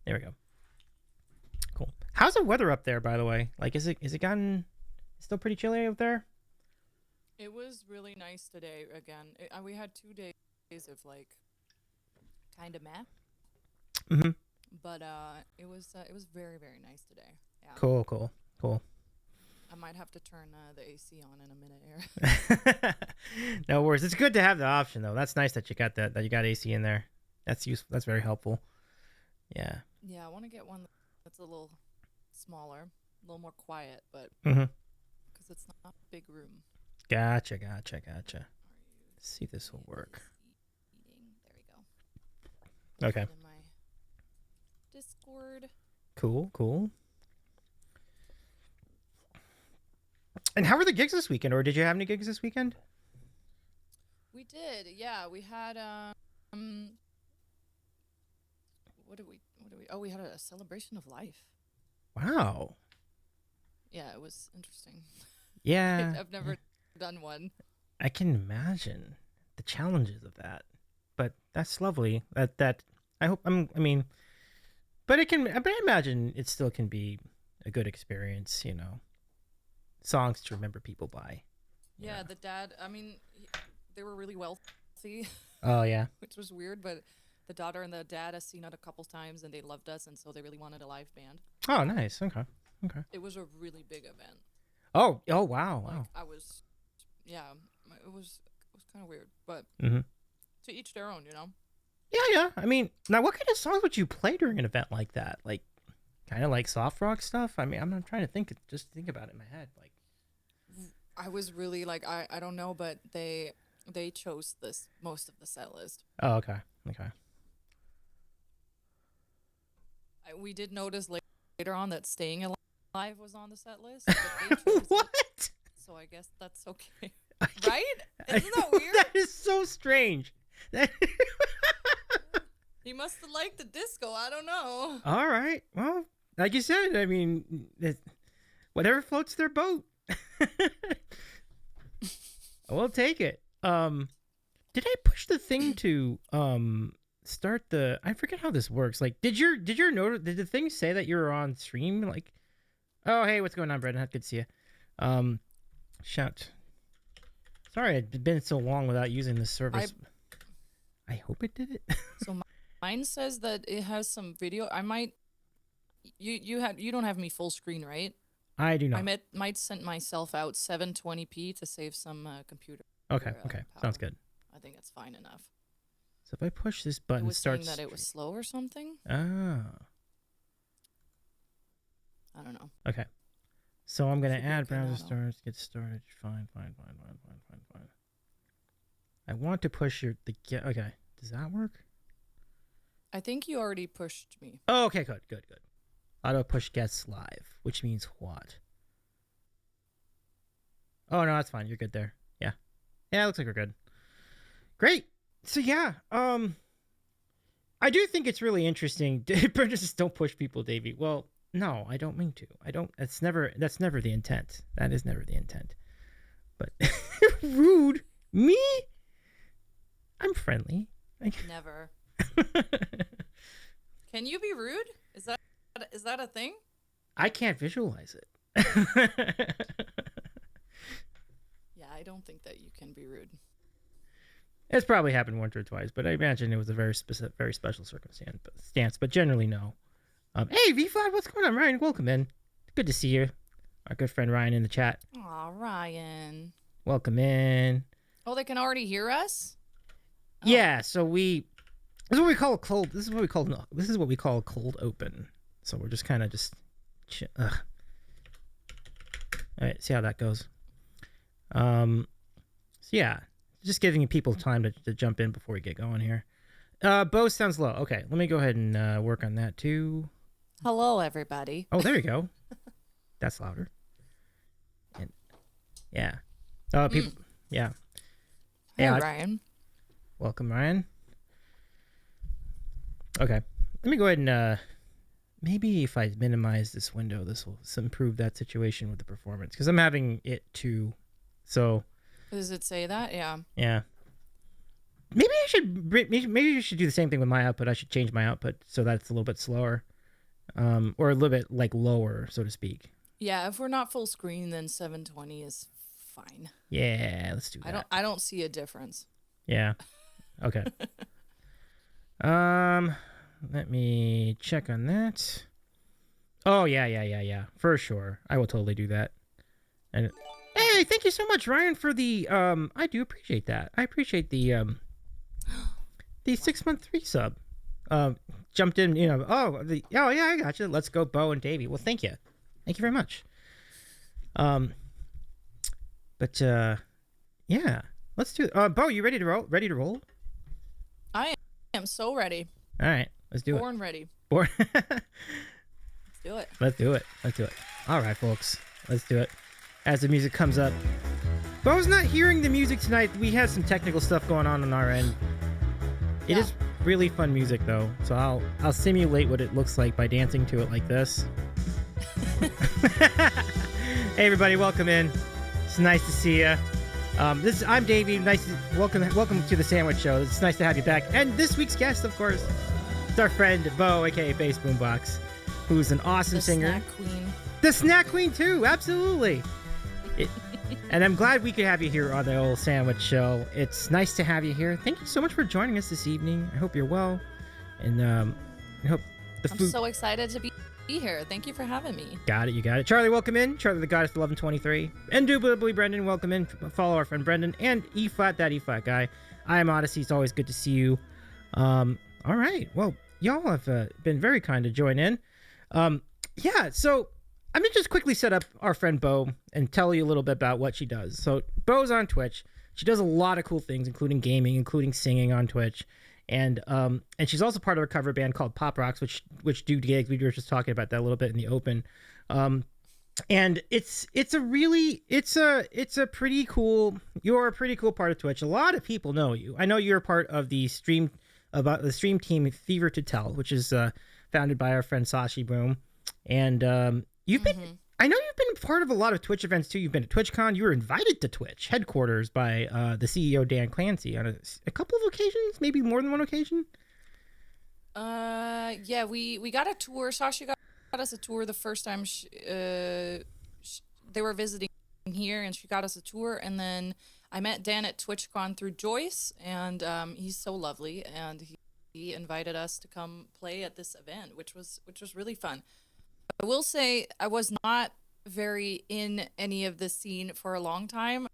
There we go. Cool. How's the weather up there, by the way? Like, is it gotten still pretty chilly up there? It was really nice today again. We had 2 days of like kind of meh, Mm-hmm. but it was very very nice today. Yeah. Cool. I might have to turn the AC on in a minute here. No worries. It's good to have the option, though. That's nice that you got that you got AC in there. That's useful. That's very helpful. Yeah. Yeah, I want to get one that's a little smaller, a little more quiet, but Mm-hmm. because it's not a big room. Gotcha. Let's see if this will work. Eating. There we go. Okay. In my Discord. Cool. And how were the gigs this weekend, or did you have any gigs this weekend? We did, yeah. We had what did we? Oh, we had a celebration of life. Wow. Yeah, it was interesting. Yeah. I've never done one. I can imagine the challenges of that, but that's lovely. That I hope. I mean, but I imagine it still can be a good experience. You know, songs to remember people by. Yeah, the dad. I mean, they were really wealthy. Oh yeah. Which was weird, but the daughter and the dad has seen it a couple times, and they loved us, and so they really wanted a live band. Oh, nice. Okay. It was a really big event. Oh wow. Like, it was kind of weird, but Mm-hmm. to each their own, you know. Yeah. I mean, now what kind of songs would you play during an event like that? Like, kind of like soft rock stuff. I mean, I'm not trying to think about it in my head. Like, I was really like, I don't know, but they chose this most of the set list. oh, okay. We did notice later on that Staying Alive was on the set list. But they chose What? it, so I guess that's okay. Right? Isn't that weird? That is so strange. He must have liked the disco. I don't know. All right. Well, like you said, I mean, whatever floats their boat. We'll take it. Did I push the thing to start the? I forget how this works. Like, did the thing say that you were on stream? Like, oh hey, what's going on, Brendan? Good to see you. Shout. Sorry, it's been so long without using this service. I hope it did it. So mine says that it has some video. I might. You don't have me full screen, right? I do not. I might send myself out 720p to save some computer. Okay. Power. Sounds good. I think it's fine enough. So if I push this button, It was starts. saying that it was slow or something. Ah. I don't know. Okay. So I'm gonna Should be add okay browser now. starts. Get started. Fine. I want to push the get. Okay. Does that work? I think you already pushed me. Oh, okay. Good. Auto push gets live, which means what? Oh no, that's fine. You're good there. Yeah. It looks like we're good. Great. So yeah, I do think it's really interesting. Just don't push people, Davey. Well, no, I don't mean to. I don't. That's never the intent. That is never the intent. But rude. Me? I'm friendly. Never. Can you be rude? Is that a thing? I can't visualize it. Yeah, I don't think that you can be rude. It's probably happened once or twice, but I imagine it was a very special circumstance. But generally, no. Hey, V5, what's going on, Ryan? Welcome in. Good to see you. Our good friend Ryan in the chat. Aw, Ryan. Welcome in. Oh, they can already hear us? Oh. Yeah, so this is what we call a cold. This is what we call a cold open. So we're just kind of All right, see how that goes. So yeah, just giving people time to jump in before we get going here. Bo sounds low. Okay, let me go ahead and work on that too. Hello, everybody. Oh, there you go. That's louder. And, yeah. People. Yeah. Hey, Yeah. Ryan. Welcome, Ryan. Okay, let me go ahead and maybe if I minimize this window, this will improve that situation with the performance because I'm having it too. So. Does it say that? Yeah. Yeah. Maybe you should do the same thing with my output. I should change my output so that it's a little bit slower. or a little bit like lower, so to speak. Yeah, if we're not full screen, then 720 is fine. Yeah, let's do that. I don't see a difference. Yeah. Okay. Let me check on that. Oh yeah. For sure, I will totally do that. And hey, thank you so much, Ryan, for the I do appreciate that. I appreciate the 6-month resub. Jumped in, oh yeah, I got you. Let's go, Bo and Davey. Well, thank you very much. But yeah, let's do it. Bo, you ready to roll? Ready to roll? I am so ready. All right, let's do Born ready. Born. Let's do it. Let's do it. All right, folks, let's do it. As the music comes up, Bo's not hearing the music tonight. We have some technical stuff going on our end. It is really fun music though, so I'll simulate what it looks like by dancing to it like this. Hey everybody, welcome in. It's nice to see you. I'm Davey. Welcome to the Sandwich Show. It's nice to have you back. And this week's guest, of course, is our friend Bo, aka BassBoombox, who's an awesome singer. Snack Queen. The Snack Queen too, absolutely. And I'm glad we could have you here on the old Sandwich Show. It's nice to have you here. Thank you so much for joining us this evening. I hope you're well, and I hope the food. I'm so excited to be here. Thank you for having me. Got it, you got it. Charlie, welcome in. Charlie, the goddess 1123. Indubitably, Brendan, welcome in. Follow our friend Brendan and E-Flat, that E-Flat guy. I am Odyssey. It's always good to see you. All right. Well, y'all have been very kind to join in. Yeah. So I'm gonna just quickly set up our friend Bo and tell you a little bit about what she does. So Bo's on Twitch. She does a lot of cool things, including gaming, including singing on Twitch. And she's also part of a cover band called Pop Rocks, which do gigs. We were just talking about that a little bit in the open. And it's a pretty cool. You're a pretty cool part of Twitch. A lot of people know you. I know you're part of the stream team Fever to Tell, which is founded by our friend Sashi Boom. And you've been. I know you've been part of a lot of Twitch events too. You've been at TwitchCon. You were invited to Twitch headquarters by the CEO Dan Clancy on a couple of occasions, maybe more than one occasion. Yeah, we got a tour. Sasha got us a tour the first time they were visiting here, and she got us a tour. And then I met Dan at TwitchCon through Joyce, and he's so lovely, and he invited us to come play at this event, which was really fun. I will say I was not very in any of the scene for a long time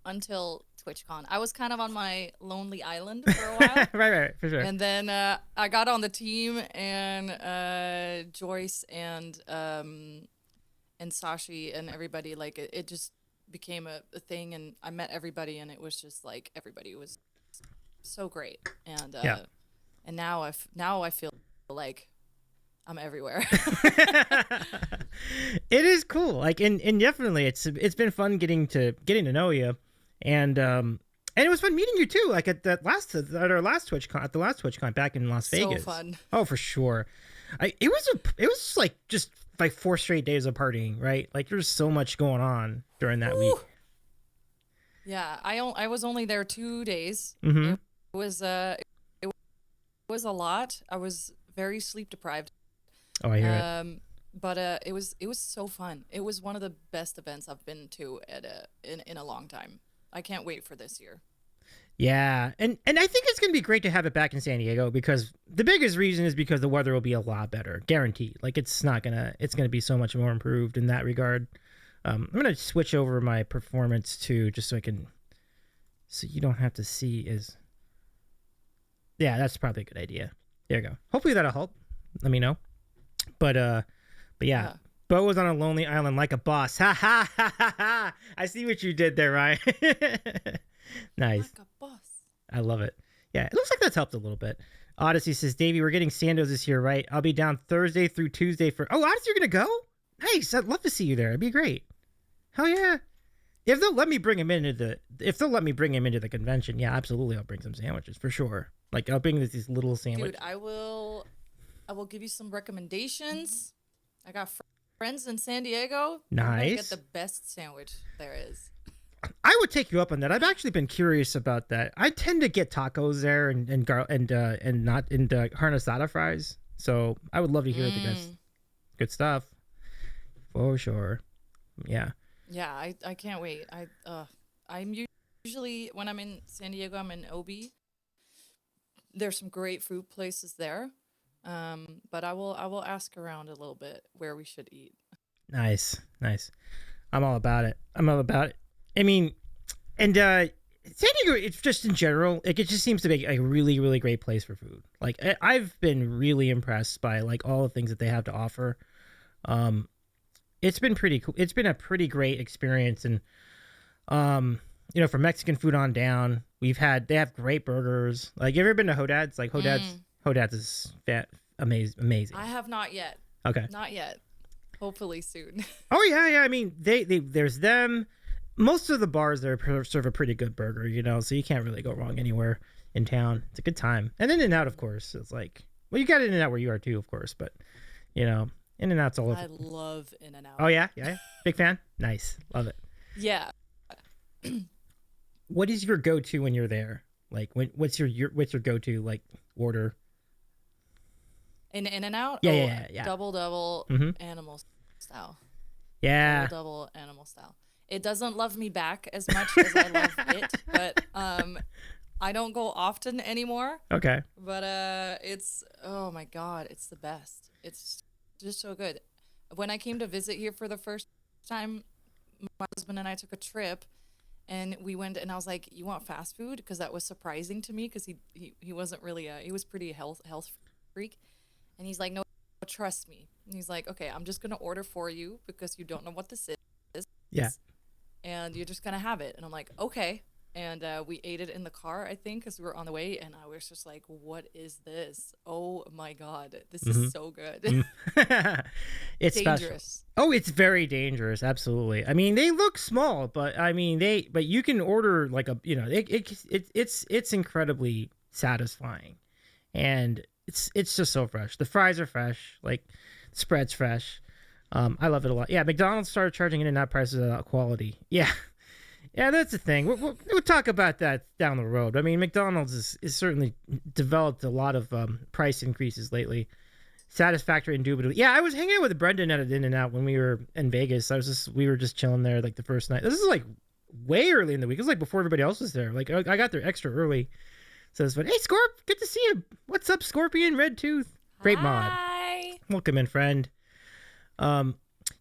until TwitchCon. I was kind of on my lonely island for a while. right, for sure. And then I got on the team, and Joyce and Sashi and everybody, like it just became a thing, and I met everybody, and it was just like everybody was so great. And and now I feel like I'm everywhere. It is cool. Like, and definitely it's been fun getting to know you, and it was fun meeting you too. Like at our last TwitchCon back in Las Vegas. So fun. Oh, for sure. It was like just like 4 straight days of partying, right? Like there's so much going on during that week. Yeah, I was only there 2 days. Mm-hmm. It was a lot. I was very sleep deprived. Oh, I hear it. But it was so fun. It was one of the best events I've been to in a long time. I can't wait for this year. Yeah, and I think it's gonna be great to have it back in San Diego, because the biggest reason is because the weather will be a lot better, guaranteed. Like it's gonna be so much more improved in that regard. I'm gonna switch over my performance too, just so you don't have to see as. Yeah, that's probably a good idea. There you go. Hopefully that'll help. Let me know. But yeah. Bo was on a lonely island like a boss. Ha ha ha ha ha! I see what you did there, Ryan. Nice. Like a boss. I love it. Yeah, it looks like that's helped a little bit. Odyssey says, Davey, we're getting Sandos this year, right? I'll be down Thursday through Tuesday for. Oh, Odyssey, you're gonna go? Nice. I'd love to see you there. It'd be great. Hell yeah. If they'll let me bring him into the convention, yeah, absolutely, I'll bring some sandwiches for sure. Like I'll bring these little sandwiches. Dude, I will give you some recommendations. I got friends in San Diego. Nice. Get the best sandwich there is. I would take you up on that. I've actually been curious about that. I tend to get tacos there and not carne asada fries. So I would love to hear what the guys. Good stuff. For sure. Yeah. Yeah, I can't wait. I'm usually when I'm in San Diego, I'm in OB. There's some great food places there. But I will ask around a little bit where we should eat. Nice. Nice. I'm all about it. I'm all about it. I mean, and San Diego, it's just in general, like it just seems to be a really, really great place for food. Like I've been really impressed by like all the things that they have to offer. Um, it's been pretty cool. It's been a pretty great experience, and from Mexican food on down, they have great burgers. Like, you ever been to Hodad's? Like Hodad's is amazing. I have not yet. Okay. Not yet. Hopefully soon. Oh yeah. I mean, they there's them. Most of the bars there serve a pretty good burger, so you can't really go wrong anywhere in town. It's a good time. And In-N-Out, of course, it's like, well, you got In-N-Out where you are too, of course, but In-N-Out's all over. I love In-N-Out. Oh yeah, big fan. Nice, love it. Yeah. What is your go-to when you're there? Like, what's your go-to like order? In In-N-Out? Yeah. Double Mhm. animal style. Yeah. Double animal style. It doesn't love me back as much as I love it, but I don't go often anymore. Okay. But it's, oh my God, it's the best. It's just so good. When I came to visit here for the first time, my husband and I took a trip, and we went, and I was like, "You want fast food?" Because that was surprising to me, because he wasn't really he was pretty health freak, and he's like, "No, trust me." And he's like, "Okay, I'm just gonna order for you because you don't know what this is." Yeah. And you're just gonna have it. And I'm like, okay. And we ate it in the car, I think, because we were on the way, and I was just like, what is this? Oh my God, this is so good. It's dangerous. Special. Oh, it's very dangerous. Absolutely. I mean, they look small, but I mean, but you can order like it's incredibly satisfying, and it's just so fresh. The fries are fresh, like the spread's fresh. I love it a lot. Yeah, McDonald's started charging In-N-Out prices without quality. Yeah. Yeah, that's the thing. We'll talk about that down the road. I mean, McDonald's is certainly developed a lot of price increases lately. Satisfactory, indubitably. Yeah, I was hanging out with Brendan at In-N-Out when we were in Vegas. We were just chilling there like the first night. This is like way early in the week. It was like before everybody else was there. Like I got there extra early. So it's fun. Hey, Scorp, good to see you. What's up, Scorpion Red Tooth? Great mod. Hi. Welcome in, friend.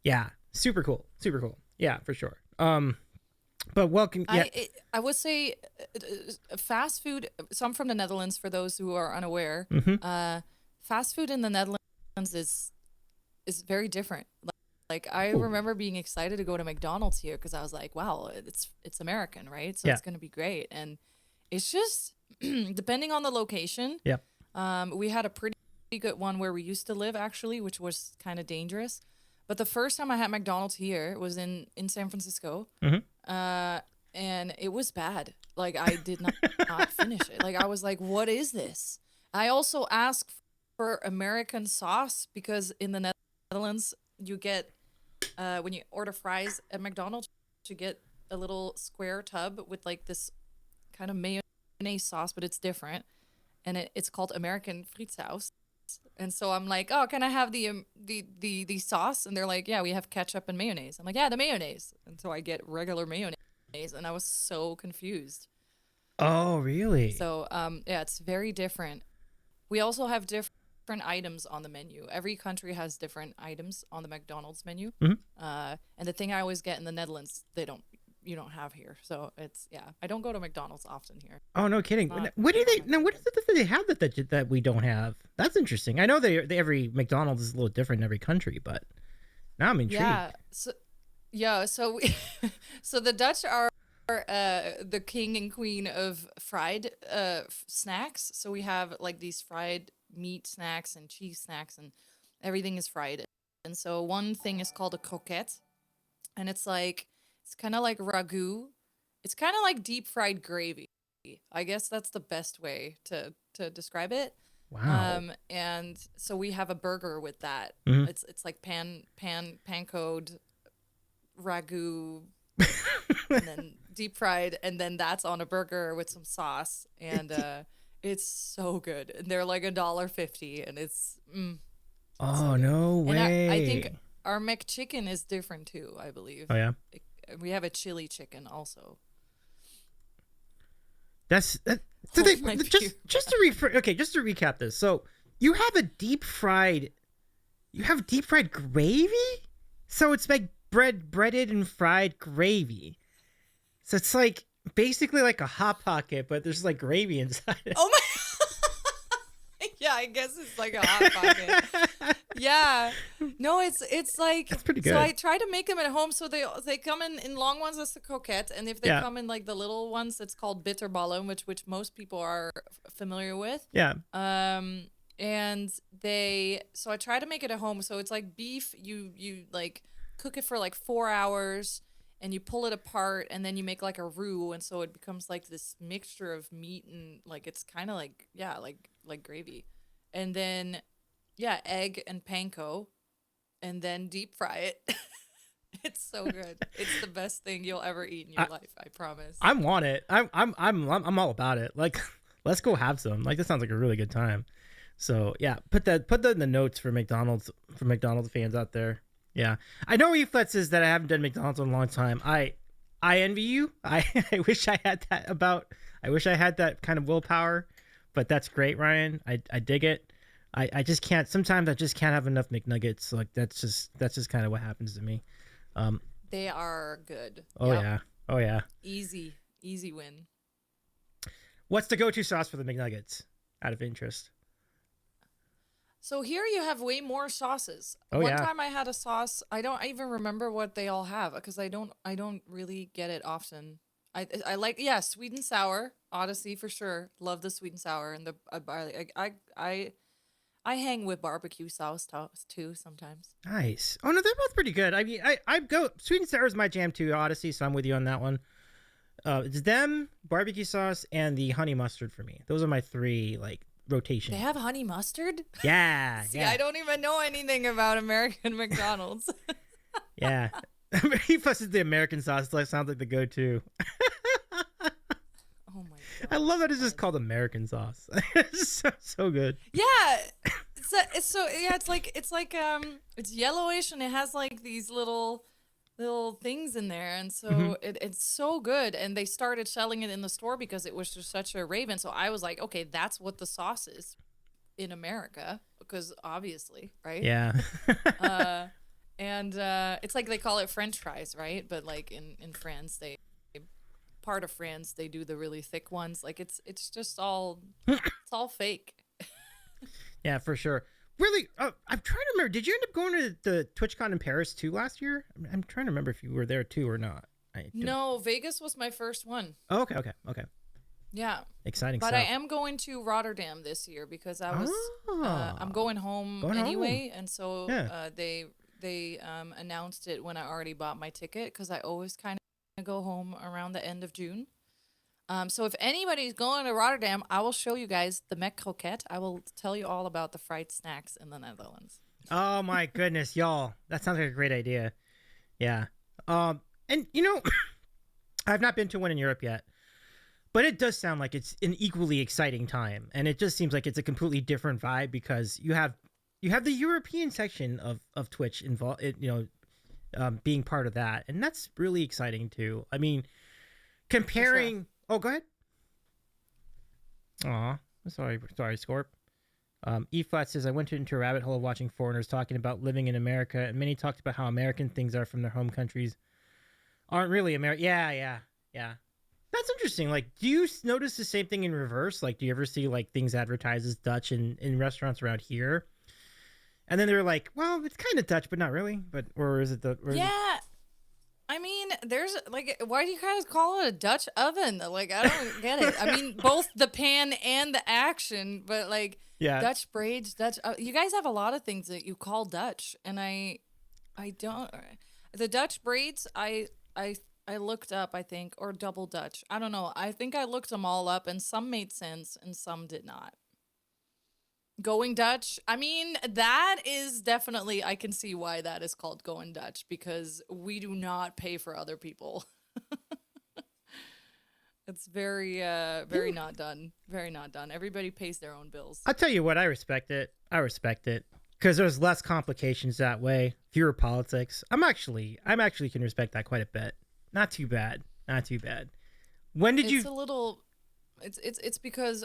Yeah, super cool. Yeah, for sure. But welcome. Yeah. I would say fast food. So I'm from the Netherlands, for those who are unaware. Mm-hmm. Fast food in the Netherlands is very different. Like I remember being excited to go to McDonald's here because I was like, wow, it's American, right? So it's gonna be great. And it's just depending on the location. Yep. We had a pretty good one where we used to live, actually, which was kind of dangerous. But the first time I had McDonald's here was in San Francisco. Mm-hmm. And it was bad. Like, I did not finish it. Like, I was like, what is this? I also asked for American sauce because in the Netherlands, you get, when you order fries at McDonald's, you get a little square tub with like this kind of mayonnaise sauce, but it's different. And it's called American frietsaus. And so I'm like, oh, can I have the sauce? And they're like, yeah, we have ketchup and mayonnaise. I'm like, yeah, the mayonnaise. And so I get regular mayonnaise, and I was so confused. Oh, really? So yeah, it's very different. We also have different items on the menu. Every country has different items on the McDonald's menu. Mm-hmm. And the thing I always get in the Netherlands, you don't have here. So I don't go to McDonald's often here. Oh, no kidding. What is it that they have that we don't have? That's interesting. I know every McDonald's is a little different in every country, but now I'm intrigued. So so the Dutch are the king and queen of fried snacks. So we have like these fried meat snacks and cheese snacks, and everything is fried. And so one thing is called a croquette, and it's kind of like ragu. It's kind of like deep fried gravy. I guess that's the best way to describe it. Wow. And so we have a burger with that. Mm-hmm. It's like pancode ragu, and then deep fried, and then that's on a burger with some sauce, and it's so good. And they're like $1.50, and it's It's so Oh, good. no And I think way. our McChicken is different too, I believe. Oh yeah. We have a chili chicken also. That's that. So they Hold my beer just back. to okay, just to recap this. So you have a deep fried, you have deep fried gravy. So it's like breaded and fried gravy. So it's like basically like a hot pocket, but there's like gravy inside it. Oh my Yeah, I guess it's like a hot pocket. Yeah. No, it's like That's pretty so I good. try to make them at home so they come in long ones as the croquette, and if they Yeah, come in like the little ones it's called bitterballen, which most people are familiar with. yeah. Um and they so I try to make it at home, so it's like beef, you like cook it for like 4 hours and you pull it apart and then you make like a roux, and so it becomes like this mixture of meat and like it's kind of like yeah, like gravy. And then yeah, egg and panko, and then deep fry it. It's so good. It's the best thing you'll ever eat in your I life, I promise. I want it. I'm all about it. Like, let's go have some. Like, this sounds like a really good time. So yeah, put that in the notes for McDonald's fans out there. Yeah, I know Reflex is that I haven't done McDonald's in a long time. I envy you. I wish I had that about. I wish I had that kind of willpower, but that's great, Ryan. I dig it. I just can't. Sometimes I just can't have enough McNuggets. Like that's just kind of what happens to me. Um. They are good. Oh Yep. yeah. Oh yeah. Easy win. What's the go-to sauce for the McNuggets? Out of interest. So here you have way more sauces. Oh One yeah. time I had a sauce, I don't even remember what they all have because I don't really get it often. I like yeah, sweet and sour, Odyssey for sure. Love the sweet and sour and the I hang with barbecue sauce too sometimes. Nice. Oh no, they're both pretty good. I mean, I go sweet and sour is my jam too. Odyssey, so I'm with you on that one. It's them, barbecue sauce, and the honey mustard for me. Those are my three like They rotation. have honey mustard? Yeah, See, yeah, I don't even know anything about American McDonald's. yeah. Plus, is the American sauce. Like sounds like the go-to. Oh my I love that it's just god. called American sauce. It's so good. Yeah, it's so yeah, it's yellowish and it has like these little things in there, and Hmm. so it's so good. And they started selling it in the store because it was just such a raven. So I was like, okay, that's what the sauce is in America, because obviously, right? Yeah. Uh, and it's like they call it French fries, right? But like in France, they part of France they do the really thick ones. Like it's just all it's all fake. Yeah, for sure. Really, I'm trying to remember. Did you end up going to the TwitchCon in Paris too last year? I'm trying to remember if you were there too or not. I do. No, Vegas was my first one. Oh, okay. Yeah, Exciting but I stuff. am going to Rotterdam this year because I'm Oh, going home going home. anyway, and so Yeah. they announced it when I already bought my ticket because I always kind of go home around the end of June. So if anybody's going to Rotterdam, I will show you guys the Mec Croquette. I will tell you all about the fried snacks in the Netherlands. Oh my goodness, y'all. That sounds like a great idea. Yeah. And I've not been to one in Europe yet, but it does sound like it's an equally exciting time, and it just seems like it's a completely different vibe because you have the European section of Twitch involved, being part of that, and that's really exciting too. I mean, For sure. comparing. Oh, go ahead. Aw, sorry, Scorp. E Flat says I went into a rabbit hole of watching foreigners talking about living in America, and many talked about how American things are from their home countries aren't really American. Yeah. That's interesting. Like, do you notice the same thing in reverse? Like, do you ever see like things advertised as Dutch in restaurants around here, and then they're like, well, it's kind of Dutch, but not really. But or is it the? Or is it, Yeah, I mean, there's like, why do you guys call it a Dutch oven? Like, I don't get it. I mean, both the pan and the action, but like yeah. Dutch braids, Dutch. You guys have a lot of things that you call Dutch, and I don't. The Dutch braids, I looked up, I think, or double Dutch. I don't know. I think I looked them all up, and some made sense, and some did not. Going Dutch, I mean, that is definitely, I can see why that is called going Dutch because we do not pay for other people. It's very not done. Very not done. Everybody pays their own bills. I'll tell you what. I respect it. because there's less complications that way, fewer politics. I'm actually can respect that quite a bit. Not too bad. Not too bad. When did you? It's a little. It's because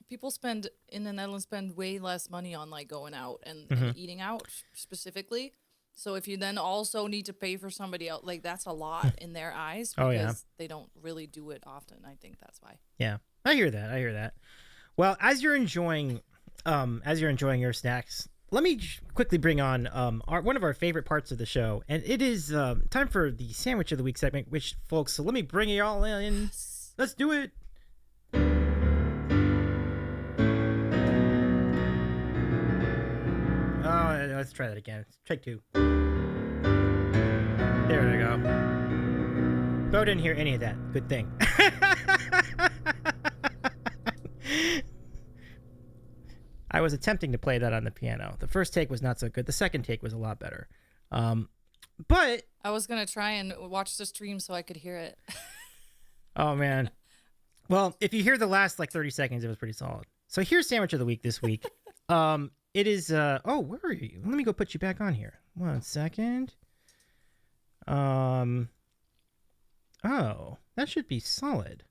people spend in the Netherlands spend way less money on like going out and eating out specifically. So if you then also need to pay for somebody else, like that's a lot in their eyes because they don't really do it often. I think that's why. Yeah, I hear that. Well, as you're enjoying your snacks, let me quickly bring on one of our favorite parts of the show, and it is time for the sandwich of the week segment. Which, folks, so let me bring you all in. Yes. Let's do it. Oh, let's try that again. Take two. There we go. Bo didn't hear any of that. Good thing. I was attempting to play that on the piano. The first take was not so good. The second take was a lot better. But I was gonna try and watch the stream so I could hear it. Oh man. Well, if you hear the last like 30 seconds, it was pretty solid. So here's sandwich of the week this week. It is oh, where are you? Let me go put you back on here. 1 second. Oh, that should be solid.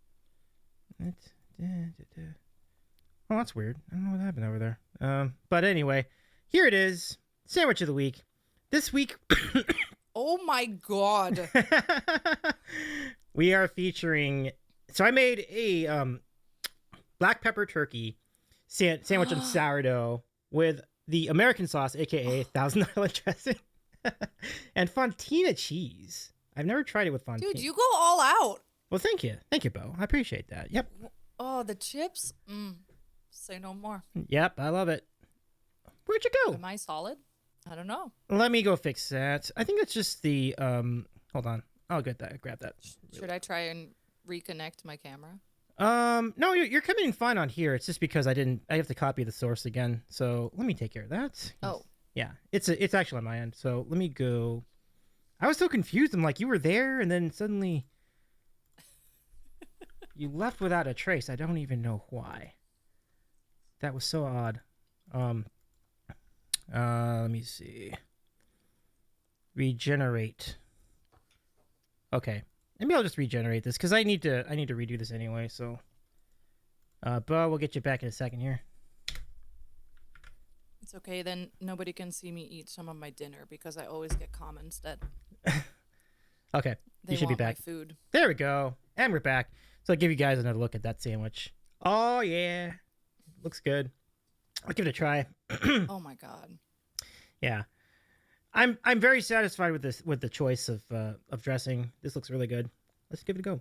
Oh, that's weird. I don't know what happened over there. But anyway, here it is. Sandwich of the week. This week Oh my god. we are featuring. So I made a black pepper turkey sandwich on sourdough with the American sauce, aka $1,000 dressing, and Fontina cheese. I've never tried it with Fontina. Dude, you go all out. Well, thank you, Bo. I appreciate that. Yep. Oh, the chips. Say no more. Yep, I love it. Where'd you go? Am I solid? I don't know. Let me go fix that. I think it's just the hold on. I'll get that. Grab that. Should I try and reconnect my camera? No, you're coming in fine on here. It's just because I have to copy the source again. So let me take care of that. Oh. Yeah. It's actually on my end. So let me go. I was so confused. I'm like, you were there and then suddenly you left without a trace. I don't even know why. That was so odd. Let me see. Regenerate. Okay. Maybe I'll just regenerate this because I need to redo this anyway, so but we'll get you back in a second here. It's okay, then nobody can see me eat some of my dinner because I always get comments that Okay. You should be back. My food. There we go. And we're back. So I'll give you guys another look at that sandwich. Oh yeah. Looks good. I'll give it a try. Oh my god. Yeah. I'm very satisfied with the choice of dressing. This looks really good. Let's give it a go.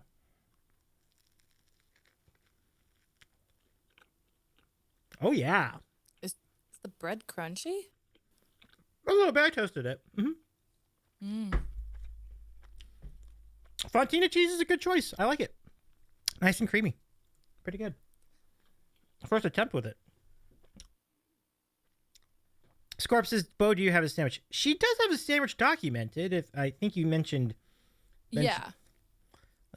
Oh yeah. Is the bread crunchy? A little bit. I toasted it. Fontina cheese is a good choice. I like it. Nice and creamy. Pretty good. First attempt with it. Scorp says, Bo, do you have a sandwich? She does have a sandwich documented. If I think you mentioned. Yeah.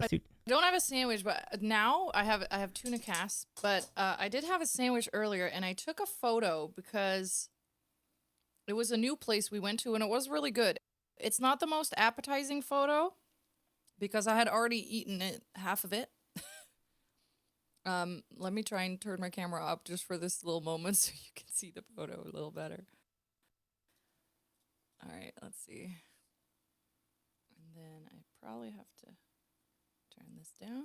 I don't have a sandwich, but now I have tuna cast. But I did have a sandwich earlier, and I took a photo because it was a new place we went to, and it was really good. It's not the most appetizing photo because I had already eaten half of it. Let me try and turn my camera up just for this little moment so you can see the photo a little better. All right, let's see. And then I probably have to turn this down.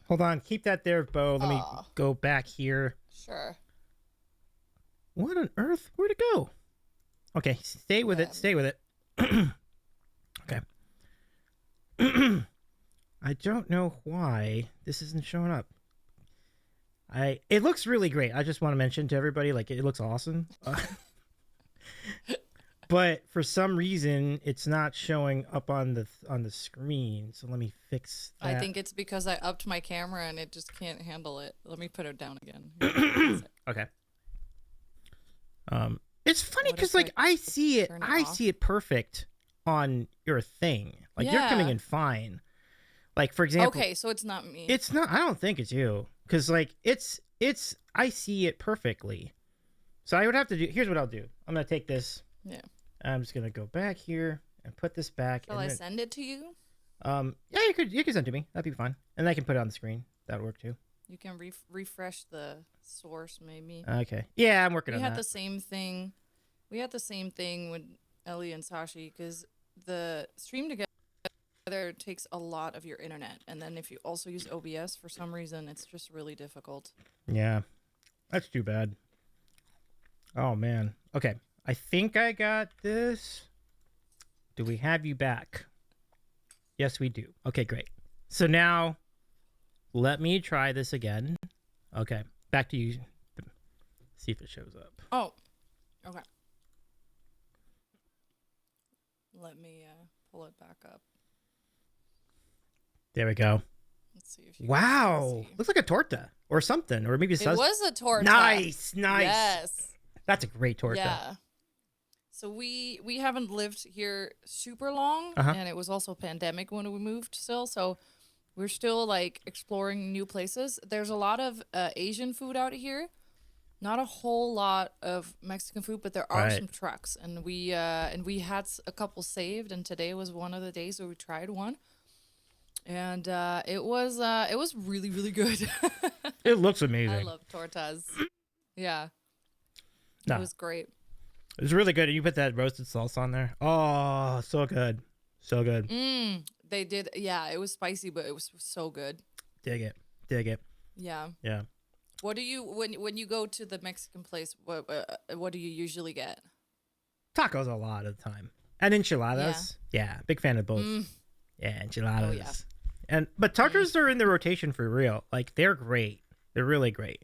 Hold on. Keep that there, Bo. Let me go back here. Sure. What on earth? Where'd it go? Okay, stay with it. Stay with it. Okay. I don't know why this isn't showing up. It looks really great. I just want to mention to everybody, like, it looks awesome. But for some reason, it's not showing up on the screen. So let me fix that. I think it's because I upped my camera and it just can't handle it. Let me put it down again. Okay. It's funny because like I see it perfect on your thing. Like you're coming in fine. Like for example. Okay, so it's not me. It's not. I don't think it's you because like it's I see it perfectly. So I would have to do. Here's what I'll do. I'm gonna take this. Yeah. I'm just gonna go back here and put this back. Shall and I then, send it to you? Yeah, you could send it to me. That'd be fine, and I can put it on the screen. That'll work too. You can refresh the source, maybe. Okay. Yeah, I'm working We on had that. the same thing. We had the same thing with Ellie and Sashi because the stream together takes a lot of your internet, and then if you also use OBS for some reason, it's just really difficult. Yeah, that's too bad. Oh man. Okay, I think I got this. Do we have you back? Yes, we do. Okay, great. So now, let me try this again. Okay, back to you. See if it shows up. Oh, okay. Let me pull it back up. There we go. Let's see if you Wow, see. looks like a torta or something, or maybe It was a torta. Nice. Yes. That's a great torta. Yeah. So we haven't lived here super long, Uh-huh. and it was also pandemic when we moved still. So we're still like exploring new places. There's a lot of Asian food out here. Not a whole lot of Mexican food, but there are Right. some trucks, and we had a couple saved, and today was one of the days where we tried one, and it was really really good. It looks I amazing. love tortas. Yeah, No. it was great. It's really good. And you put that roasted salsa on there. Oh, so good. So good. They did, yeah. It was spicy, but it was so good. Dig it. Dig it. Yeah. Yeah. What do you when you go to the Mexican place? What do you usually get? Tacos a lot of the time. And enchiladas. Yeah. Big fan of both. Yeah, enchiladas. Oh, yeah. But tacos are in the rotation for real. Like, they're great. They're really great.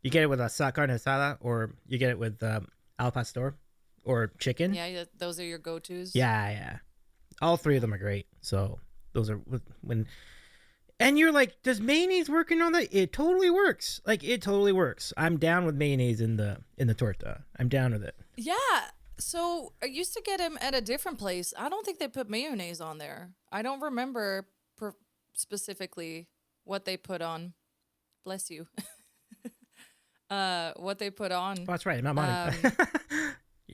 You get it with a carne asada, or you get it with al pastor or chicken. Yeah, those are your go-tos. Yeah. All three of them are great. So those are when. And you're like, does mayonnaise work in on that? It totally works. Like, it totally works. I'm down with mayonnaise in the torta. I'm down with it. Yeah. So I used to get them at a different place. I don't think they put mayonnaise on there. I don't remember specifically what they put on. Bless you. What they put on. Oh, that's right. I'm not monitoring.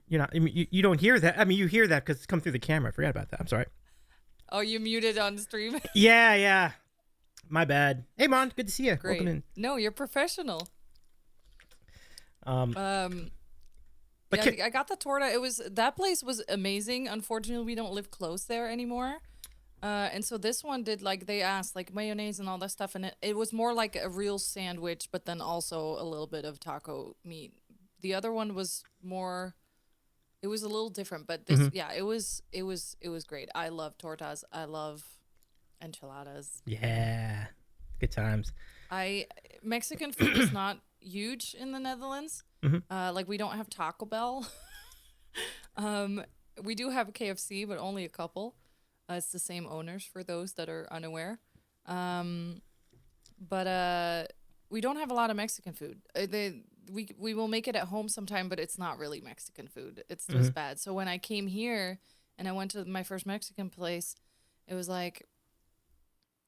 You're not. You don't hear that. I mean, you hear that because it's come through the camera. I forgot about that. I'm sorry. Oh, you muted on stream. Yeah. My bad. Hey, Mon. Good to see you. Great. Welcome in. No, you're professional. But I got the torta. That place was amazing. Unfortunately, we don't live close there anymore. And so this one did, like, they asked like mayonnaise and all that stuff, and it was more like a real sandwich, but then also a little bit of taco meat. The other one was more, it was a little different, but this, yeah, it was great. I love tortas. I love enchiladas. yeah, good times. Mexican food is not huge in the Netherlands. Like, we don't have Taco Bell. We do have a KFC, but only a couple. It's the same owners for those that are unaware. But we don't have a lot of Mexican food. We will make it at home sometime, but it's not really Mexican food. It's just bad. So when I came here and I went to my first Mexican place, it was like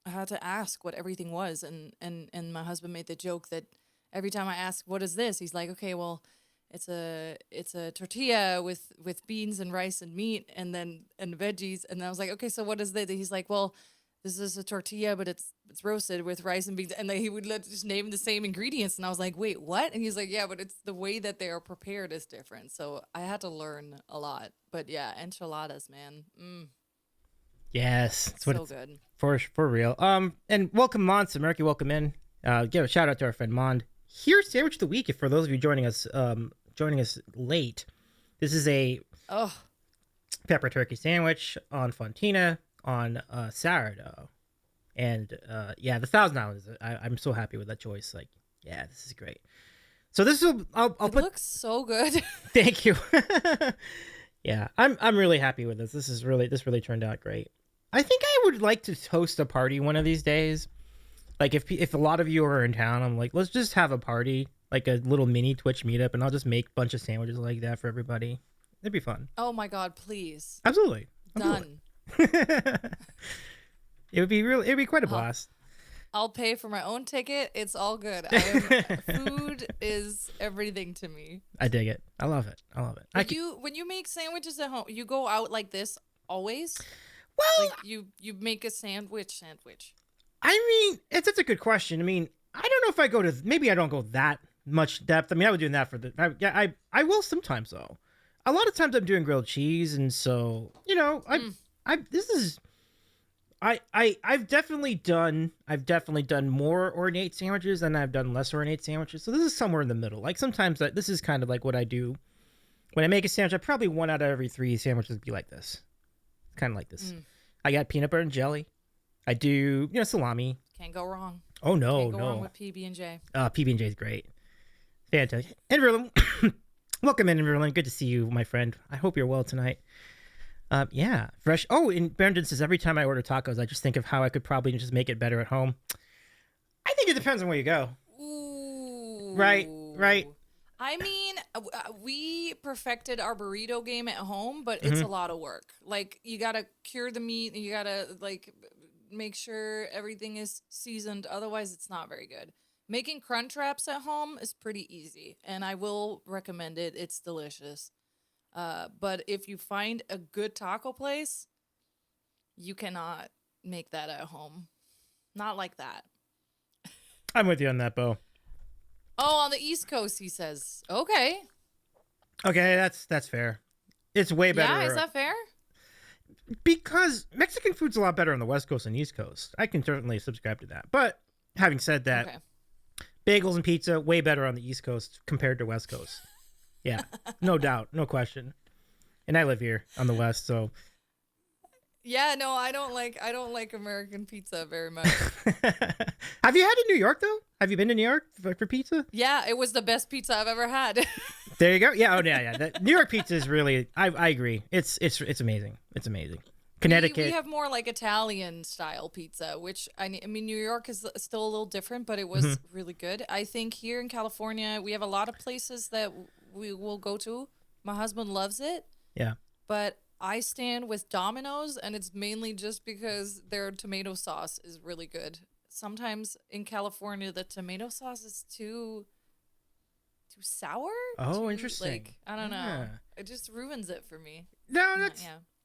I had to ask what everything was, and my husband made the joke that every time I ask what is this, he's like, okay, well, it's a tortilla with beans and rice and meat and veggies. And I was like, okay, so what is that? He's like, well, this is a tortilla, but it's roasted with rice and beans. And then he would just name the same ingredients. And I was like, wait, what? And he's like, yeah, but it's the way that they are prepared is different. So I had to learn a lot. But yeah, enchiladas, man. Yes, So good. For real. And welcome, Mond Samerki. Welcome in. Give a shout out to our friend Mond. Here's sandwich of the week. For those of you joining us late, this is a pepper turkey sandwich on Fontina on sourdough, and yeah, the Thousand Islands. I'm so happy with that choice. Like, yeah, this is great. So this will I'll It put. looks so good. Thank you. Yeah, I'm really happy with this. This really turned out great. I think I would like to host a party one of these days. Like, if a lot of you are in town, I'm like, let's just have a party, like a little mini Twitch meetup, and I'll just make a bunch of sandwiches like that for everybody. It'd be fun. Oh my God, please. Absolutely. Done. It'd be quite a blast. I'll pay for my own ticket. It's all good. Food is everything to me. I dig it. I love it. When you make sandwiches at home, you go out like this always? Well, Like you make a sandwich. I mean, that's a good question. I mean, I don't know if I go to, maybe I don't go that much depth. I mean, I was doing that for I will sometimes though. A lot of times I'm doing grilled cheese, and so I've definitely done more ornate sandwiches than I've done less ornate sandwiches. So this is somewhere in the middle. Like sometimes this is kind of like what I do when I make a sandwich. I probably 1 out of every 3 sandwiches be like this, kind of like this. I got peanut butter and jelly. I do salami. Can't go wrong. Oh no, Can't go wrong with PB&J. PB&J is great, fantastic. And welcome in, everyone. Good to see you, my friend. I hope you're well tonight. Yeah, fresh. Oh, and Brandon says every time I order tacos, I just think of how I could probably just make it better at home. I think it depends on where you go. Ooh. Right. I mean, we perfected our burrito game at home, but it's a lot of work. Like, you gotta cure the meat, and you gotta make sure everything is seasoned. Otherwise, it's not very good. Making crunch wraps at home is pretty easy, and I will recommend it. It's delicious. But if you find a good taco place, you cannot make that at home. Not like that. I'm with you on that, Bo. Oh, on the East Coast, he says. Okay. Okay, that's fair. It's way better. Yeah, is that fair? Because Mexican food's a lot better on the West Coast than East Coast. I can certainly subscribe to that. But having said that, okay. Bagels and pizza, way better on the East Coast compared to West Coast. Yeah, no doubt, no question. And I live here on the West, so. Yeah, no, I don't like American pizza very much. Have you had it in New York though? Have you been to New York for pizza? Yeah, it was the best pizza I've ever had. There you go. Yeah, yeah. New York pizza is really. I agree. It's amazing. It's amazing. Connecticut. We have more like Italian style pizza, which I mean, New York is still a little different, but it was really good. I think here in California, we have a lot of places that we will go to. My husband loves it. Yeah. But I stand with Domino's, and it's mainly just because their tomato sauce is really good. Sometimes in California, the tomato sauce is too sour. Oh, interesting. I don't know. It just ruins it for me. No,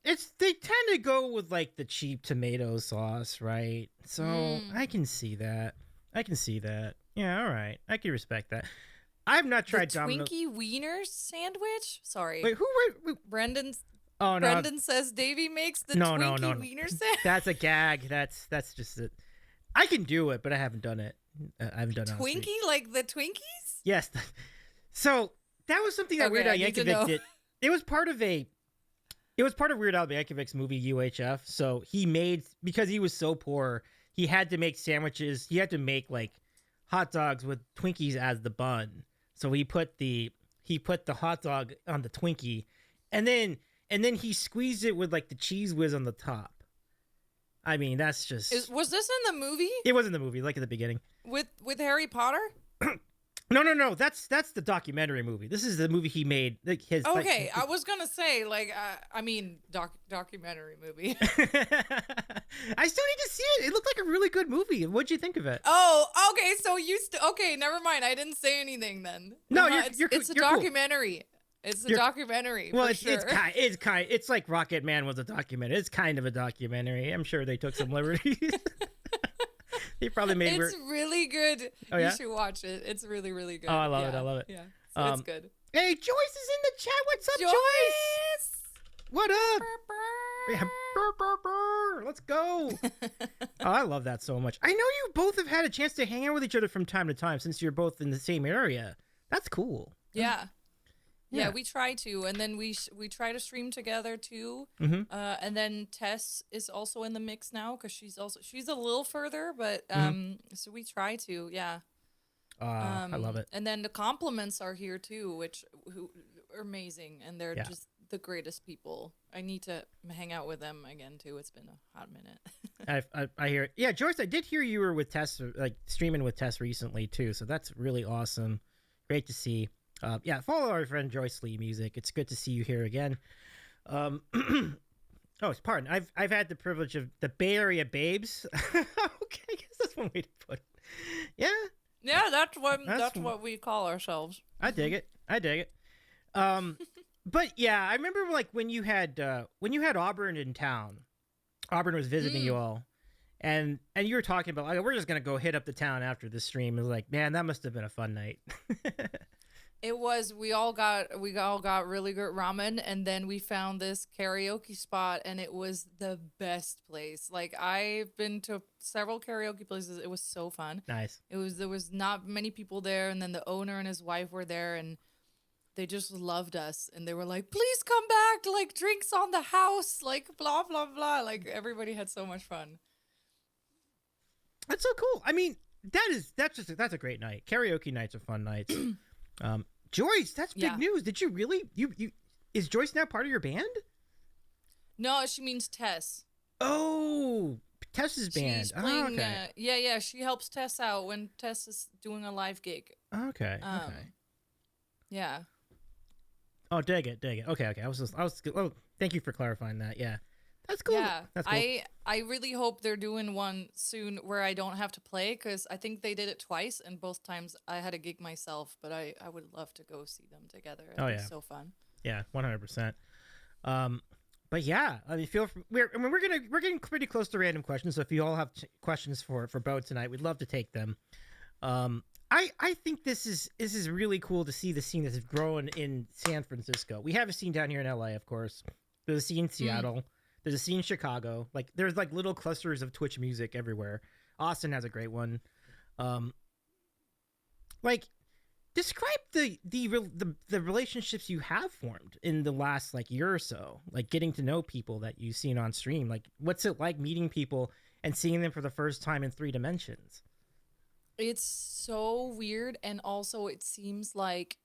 they tend to go with like the cheap tomato sauce, right? So I can see that. Yeah, all right. I can respect that. I've not tried Domino's. Twinkie Wiener sandwich? Sorry. Wait, who? Brendan's. Oh no. Brendan says Davey makes the Twinkie Wiener sandwich. That's a gag. That's just it. I can do it, but I haven't done it. I haven't done it. Twinkie, like the Twinkies? Yes. So that was something that Weird Al Yankovic did. It was part of Weird Al Yankovic's movie UHF. So he made, because he was so poor, he had to make sandwiches. He had to make like hot dogs with Twinkies as the bun. So he put the hot dog on the Twinkie, and then he squeezed it with like the Cheese Whiz on the top. I mean, that's just. Was this in the movie? It was in the movie, like at the beginning. With Harry Potter? No. That's the documentary movie. This is the movie he made. Like his. Okay, I was gonna say documentary movie. I still need to see it. It looked like a really good movie. What'd you think of it? Oh, okay. So okay, never mind. I didn't say anything then. No, it's a documentary. Cool. It's a documentary. Well, sure. It's like Rocket Man was a documentary. It's kind of a documentary. I'm sure they took some liberties. They probably made. It's really good. Oh, yeah? You should watch it. It's really, really good. Oh, I love it. Yeah, so it's good. Hey, Joyce is in the chat. What's up, Joyce? What up? Burr, burr. Yeah, burr, burr, burr. Let's go. Oh, I love that so much. I know you both have had a chance to hang out with each other from time to time since you're both in the same area. That's cool. Yeah. Yeah, we try to, and then we try to stream together too. Mm-hmm. And then Tess is also in the mix now because she's a little further, but so we try to, yeah. I love it. And then the compliments are here too, who are amazing, and they're just the greatest people. I need to hang out with them again too. It's been a hot minute. I hear it. Yeah, Joyce, I did hear you were with Tess, like streaming with Tess recently too. So that's really awesome. Great to see. Follow our friend Joyce Lee Music. It's good to see you here again. Pardon. I've had the privilege of the Bay Area Babes. Okay, That's one way to put it. Yeah. Yeah, that's what we call ourselves. I dig it. I dig it. But yeah, I remember like when you had Auburn in town. Auburn was visiting you all, and you were talking about like we're just gonna go hit up the town after the stream. It was like, man, that must have been a fun night. It was. We all got really good ramen, and then we found this karaoke spot, and it was the best place. Like I've been to several karaoke places. It was so fun. Nice. There was not many people there, and then the owner and his wife were there, and they just loved us, and they were like, "Please come back! Like drinks on the house! Like blah blah blah!" Like everybody had so much fun. That's so cool. I mean, that's a great night. Karaoke nights are fun nights. Joyce, that's big news. Did you really you is Joyce now part of your band? No, she means Tess. Oh, Tess's band. She's playing, okay. Yeah. She helps Tess out when Tess is doing a live gig. Okay. Yeah. Oh, dig it. Okay. I was. Oh, thank you for clarifying that. Yeah, that's cool. Yeah, that's cool. I really hope they're doing one soon where I don't have to play, because I think they did it twice, and both times I had a gig myself. But I would love to go see them together. It'd be so fun. Yeah, 100%. But yeah, I mean, we're getting pretty close to random questions. So if you all have questions for Bo tonight, we'd love to take them. I think this is really cool to see the scene that's growing in San Francisco. We have a scene down here in LA, of course. There's a scene in Seattle. There's a scene in Chicago. Like there's like little clusters of Twitch music everywhere. Austin has a great one. Like describe the relationships you have formed in the last like year or so. Like getting to know people that you've seen on stream. Like what's it like meeting people and seeing them for the first time in 3 dimensions? It's so weird, and also it seems like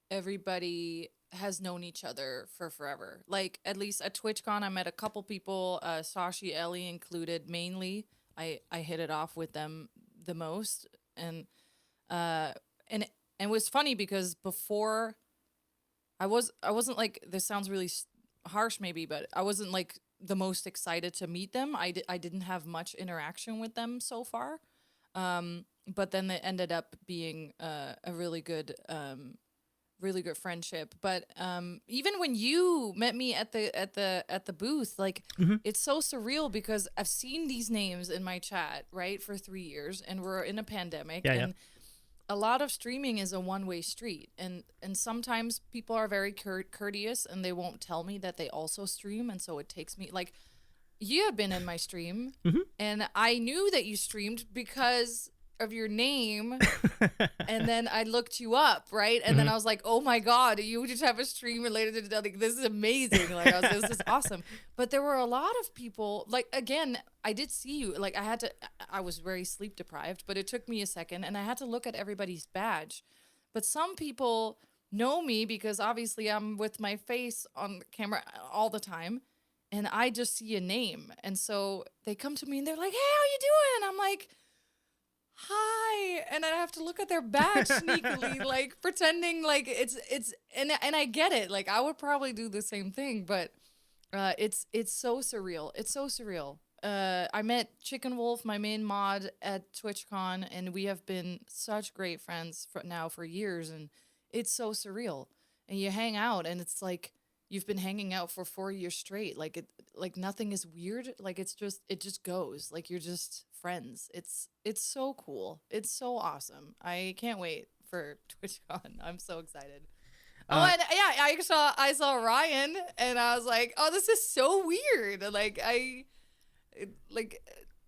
everybody has known each other for forever. Like at least at TwitchCon, I met a couple people, Sashi, Ellie included. Mainly, I hit it off with them the most, and it was funny because before I wasn't like, this sounds really harsh maybe, but I wasn't like the most excited to meet them. I didn't have much interaction with them so far. But then it ended up being a really good friendship. But even when you met me at the booth, like it's so surreal because I've seen these names in my chat, right, for 3 years, and we're in a pandemic, and a lot of streaming is a one-way street, and sometimes people are very courteous and they won't tell me that they also stream, and so it takes me like, you have been in my stream, and I knew that you streamed because of your name, and then I looked you up, right? And then I was like, oh my god, you just have a stream related to, like, this is amazing. Like, I was like, this is awesome. But there were a lot of people, like, again, I did see you. Like, I was very sleep deprived, but it took me a second, and I had to look at everybody's badge. But some people know me because obviously I'm with my face on camera all the time, and I just see a name. And so they come to me and they're like, hey, how you doing? And I'm like, hi. And I have to look at their badge sneakily, like pretending like it's and I get it. Like I would probably do the same thing, but it's so surreal. It's so surreal. I met Chicken Wolf, my main mod, at TwitchCon, and we have been such great friends for years, and it's so surreal. And you hang out, and it's like you've been hanging out for 4 years straight. Like nothing is weird. Like it just goes. Like you're just friends. It's so cool. It's so awesome. I can't wait for TwitchCon. I'm so excited. And yeah, I saw Ryan, and I was like, oh, this is so weird. Like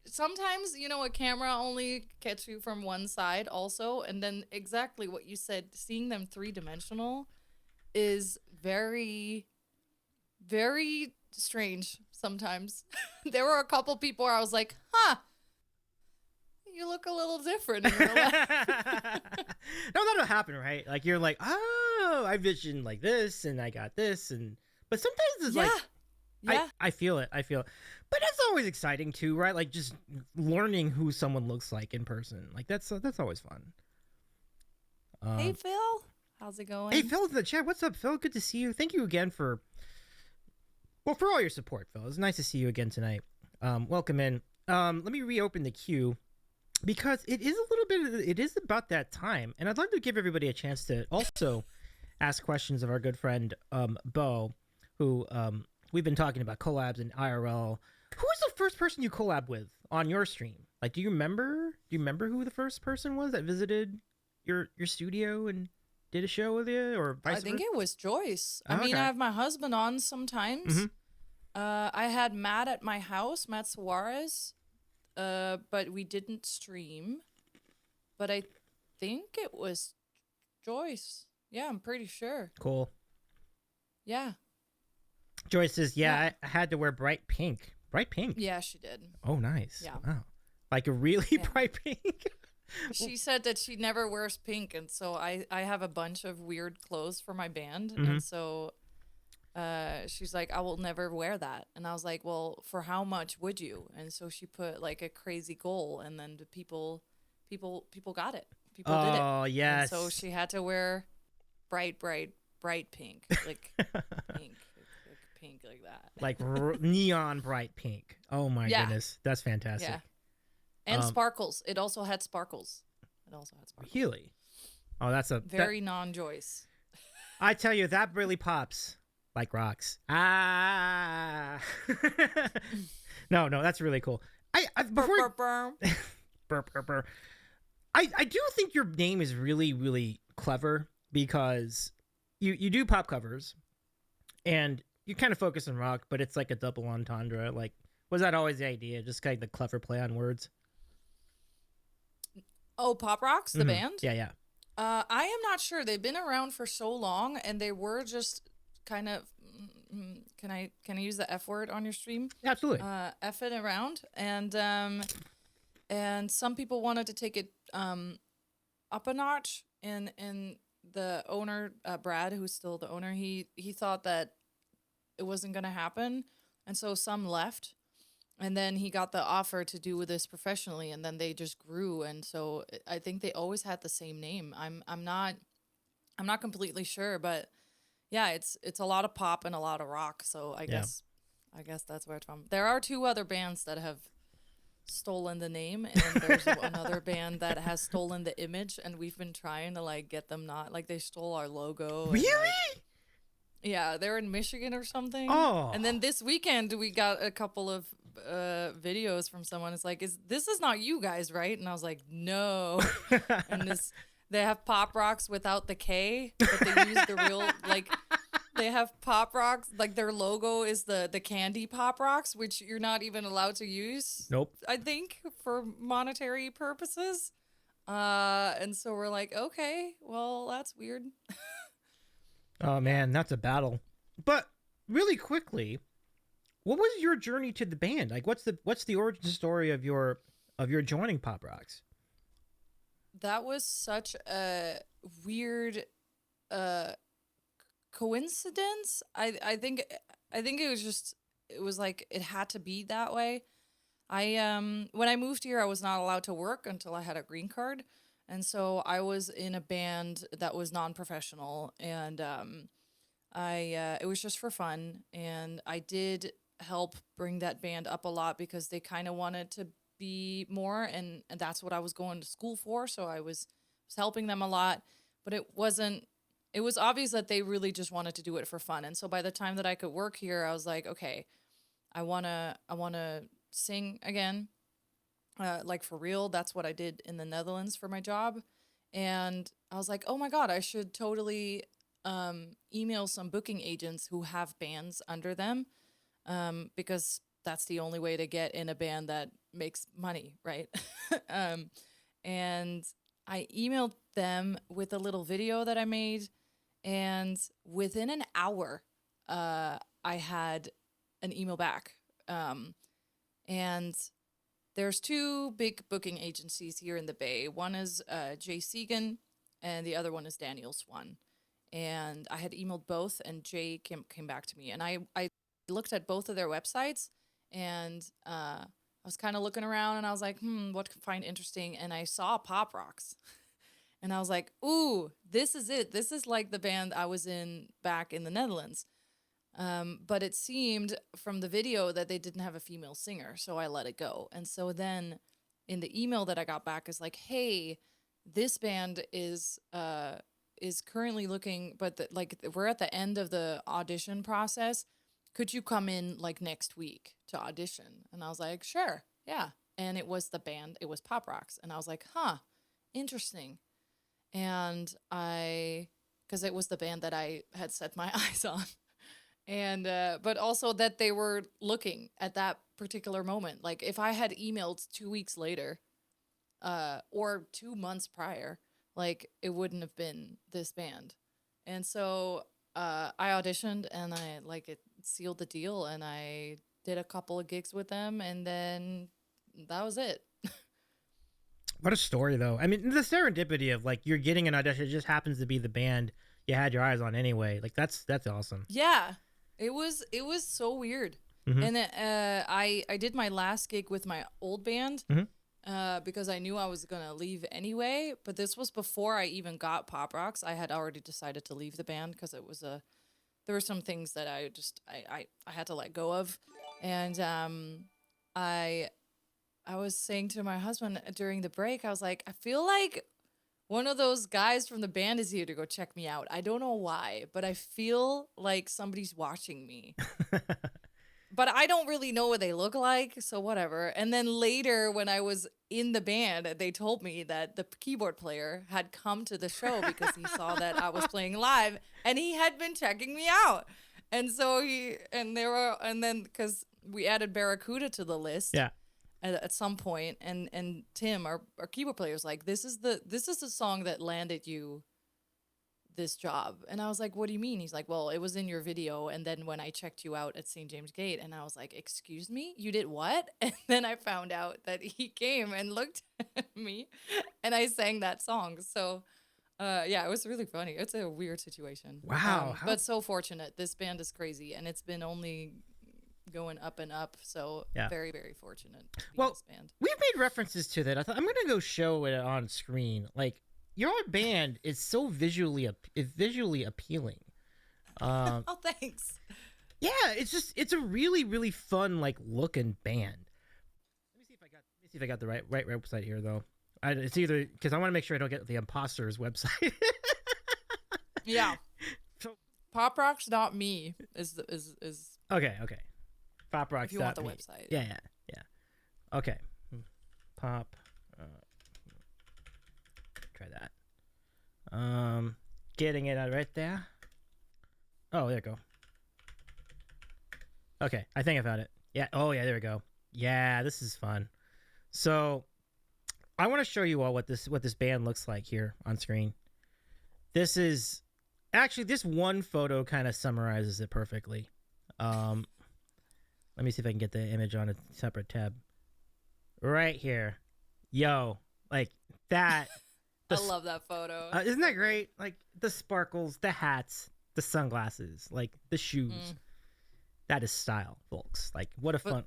sometimes, you know, a camera only gets you from one side also, and then exactly what you said, seeing them 3-dimensional is very, very strange sometimes. There were a couple people where I was like, huh, you look a little different in real life. No, that'll happen, right? Like you're like, oh, I visioned like this, and I got this, but sometimes it's like, yeah, I feel it. But that's always exciting too, right? Like just learning who someone looks like in person. Like that's always fun. Hey Phil, how's it going? Hey Phil's in the chat. What's up, Phil? Good to see you. Thank you again for all your support, Phil. It's nice to see you again tonight. Welcome in. Let me reopen the queue. because it is a little bit. It is about that time, and I'd like to give everybody a chance to also ask questions of our good friend Bo, who we've been talking about collabs and IRL. Who was the first person you collab with on your stream? Like, do you remember? Do you remember who the first person was that visited your studio and did a show with you, or I vice think versa? it was Joyce. I Oh, mean, I okay. have my husband on sometimes. Mm-hmm. I had Matt at my house, Matt Suarez, but we didn't stream. But I think it was Joyce. Yeah, I'm pretty sure. Cool. Yeah, Joyce says, "Yeah, yeah, I had to wear bright pink. Bright pink. yeah, she did. Oh, nice. Yeah, Wow. Like a really yeah. bright pink. She said that she never wears pink, and so I have a bunch of weird clothes for my band, Mm-hmm. and so she's like, I will never wear that, and I was like, well, for how much would you? And so she put like a crazy goal, and then the people got it. People did it, Oh, and so yes. she had to wear bright pink, like pink like that. Like neon bright pink. Oh my Yeah, goodness, that's fantastic. yeah, and Um, sparkles. It also had sparkles. It also had sparkles. really? Oh, that's a that. Very non-Joyce. I tell you, that really pops like rocks. Ah. No, that's really cool. I Burr, before burr, burr. burr, burr, burr. I do think your name is really really clever because you do pop covers and you kind of focus on rock, but it's like a double entendre. Like, was that always the idea? Just kind of the clever play on words. Oh, Pop Rocks, the band? Yeah, yeah. I am not sure. They've been around for so long, and they were just kind of. Can I use the F word on your stream? Absolutely. Effing around, and some people wanted to take it up a notch, and the owner Brad, who's still the owner, he thought that it wasn't gonna happen, and so some left. And then he got the offer to do this professionally, and then they just grew. And so I think they always had the same name. I'm not completely sure, but yeah, it's a lot of pop and a lot of rock. So Yeah. I guess that's where it's from. There are two other bands that have stolen the name, and there's another band that has stolen the image, and we've been trying to like get them not like they stole our logo. And, Really? like, yeah, they're in Michigan or something. Oh. And then this weekend we got a couple of videos from someone. It's like, this is not you guys, right? And I was like, no. And they have Pop Rocks without the K, but they use the real like they have Pop Rocks, like their logo is the candy Pop Rocks, which you're not even allowed to use. Nope. I think for monetary purposes. And so we're like, okay, well, that's weird. Oh man, that's a battle. But really quickly, what was your journey to the band? Like, what's the origin story of your joining Pop Rocks? That was such a weird coincidence. I think it was like it had to be that way. When I moved here, I was not allowed to work until I had a green card. And so I was in a band that was non-professional, and it was just for fun, and I did help bring that band up a lot because they kind of wanted to be more, and that's what I was going to school for, so I was helping them a lot, but it was obvious that they really just wanted to do it for fun. And so by the time that I could work here, I was like, okay, I want to sing again. Like for real, that's what I did in the Netherlands for my job. And I was like, oh my God, I should totally email some booking agents who have bands under them, because that's the only way to get in a band that makes money, right? And I emailed them with a little video that I made, and within an hour, I had an email back. And there's two big booking agencies here in the Bay. One is Jay Segan, and the other one is Daniel Swan. And I had emailed both, and Jay came back to me. And I looked at both of their websites, and I was kind of looking around, and I was like, what could I find interesting? And I saw Pop Rocks. And I was like, ooh, this is it. This is like the band I was in back in the Netherlands. But it seemed from the video that they didn't have a female singer, so I let it go. And so then in the email that I got back is like, hey, this band is currently looking, but like we're at the end of the audition process. Could you come in like next week to audition? And I was like, sure, yeah. And it was the band, it was Pop Rocks, and I was like, huh, interesting. And because it was the band that I had set my eyes on, and but also that they were looking at that particular moment. Like if I had emailed 2 weeks later, or 2 months prior, like it wouldn't have been this band. And so I auditioned and I like it sealed the deal, and I did a couple of gigs with them, and then that was it. What a story, though. I mean, the serendipity of like you're getting an audition, it just happens to be the band you had your eyes on anyway. Like that's awesome. Yeah, it was so weird. Mm-hmm. And then I did my last gig with my old band. Mm-hmm. Because I knew I was gonna leave anyway. But this was before I even got Pop Rocks. I had already decided to leave the band because it was there were some things that I had to let go of, and I was saying to my husband during the break, I was like, I feel like one of those guys from the band is here to go check me out. I don't know why, but I feel like somebody's watching me. But I don't really know what they look like, so whatever. And then later, when I was in the band, they told me that the keyboard player had come to the show because he saw that I was playing live, and he had been checking me out. And so and then because we added Barracuda to the list, Yeah. at some point, and Tim, our keyboard player, was like, this is the song that landed you this job. And I was like, what do you mean? He's like, well, it was in your video, and then when I checked you out at St. James Gate. And I was like, excuse me, you did what? And then I found out that he came and looked at me, and I sang that song. So yeah, it was really funny. It's a weird situation. Wow. But so fortunate. This band is crazy, and it's been only going up and up. So Yeah. very, very fortunate to be in Well, this band. we've made references to that. I thought I'm gonna go show it on screen. Like your band is so visually appealing. Oh, thanks. Yeah, it's a really really fun like looking band. Let me see if I got the right website here though. It's either because I want to make sure I don't get the imposter's website. Yeah. So Pop Rocks Not Me is okay. Pop Rocks. if you want the website. Yeah. Okay. Pop. Try that. Getting it out right there. Oh, there we go. Okay, I think I found it. Yeah. Oh, yeah. There we go. Yeah, this is fun. So, I want to show you all what this band looks like here on screen. This is actually this one photo kind of summarizes it perfectly. Let me see if I can get the image on a separate tab. Right here. Yo, like that. I love that photo. Isn't that great? Like the sparkles, the hats, the sunglasses, like the shoes. That is style, folks. Like what a fun.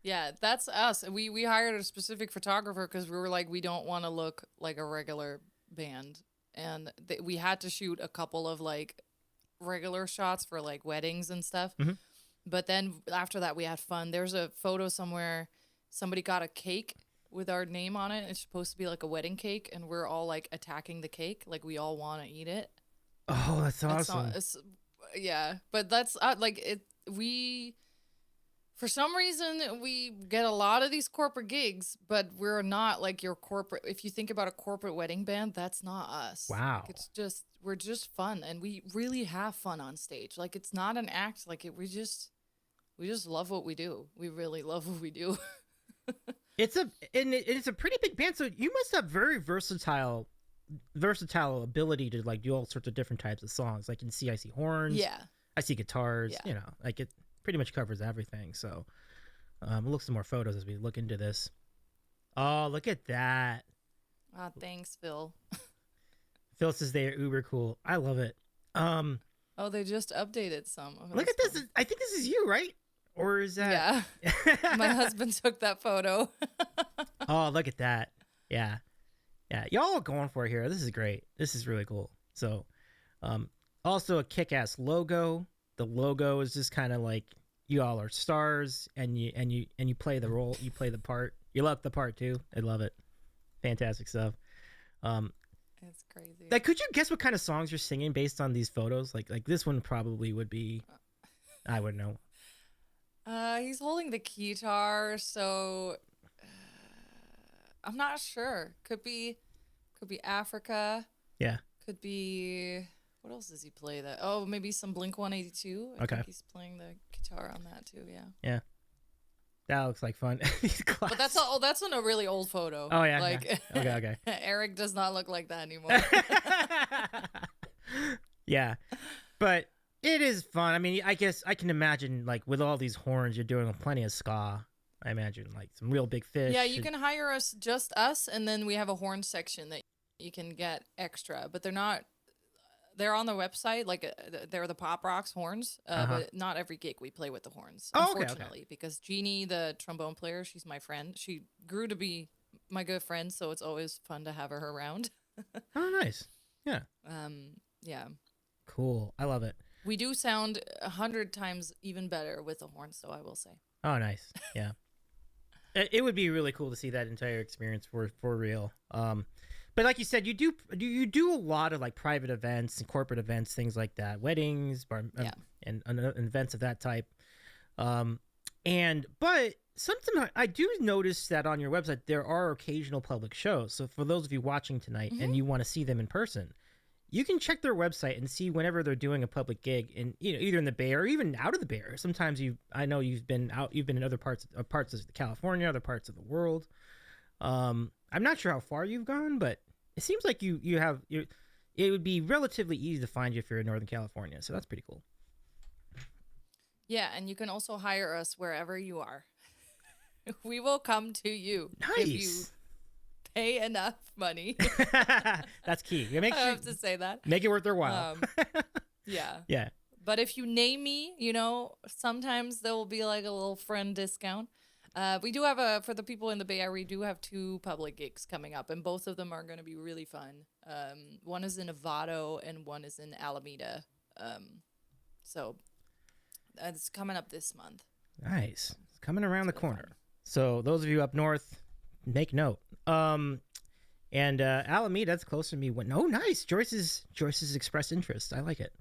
Yeah, that's us. We hired a specific photographer because we were like, we don't want to look like a regular band. And we had to shoot a couple of like regular shots for like weddings and stuff. Mm-hmm. But then after that, we had fun. There's a photo somewhere. Somebody got a cake with our name on it. It's supposed to be like a wedding cake, and we're all like attacking the cake, like we all want to eat it. Oh, that's awesome. Yeah, but that's like it. We, for some reason, we get a lot of these corporate gigs, but we're not like your corporate. If you think about a corporate wedding band, that's not us. Wow. Like, we're just fun, and we really have fun on stage. Like it's not an act. Like we just love what we do. We really love what we do. It's a pretty big band, so you must have very versatile ability to like do all sorts of different types of songs. Like you can see, I see horns. Yeah. I see guitars. Yeah. You know, like it pretty much covers everything. So, we'll look some more photos as we look into this. Oh, look at that! Thanks, Phil. Phil says they are uber cool. I love it. Oh, they just updated some. Look at this. I think this is you, right? Or is that? Yeah. My husband took that photo. Oh, look at that. Yeah. Y'all are going for it here. This is great. This is really cool. So, also a kick-ass logo. The logo is just kind of like you all are stars, and you play the role. You play the part. You love the part too. I love it. Fantastic stuff. Um, It's crazy. like, could you guess what kind of songs you're singing based on these photos? Like this one probably would be. I wouldn't know. He's holding the guitar, so I'm not sure. Could be Africa. Yeah. Could be what else does he play? That maybe some Blink 182. I Okay. think he's playing the guitar on that too. Yeah. Yeah. That looks like fun. But that's in a really old photo. Oh yeah. Like Yeah. Okay. Eric does not look like that anymore. Yeah, but it is fun. I mean, I guess I can imagine like with all these horns, you're doing plenty of ska. I imagine like some real big fish. Yeah, you can hire us, just us, and then we have a horn section that you can get extra. But they're not. They're on the website, like they're the Pop Rocks horns, but not every gig we play with the horns, unfortunately, because Jeannie, the trombone player, she's my friend. She grew to be my good friend, so it's always fun to have her around. Oh, nice. Yeah. Yeah. Cool. I love it. We do sound 100 times even better with the horns, though, I will say. Oh, nice. Yeah. It would be really cool to see that entire experience for real. But like you said, you do a lot of like private events and corporate events, things like that, weddings, and events of that type. But sometimes I do notice that on your website there are occasional public shows. So for those of you watching tonight and you want to see them in person, you can check their website and see whenever they're doing a public gig, in either in the Bay or even out of the Bay Area. Sometimes I know you've been in other parts of California, other parts of the world. I'm not sure how far you've gone, but it seems like it would be relatively easy to find you if you're in Northern California. So that's pretty cool. Yeah, and you can also hire us wherever you are. We will come to you. Nice. If you pay enough money. That's key. I have to say that. Make it worth their while. Yeah. Yeah. But if you name me, sometimes there will be like a little friend discount. We do have for the people in the Bay Area, we do have 2 public gigs coming up, and both of them are going to be really fun. One is in Novato and one is in Alameda. So it's coming up this month. Nice. It's coming around the corner. Fun. So those of you up north, make note. And Alameda, that's close to me. Nice. Joyce's expressed interest. I like it.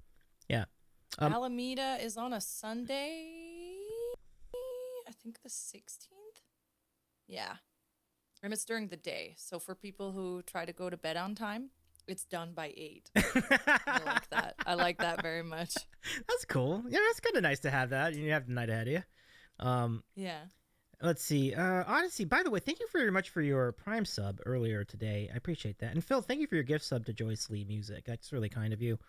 Yeah. Alameda is on a Sunday. I think the 16th. Yeah. And it's during the day. So for people who try to go to bed on time, it's done by 8. I like that. I like that very much. That's cool. Yeah, that's kind of nice to have that. You have the night ahead of you. Yeah. Let's see. Odyssey, by the way, thank you very much for your Prime sub earlier today. I appreciate that. And Phil, thank you for your gift sub to Joyce Lee Music. That's really kind of you.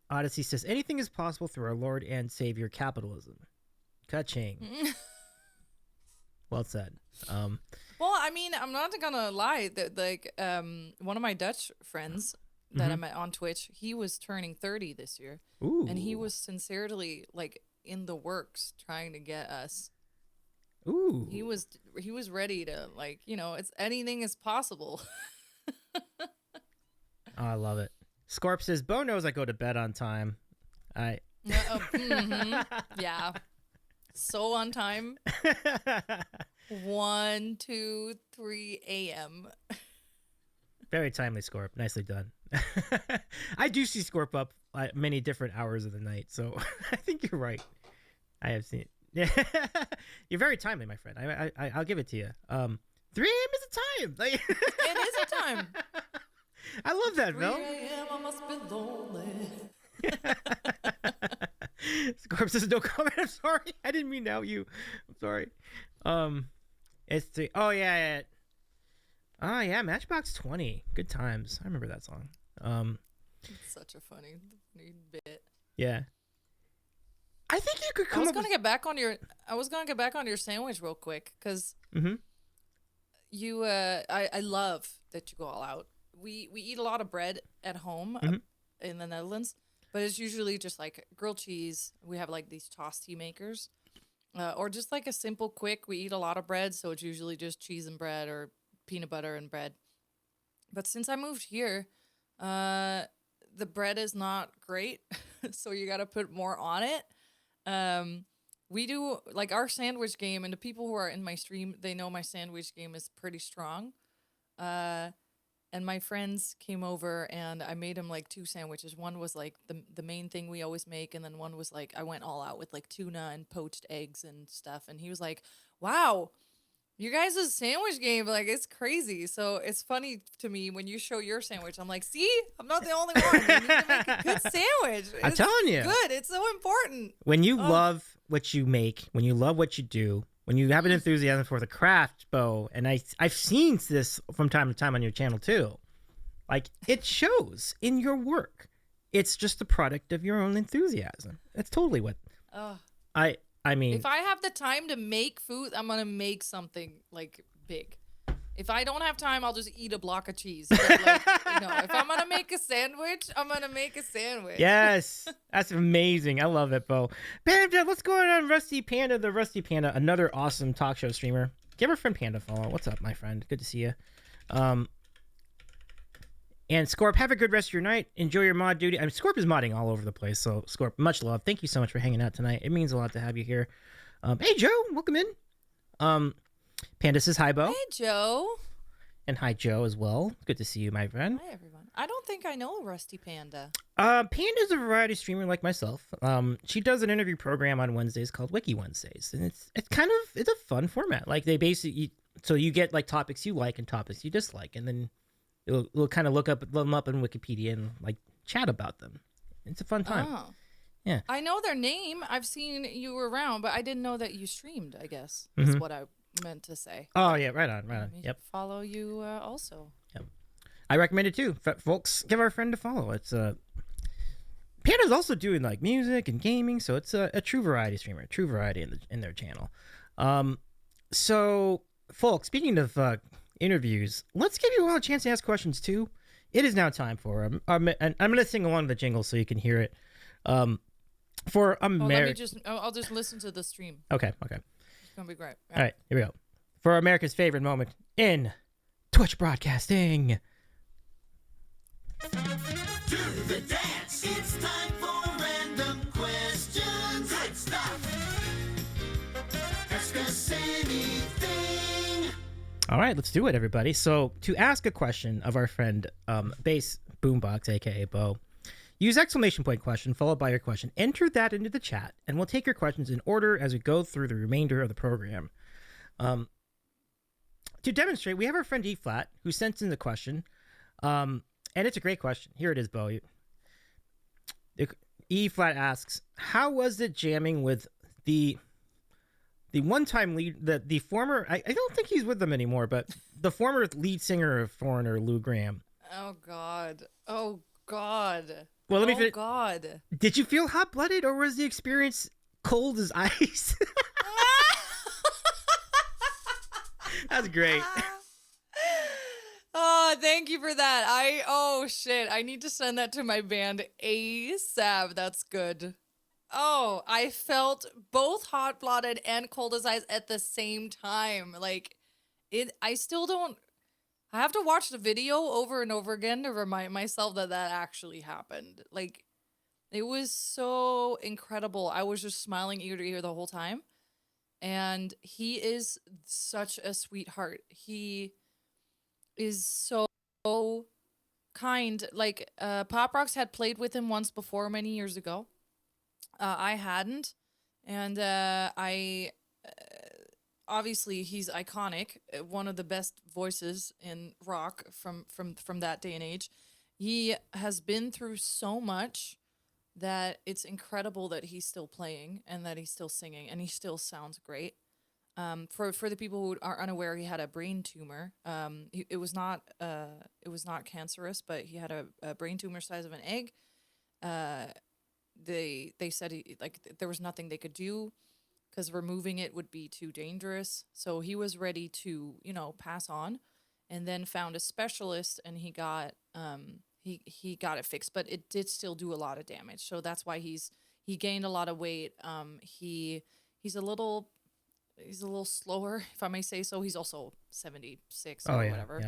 Odyssey says, anything is possible through our Lord and Savior capitalism. Ka-ching. Well said. Well, I mean, I'm not gonna lie. One of my Dutch friends that I met on Twitch, he was turning 30 this year. Ooh. And he was sincerely like in the works trying to get us. Ooh. He was ready to it's anything is possible. Oh, I love it. Scorp says, Bo knows I go to bed on time. Yeah. So on time. 1, 2, 3 a.m. Very timely, Scorp. Nicely done. I do see Scorp up at many different hours of the night, so I think you're right. I have seen it. Yeah, you're very timely, my friend. I'll give it to you. 3 a.m. is a time. Like, it is a time. I love that, 3 Phil. a.m. I must be lonely. Scorp says no comment. I'm sorry. I didn't mean to out you. I'm sorry. It's 3. Oh yeah. Oh yeah. Matchbox 20. Good times. I remember that song. It's such a funny bit. Yeah. I think you could come. I was gonna get back on your sandwich real quick because you. I love that you go all out. We eat a lot of bread at home in the Netherlands, but it's usually just like grilled cheese. We have like these toasty makers, or just like a simple quick. We eat a lot of bread, so it's usually just cheese and bread or peanut butter and bread. But since I moved here, the bread is not great, so you got to put more on it. we do like our sandwich game, and the people who are in my stream, they know my sandwich game is pretty strong. And my friends came over and I made them like 2 sandwiches. One was like the main thing we always make, and then one was like I went all out with like tuna and poached eggs and stuff. And he was like, "Wow, you guys' sandwich game, like it's crazy." So it's funny to me when you show your sandwich. I'm like, see, I'm not the only one. You need to make a good sandwich. I'm telling you. Good. It's so important. When you love what you make, when you love what you do, when you have an enthusiasm for the craft, Bo, and I've seen this from time to time on your channel too, like it shows in your work. It's just the product of your own enthusiasm. That's totally what I mean. If I have the time to make food, I'm gonna make something like big. If I don't have time, I'll just eat a block of cheese. But, like, if I'm gonna make a sandwich, I'm gonna make a sandwich. Yes, that's amazing. I love it, Bo. Panda, what's going on, Rusty Panda? The Rusty Panda, another awesome talk show streamer. Give our friend Panda a follow. What's up, my friend? Good to see you. And Scorp, have a good rest of your night. Enjoy your mod duty. Scorp is modding all over the place, so Scorp, much love. Thank you so much for hanging out tonight. It means a lot to have you here. Hey, Joe, welcome in. Panda says hi, Bo. Hey, Joe. And hi, Joe, as well. Good to see you, my friend. Hi, everyone. I don't think I know Rusty Panda. Panda's a variety streamer like myself. She does an interview program on Wednesdays called Wiki Wednesdays, and it's a fun format. Like they basically, so you get like topics you like and topics you dislike, and then we'll kind of look them up in Wikipedia and like chat about them. It's a fun time. Oh. Yeah. I know their name. I've seen you around, but I didn't know that you streamed, I guess. That's what I meant to say. Oh, yeah. Right on. Yep. Follow you also. Yep. I recommend it too. Folks, give our friend a follow. It's Panda's also doing like music and gaming, so it's a true variety streamer, true variety in their channel. So, folks, speaking of interviews, let's give you all a chance to ask questions too. It is now time for and I'm gonna sing along the jingle so you can hear it. For America, I'll just listen to the stream. Okay. It's gonna be great. Yeah. All right, here we go. For America's favorite moment in Twitch broadcasting. Do the dance. It's time for random questions. Great stuff. Ask us anything. All right, let's do it, everybody. So to ask a question of our friend BassBoombox, aka Bo, use exclamation point question followed by your question. Enter that into the chat, and we'll take your questions in order as we go through the remainder of the program. To demonstrate, we have our friend E Flat who sent in the question, and it's a great question. Here it is, Bo. E Flat asks, "How was it jamming with the one-time lead, the former? I don't think he's with them anymore, but the former lead singer of Foreigner, Lou Graham." Oh God. Oh God. Well, let me finish. God. Did you feel hot-blooded, or was the experience cold as ice? That's great. Oh, thank you for that. Oh shit. I need to send that to my band ASAP. That's good. Oh, I felt both hot-blooded and cold as ice at the same time. Like I still don't. I have to watch the video over and over again to remind myself that actually happened. Like, it was so incredible. I was just smiling ear to ear the whole time. And he is such a sweetheart. He is so kind. Like, Pop Rocks had played with him once before many years ago. I hadn't. And obviously he's iconic, one of the best voices in rock from that day and age. He has been through so much that it's incredible that he's still playing and that he's still singing and he still sounds great. For the people who are unaware, he had a brain tumor. It was not cancerous, but he had a brain tumor size of an egg. They said there was nothing they could do, because removing it would be too dangerous. So he was ready to, pass on, and then found a specialist, and he got he got it fixed, but it did still do a lot of damage. So that's why he gained a lot of weight. He's a little slower, if I may say so. He's also 76 or whatever.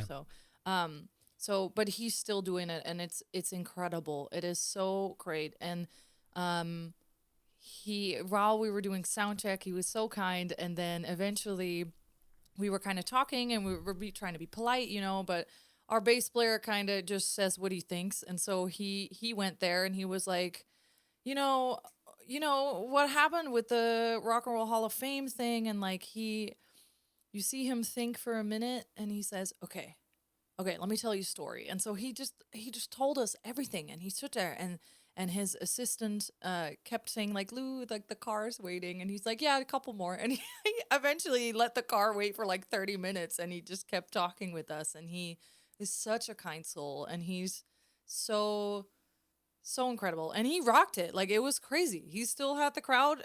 Yeah. But he's still doing it, and it's incredible. It is so great. And while we were doing sound check, he was so kind, and then eventually we were kind of talking, and we were trying to be polite, but our bass player kind of just says what he thinks, and so he went there and he was like, you know, what happened with the Rock and Roll Hall of Fame thing, and like you see him think for a minute, and he says, okay, let me tell you a story. And so he just told us everything, and he stood there, and his assistant kept saying like, Lou, like the car's waiting, and he's like, yeah, a couple more, and he eventually let the car wait for like 30 minutes, and he just kept talking with us, and he is such a kind soul, and he's so incredible, and he rocked it. Like, it was crazy. He still had the crowd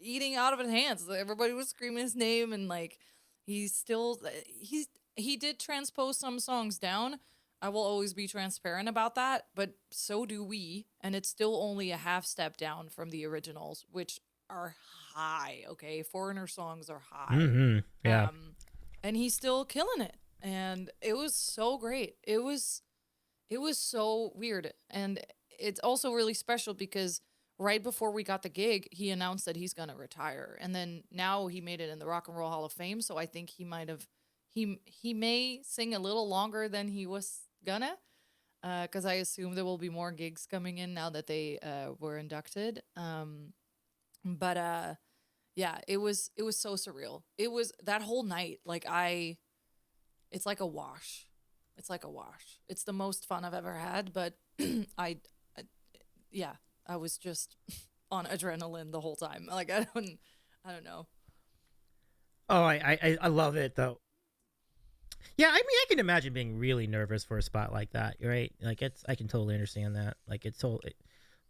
eating out of his hands. Everybody was screaming his name, and like he did transpose some songs down. I will always be transparent about that, but so do we, and it's still only a half step down from the originals, which are high. Okay, Foreigner songs are high. Yeah. And he's still killing it, and it was so great. It was so weird, and it's also really special because right before we got the gig, he announced that he's gonna retire, and then now he made it in the Rock and Roll Hall of Fame. So I think he might have, he may sing a little longer than he was gonna, because I assume there will be more gigs coming in now that they were inducted. But yeah, it was so surreal. It was that whole night, like it's like a wash. It's like a wash. It's the most fun I've ever had, but yeah, I was just on adrenaline the whole time. Like, I don't know. Oh, I love it though. Yeah, I mean, I can imagine being really nervous for a spot like that, right? Like, I can totally understand that. Like,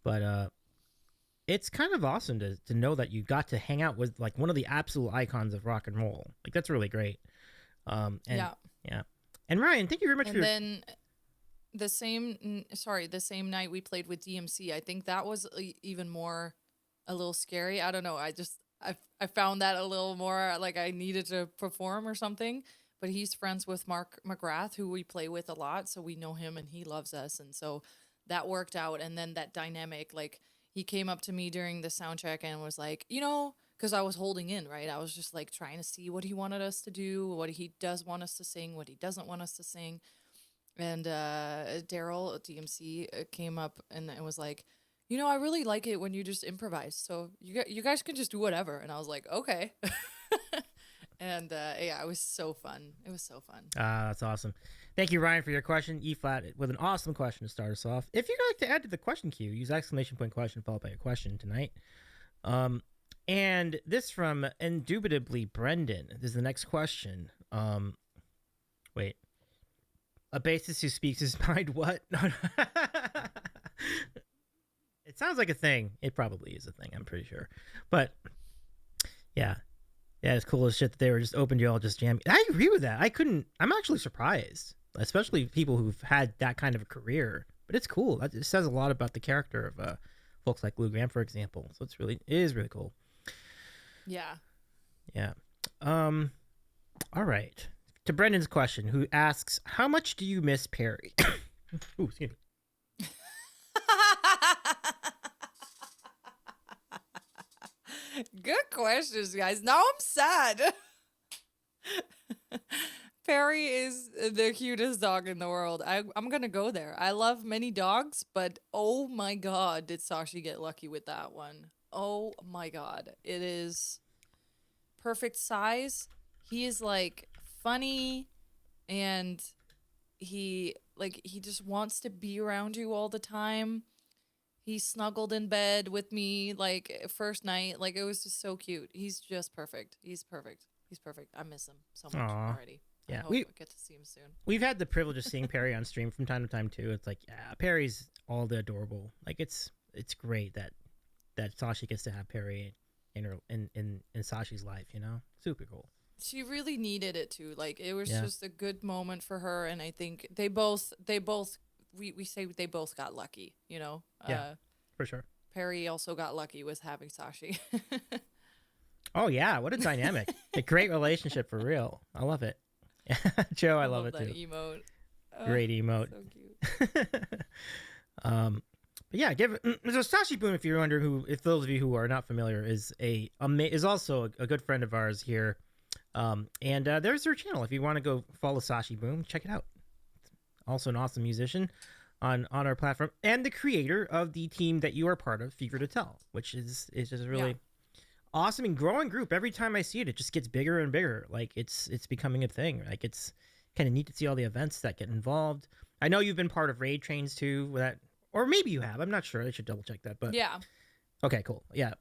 but it's kind of awesome to know that you got to hang out with like one of the absolute icons of rock and roll. Like, that's really great. And, yeah. And Ryan, thank you very much and for. Then the same night we played with DMC. I think that was even more a little scary. I don't know. I found that a little more like I needed to perform or something. But he's friends with Mark McGrath, who we play with a lot, so we know him and he loves us, and so that worked out. And then that dynamic, like, he came up to me during the sound check and was like, because I was holding in, right? I was just like trying to see what he wanted us to do, what he does want us to sing, what he doesn't want us to sing. And Daryl at DMC came up and was like, I really like it when you just improvise, so you guys can just do whatever. And I was like, okay. And yeah, it was so fun. It was so fun. That's awesome. Thank you, Ryan, for your question. E-flat with an awesome question to start us off. If you'd like to add to the question queue, use ! Question followed by a question tonight. And this from indubitably Brendan. This is the next question. Wait. A bassist who speaks his mind, what? It sounds like a thing. It probably is a thing, I'm pretty sure. But, yeah. Yeah, it's cool as shit that they were just open to y'all just jamming. I agree with that. I'm actually surprised, especially people who've had that kind of a career. But it's cool. It says a lot about the character of folks like Lou Graham, for example. So it is really cool. Yeah. Yeah. All right. To Brendan's question, who asks, how much do you miss Perry? Ooh, excuse me. Good questions, guys. Now I'm sad. Perry is the cutest dog in the world. I'm gonna go there. I love many dogs, but oh my god, did Sashi get lucky with that one. Oh my god. It is perfect size. He is like funny, and he just wants to be around you all the time. He snuggled in bed with me like first night. Like, it was just so cute. He's just perfect. He's perfect. I miss him so much already. Yeah, I hope I get to see him soon. We've had the privilege of seeing Perry on stream from time to time too. It's like, yeah, Perry's all the adorable. Like, it's great that Sashi gets to have Perry in Sashi's life. Super cool. She really needed it too. Like, it was just a good moment for her, and I think they both we say they both got lucky. Yeah, for sure. Perry also got lucky with having Sashi. Oh yeah, what a dynamic! A great relationship for real. I love it. Joe, I love it that too. Emote. Great emote. So cute. But yeah, give it. So Sashi Boom, if you're wondering who, if those of you who are not familiar, is also a good friend of ours here. And there's her channel. If you want to go follow Sashi Boom, check it out. Also an awesome musician on our platform, and the creator of the team that you are part of, Fever to Tell, which is just really awesome and growing group. Every time I see it, it just gets bigger and bigger. Like it's becoming a thing. Like it's kind of neat to see all the events that get involved. I know you've been part of raid trains too, that, or maybe you have. I'm not sure. I should double check that. But Yeah. okay, cool. Yeah.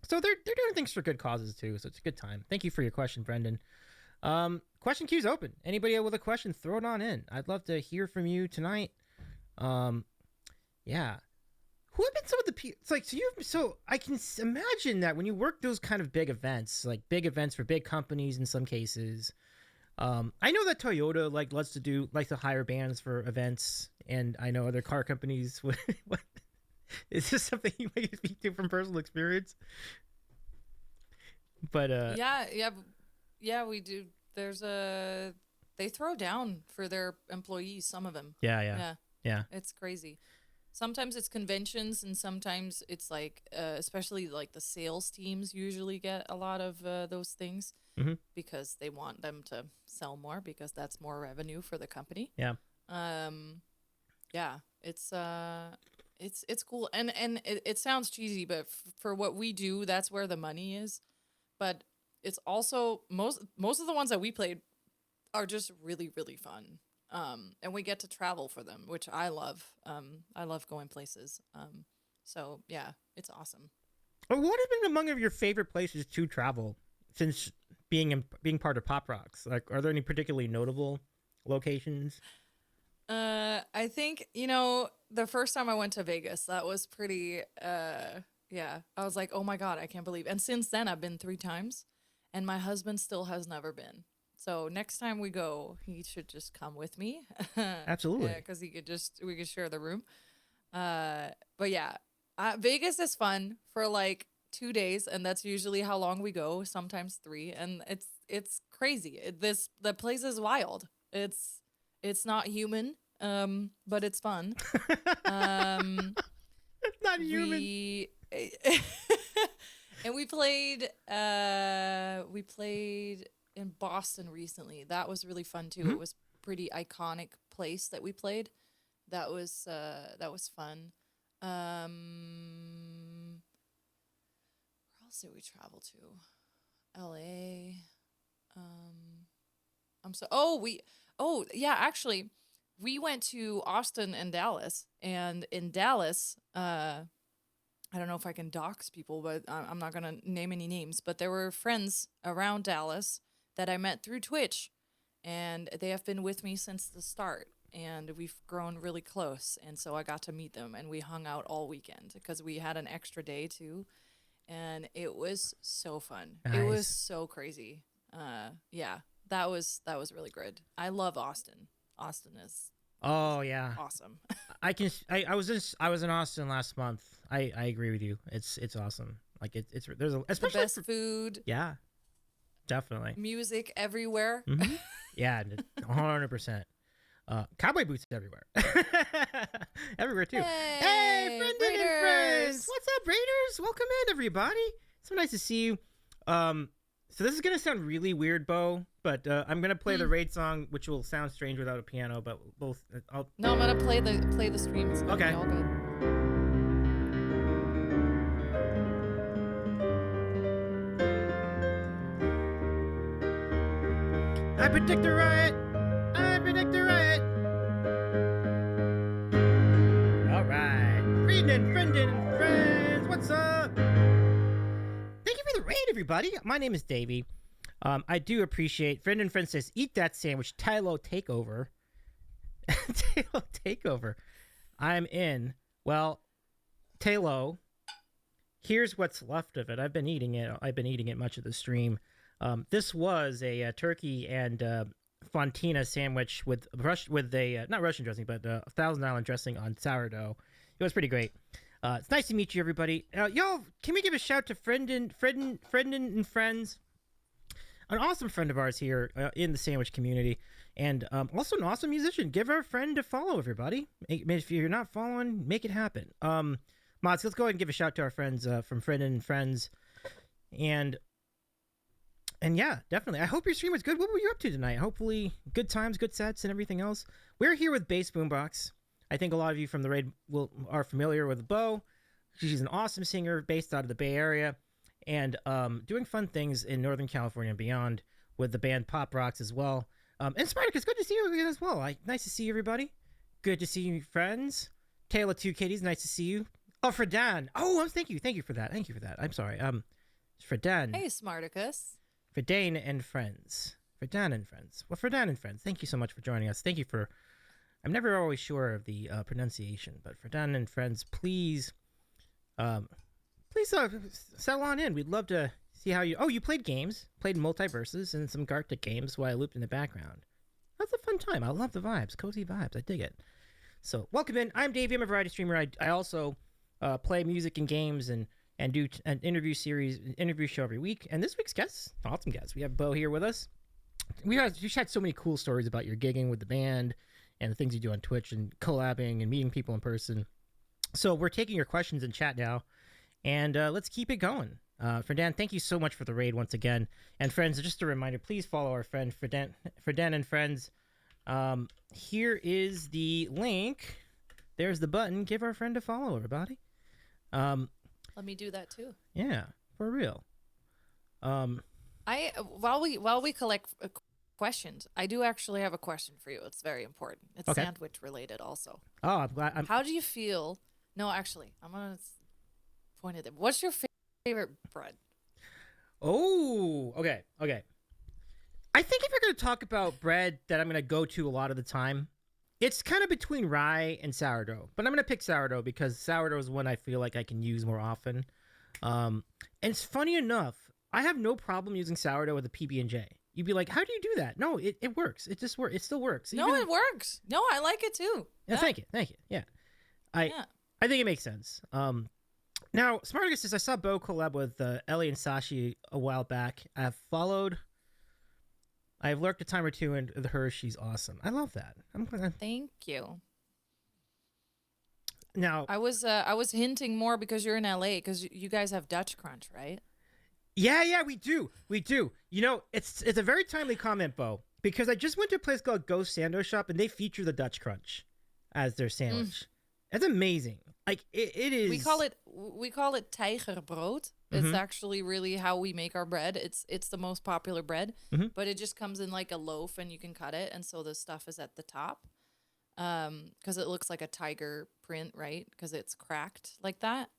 So they're doing things for good causes too. So it's a good time. Thank you for your question, Brendan. Question queue's open. Anybody with a question, throw it on in. I'd love to hear from you tonight. Yeah. Who have been some of the people? It's like, so I can imagine that when you work those kind of big events, like big events for big companies in some cases. I know that Toyota likes to hire bands for events, and I know other car companies would. Is this something you might speak to from personal experience? But yeah, we do. They throw down for their employees. Some of them. Yeah. It's crazy. Sometimes it's conventions, and sometimes it's like, especially like the sales teams usually get a lot of those things because they want them to sell more because that's more revenue for the company. Yeah. Yeah. It's cool, and it sounds cheesy, but for what we do, that's where the money is. But it's also most of the ones that we played are just really, really fun. And we get to travel for them, which I love. I love going places. So yeah, it's awesome. What have been among of your favorite places to travel since being part of Pop Rocks? Like, are there any particularly notable locations? I think, the first time I went to Vegas, that was pretty, yeah, I was like, oh my God, I can't believe. And since then I've been 3 times and my husband still has never been. So next time we go, he should just come with me. Absolutely. Yeah, because we could share the room. But yeah, Vegas is fun for like 2 days, and that's usually how long we go. Sometimes 3, and it's crazy. The place is wild. It's not human, but it's fun. It's not human. And we played in Boston recently. That was really fun too. It was pretty iconic place that we played. That was fun. Where else did we travel to? LA. Actually, we went to Austin and Dallas, and in Dallas, I don't know if I can dox people, but I'm not gonna name any names, but there were friends around Dallas that I met through Twitch, and they have been with me since the start, and we've grown really close, and so I got to meet them, and we hung out all weekend because we had an extra day too, and it was so fun. Nice. It was so crazy. Yeah, that was really good. I love Austin. Austin is awesome. I was in Austin last month. I agree with you. It's awesome. Like there's especially the best food. Yeah, definitely. Music everywhere. Yeah, 100%. Cowboy boots everywhere. Everywhere too. Hey, Brendan Raiders. and friends. What's up, Raiders? Welcome in, everybody. So nice to see you. So this is gonna sound really weird, Bo, but I'm gonna play the raid song, which will sound strange without a piano. But both. No, I'm gonna play the stream. It's gonna be all good. I predict a riot. I predict a riot. All right, Brendan, Brendan, and friends. What's up? Thank you for the raid, everybody. My name is Davey. I do appreciate. Friend and friend says, "Eat that sandwich, Tylo takeover." Tylo takeover. I'm in. Well, Tylo, here's what's left of it. I've been eating it much of the stream. This was a turkey and fontina sandwich with not Russian dressing, but Thousand Island dressing on sourdough. It was pretty great. It's nice to meet you, everybody. Y'all, can we give a shout to friend and friends? an awesome friend of ours here in the sandwich community, and also an awesome musician. Give our friend a follow, everybody. If you're not following, make it happen. Mods, let's go ahead and give a shout to our friends from Friend and Friends, and yeah, definitely. I hope your stream was good. What were you up to tonight? Hopefully, good times, good sets, and everything else. We're here with BassBoombox. I think a lot of you from the raid are familiar with Bo. She's an awesome singer based out of the Bay Area, and doing fun things in Northern California and beyond with the band Pop Rocks as well. And Spartacus, good to see you again as well. Nice to see everybody. Good to see you, friends. Tale of Two Kitties, nice to see you. Oh, Fredan. Oh, thank you for that. Thank you for that. I'm sorry. Fredan. Hey, Smarticus. Fredan and friends. Fredan and friends. Well, Fredan and friends. Thank you so much for joining us. Thank you for. I'm never always sure of the pronunciation, but Fredan and friends, please. Please settle on in. We'd love to see how you. Oh, you played games, played multiverses and some Gartic games while I looped in the background. That's a fun time. I love the vibes, cozy vibes. I dig it. So welcome in. I'm Davey. I'm a variety streamer. I also play music and games and do an interview show every week. And this week's guest, awesome guest. We have Bo here with us. You've had so many cool stories about your gigging with the band and the things you do on Twitch and collabing and meeting people in person. So we're taking your questions in chat now, and let's keep it going. Fredan, thank you so much for the raid once again. And friends, just a reminder, please follow our friend Fredan and friends. Here is the link. There's the button. Give our friend a follow, everybody. Let me do that too. Yeah, for real. While we collect questions, I do actually have a question for you. It's very important. It's okay. Sandwich related also. Oh, I'm glad. How do you feel? No, actually, I'm gonna point at it. What's your favorite bread? Oh, okay. I think if you're going to talk about bread that I'm going to go to a lot of the time, it's kind of between rye and sourdough. But I'm going to pick sourdough because sourdough is one I feel like I can use more often. And it's funny enough, I have no problem using sourdough with a PB&J. You'd be like, how do you do that? No, it works. It just works. It still works. No, it works. No, I like it too. Yeah, thank you. Yeah. I think it makes sense. Now, Smarticus says, I saw Bo collab with Ellie and Sashi a while back. I've lurked a time or two in her. She's awesome. I love that. Thank you. Now, I was hinting more because you're in LA because you guys have Dutch Crunch, right? Yeah, we do. You know, it's a very timely comment, Bo, because I just went to a place called Ghost Sando Shop and they feature the Dutch Crunch as their sandwich. That's amazing. Like it is. We call it tijgerbrood. It's actually really how we make our bread. It's the most popular bread, but it just comes in like a loaf and you can cut it, and so the stuff is at the top, because it looks like a tiger print, right? Because it's cracked like that.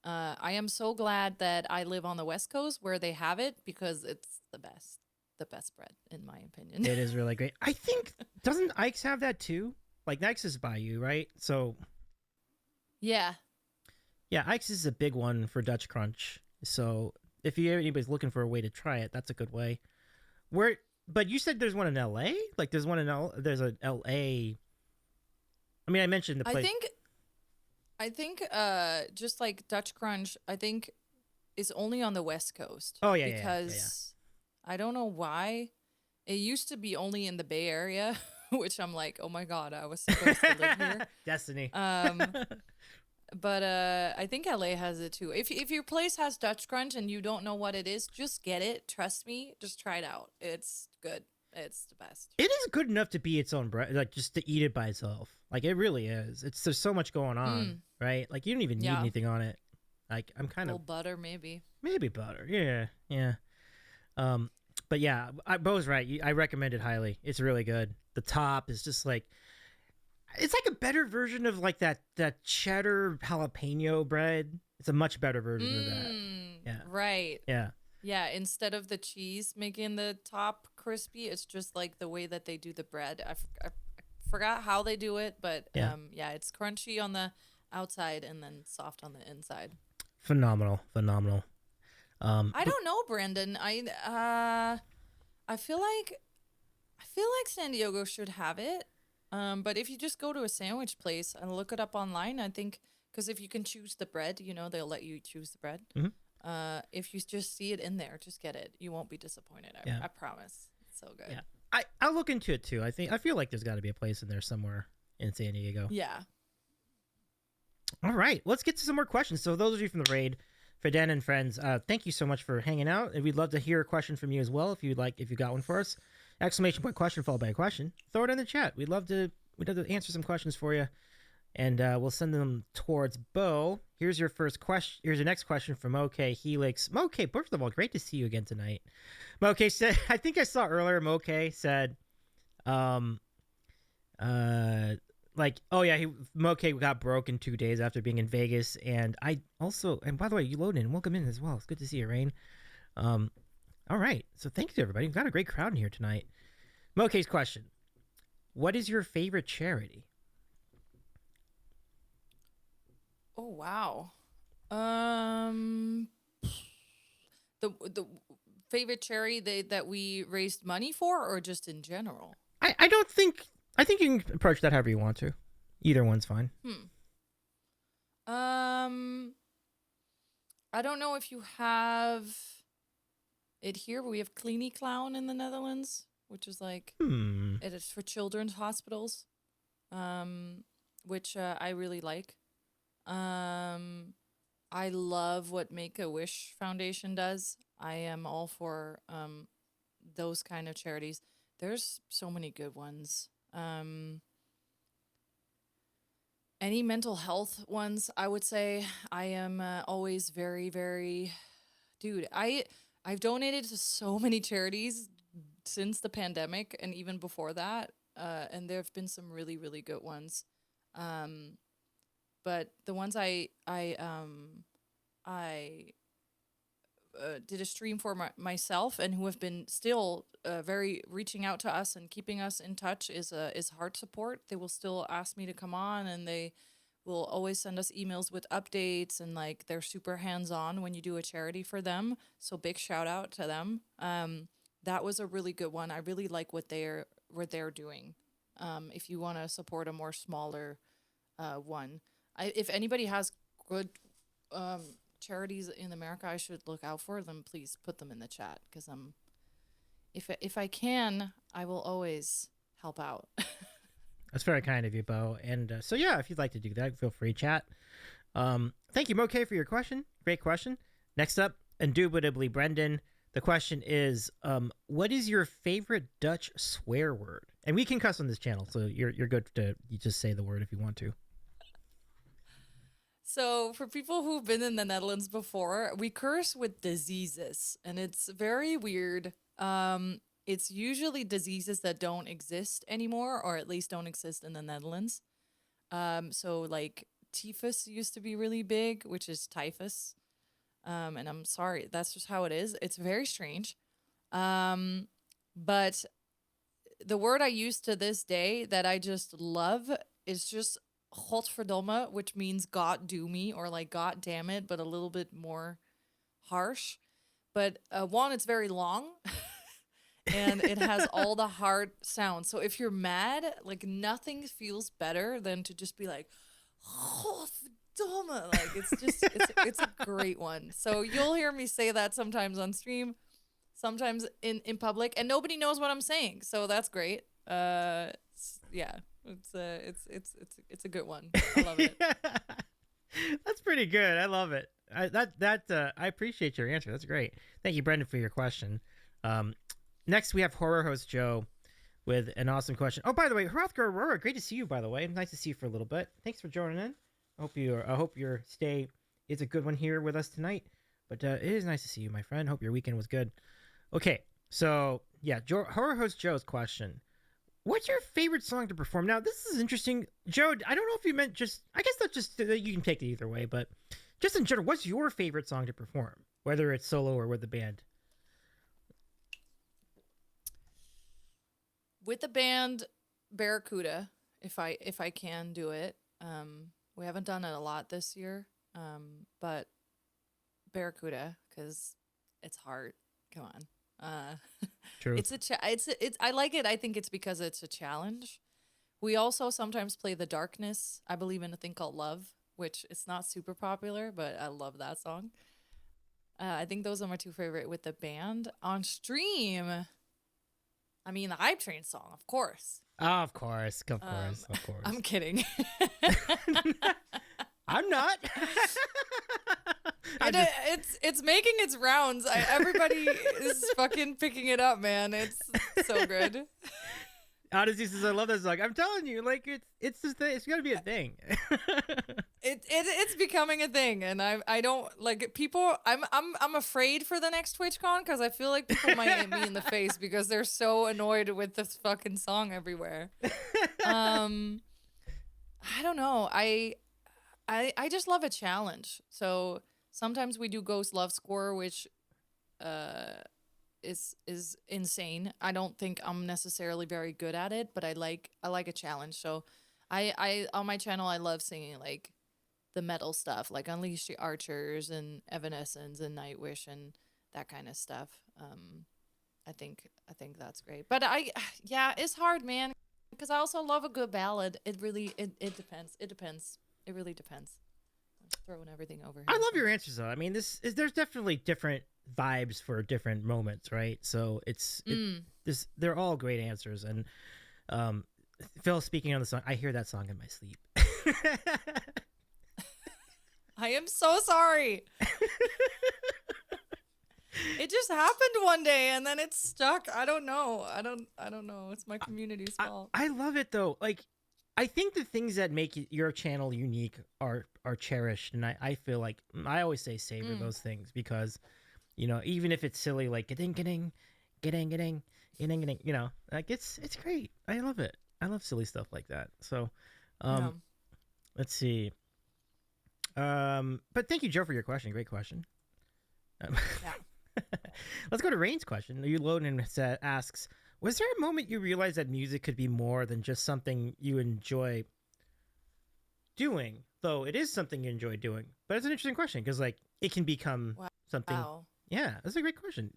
I am so glad that I live on the West Coast where they have it because it's the best bread in my opinion. It is really great. I think doesn't Ike's have that too? Like Ike's is by you, right? So. Yeah, Ike's is a big one for Dutch Crunch. So if anybody's looking for a way to try it, that's a good way. But you said there's one in LA? Like there's there's an LA. I mean, I mentioned the place. I think just like Dutch Crunch, I think is only on the West Coast. Oh yeah, because I don't know why. It used to be only in the Bay Area, which I'm like, oh my god, I was supposed to live here. Destiny. But I think LA has it too. If your place has Dutch Crunch and you don't know what it is, just get it. Trust me, just try it out. It's good. It's the best. It is good enough to be its own bread, like just to eat it by itself. Like it really is. There's so much going on, right? Like you don't even need anything on it. Like I'm kind of butter, maybe butter. Yeah. But yeah, Bo's right. I recommend it highly. It's really good. The top is just like. It's like a better version of like that cheddar jalapeno bread. It's a much better version of that. Yeah. Right. Yeah. Yeah. Instead of the cheese making the top crispy, it's just like the way that they do the bread. I forgot how they do it, but yeah, it's crunchy on the outside and then soft on the inside. Phenomenal. I don't know, Brandon. I feel like San Diego should have it. But if you just go to a sandwich place and look it up online, I think, because if you can choose the bread, they'll let you choose the bread. If you just see it in there, just get it. You won't be disappointed. Yeah. I promise. It's so good. Yeah. I'll look into it too. I feel like there's got to be a place in there somewhere in San Diego. Yeah. All right, let's get to some more questions. So those of you from the raid, Feden and friends, thank you so much for hanging out, and we'd love to hear a question from you as well if you got one for us. Exclamation point question followed by a question. Throw it in the chat. We'd love to answer some questions for you, and we'll send them towards Bo. Here's your first question. Here's your next question from OK Helix. Moke, first of all, great to see you again tonight. Moke said, I think I saw earlier. Moke said, like, oh yeah, Moke got broke in 2 days after being in Vegas, and I also, and by the way, you loaded in, welcome in as well. It's good to see you, Rain. All right, so thanks to everybody. We've got a great crowd in here tonight. Moke's question: what is your favorite charity? Oh wow. The favorite charity that we raised money for, or just in general? I think you can approach that however you want to. Either one's fine. I don't know if you have it here, but we have Kleenie Clown in the Netherlands, which is like it is for children's hospitals, which I really like. I love what Make-A-Wish Foundation does. I am all for those kind of charities. There's so many good ones. Any mental health ones, I would say. I am always very, very... Dude, I've donated to so many charities since the pandemic and even before that. And there have been some really, really good ones. But the ones I did a stream for myself and who have been still very reaching out to us and keeping us in touch is Heart Support. They will still ask me to come on, and they will always send us emails with updates, and like they're super hands-on when you do a charity for them. So big shout out to them. That was a really good one. I really like what they're doing. If you want to support a more smaller one, if anybody has good charities in America I should look out for, them please put them in the chat, because if I can, I will always help out. That's very kind of you, Bo. And so yeah, if you'd like to do that, feel free, chat. Thank you, Moke, for your question. Great question. Next up, indubitably, Brendan. The question is, what is your favorite Dutch swear word? And we can cuss on this channel, so you're good to you just say the word if you want to. So for people who've been in the Netherlands before, we curse with diseases, and it's very weird. It's usually diseases that don't exist anymore, or at least don't exist in the Netherlands. So like typhus used to be really big, which is typhus. And I'm sorry, that's just how it is. It's very strange. But the word I use to this day that I just love is just Godverdomme, which means God do me, or like God damn it, but a little bit more harsh. But one, it's very long and it has all the hard sounds. So if you're mad, like nothing feels better than to just be like, Godverdomme. Like it's a great one. So you'll hear me say that sometimes on stream, sometimes in public, and nobody knows what I'm saying. So that's great. Yeah. It's a good one. I love it. Yeah. That's pretty good. I love it. I appreciate your answer. That's great. Thank you, Brendan, for your question. Next, we have Horror Host Joe with an awesome question. Oh, by the way, Hrothgar Aurora, great to see you. By the way, nice to see you for a little bit. Thanks for joining in. I hope your stay is a good one here with us tonight. But it is nice to see you, my friend. Hope your weekend was good. Okay, so yeah, Horror Host Joe's question. What's your favorite song to perform? Now, this is interesting. Joe, I don't know if you meant just... I guess that's just... You can take it either way, but just in general, what's your favorite song to perform? Whether it's solo or with the band? With the band, Barracuda, if I can do it. We haven't done it a lot this year, but Barracuda, because it's hard. Come on. True. It's I like it. I think it's because it's a challenge. We also sometimes play The Darkness. I believe in a thing called Love, which it's not super popular, but I love that song. I think those are my two favorite with the band. On stream, I mean, the Hype Train song, of course. Oh, of course, of course, of course. I'm kidding. I'm not. It's making its rounds. Everybody is fucking picking it up, man. It's so good. Odyssey says, "I love that song." I'm telling you, like it's just it's gonna be a thing. It's becoming a thing, and I don't like people. I'm afraid for the next TwitchCon because I feel like people might hit me in the face because they're so annoyed with this fucking song everywhere. I don't know. I just love a challenge. So sometimes we do Ghost Love Score, which is insane. I don't think I'm necessarily very good at it, but I like a challenge. So I on my channel I love singing like the metal stuff, like Unleash the Archers and Evanescence and Nightwish and that kind of stuff. I think that's great. But yeah, it's hard, man, because I also love a good ballad. It really it depends. It depends. It really depends. I'm throwing everything over here. I love your answers though. I mean, there's definitely different vibes for different moments, right? So they're all great answers. And Phil, speaking on the song, I hear that song in my sleep. I am so sorry. It just happened one day and then it's stuck. I don't know. I don't know. It's my community's fault. I love it though. Like, I think the things that make your channel unique are cherished, and I feel like I always say savor those things because, you know, even if it's silly, like getting, you know, like it's great. I love it. I love silly stuff like that. So, let's see. But thank you, Joe, for your question. Great question. Yeah. Let's go to Rain's question. You load and asks, was there a moment you realized that music could be more than just something you enjoy doing? Though it is something you enjoy doing, but it's an interesting question because like it can become something. Wow. Yeah, that's a great question.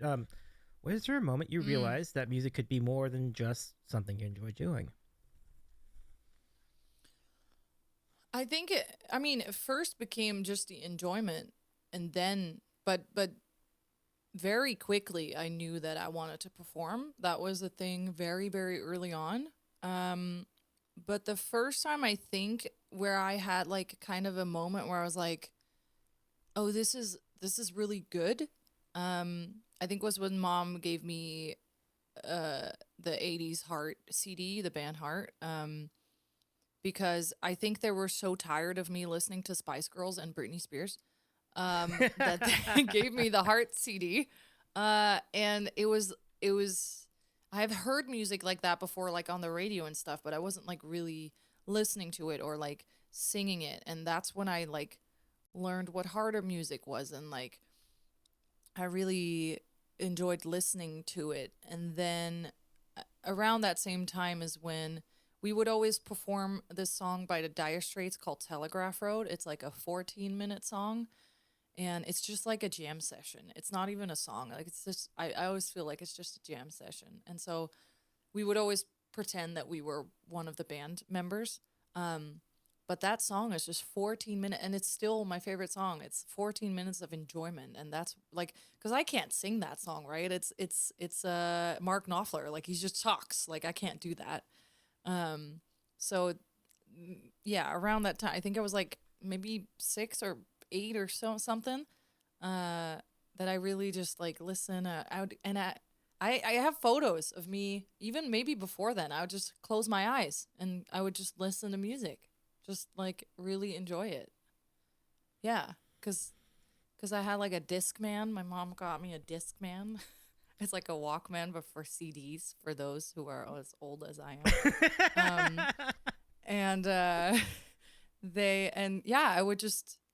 Was there a moment you realized that music could be more than just something you enjoy doing? I think it first became just the enjoyment, and then but very quickly I knew that I wanted to perform. That was a thing very, very early on. But the first time I think where I had like kind of a moment where I was like, oh, this is really good. I think was when Mom gave me the 80s Heart CD, the band Heart. Because I think they were so tired of me listening to Spice Girls and Britney Spears that they gave me the Heart CD. And it was I've heard music like that before, like on the radio and stuff, but I wasn't like really listening to it or like singing it. And that's when I like learned what harder music was, and like I really enjoyed listening to it. And then around that same time is when we would always perform this song by the Dire Straits called Telegraph Road. It's like a 14-minute song, and it's just like a jam session. It's not even a song. Like it's just, I always feel like it's just a jam session. And so we would always pretend that we were one of the band members. But that song is just 14 minutes, and it's still my favorite song. It's 14 minutes of enjoyment, and that's like, because I can't sing that song, right? It's Mark Knopfler, like he just talks, like I can't do that. So yeah, around that time, I think I was like maybe 6 or 8 or something, that I really just like listen out, and I have photos of me, even maybe before then. I would just close my eyes and I would just listen to music, just like really enjoy it. Yeah, because I had like a Discman. My mom got me a Discman. It's like a Walkman, but for CDs, for those who are as old as I am.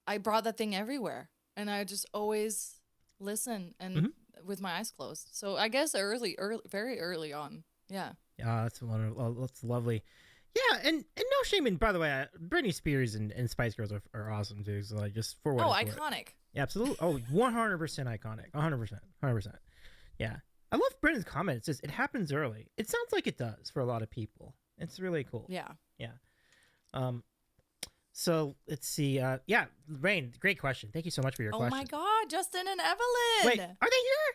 I brought that thing everywhere, and I just always listen and with my eyes closed. So I guess early, very early on. Yeah. Yeah, that's wonderful. That's lovely. Yeah, and no shame in. By the way, Britney Spears and Spice Girls are awesome too. So like just for what it's worth. Iconic. Yeah, absolutely. Oh, 100% iconic. 100%. Yeah, I love Brendan's comment. It says it happens early. It sounds like it does for a lot of people. It's really cool. Yeah. Yeah. So let's see. Yeah, Rain, great question. Thank you so much for your Oh question. my God, Justin and Evelyn. Wait, are they here?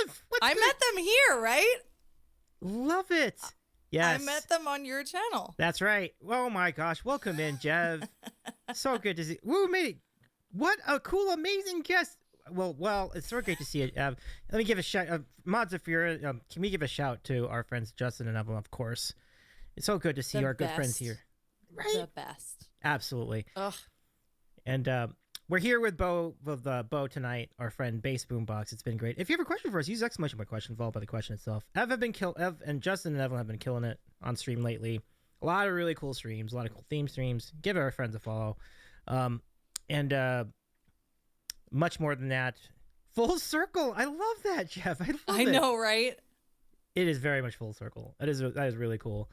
Ev, what's I good? met them here, right? Love it. Yes. I met them on your channel. That's right. Oh my gosh. Welcome in, Jev. So good to see. Woo, mate. What a cool, amazing guest. Well, it's so great to see you, Ev. Let me give a shout. Mods, if you're, can we give a shout to our friends Justin and Evelyn, of course. It's so good to see The our good friends best. here. Right? The best. Absolutely. Ugh. And we're here with Bo tonight, our friend BassBoombox. It's been great. If you have a question for us, use exclamation point question followed by the question itself. Ev and Justin and Evelyn have been killing it on stream lately. A lot of really cool streams, a lot of cool theme streams. Give our friends a follow. And much more than that. Full circle. I love that, Jeff. I know, right? It is very much full circle. That is really cool.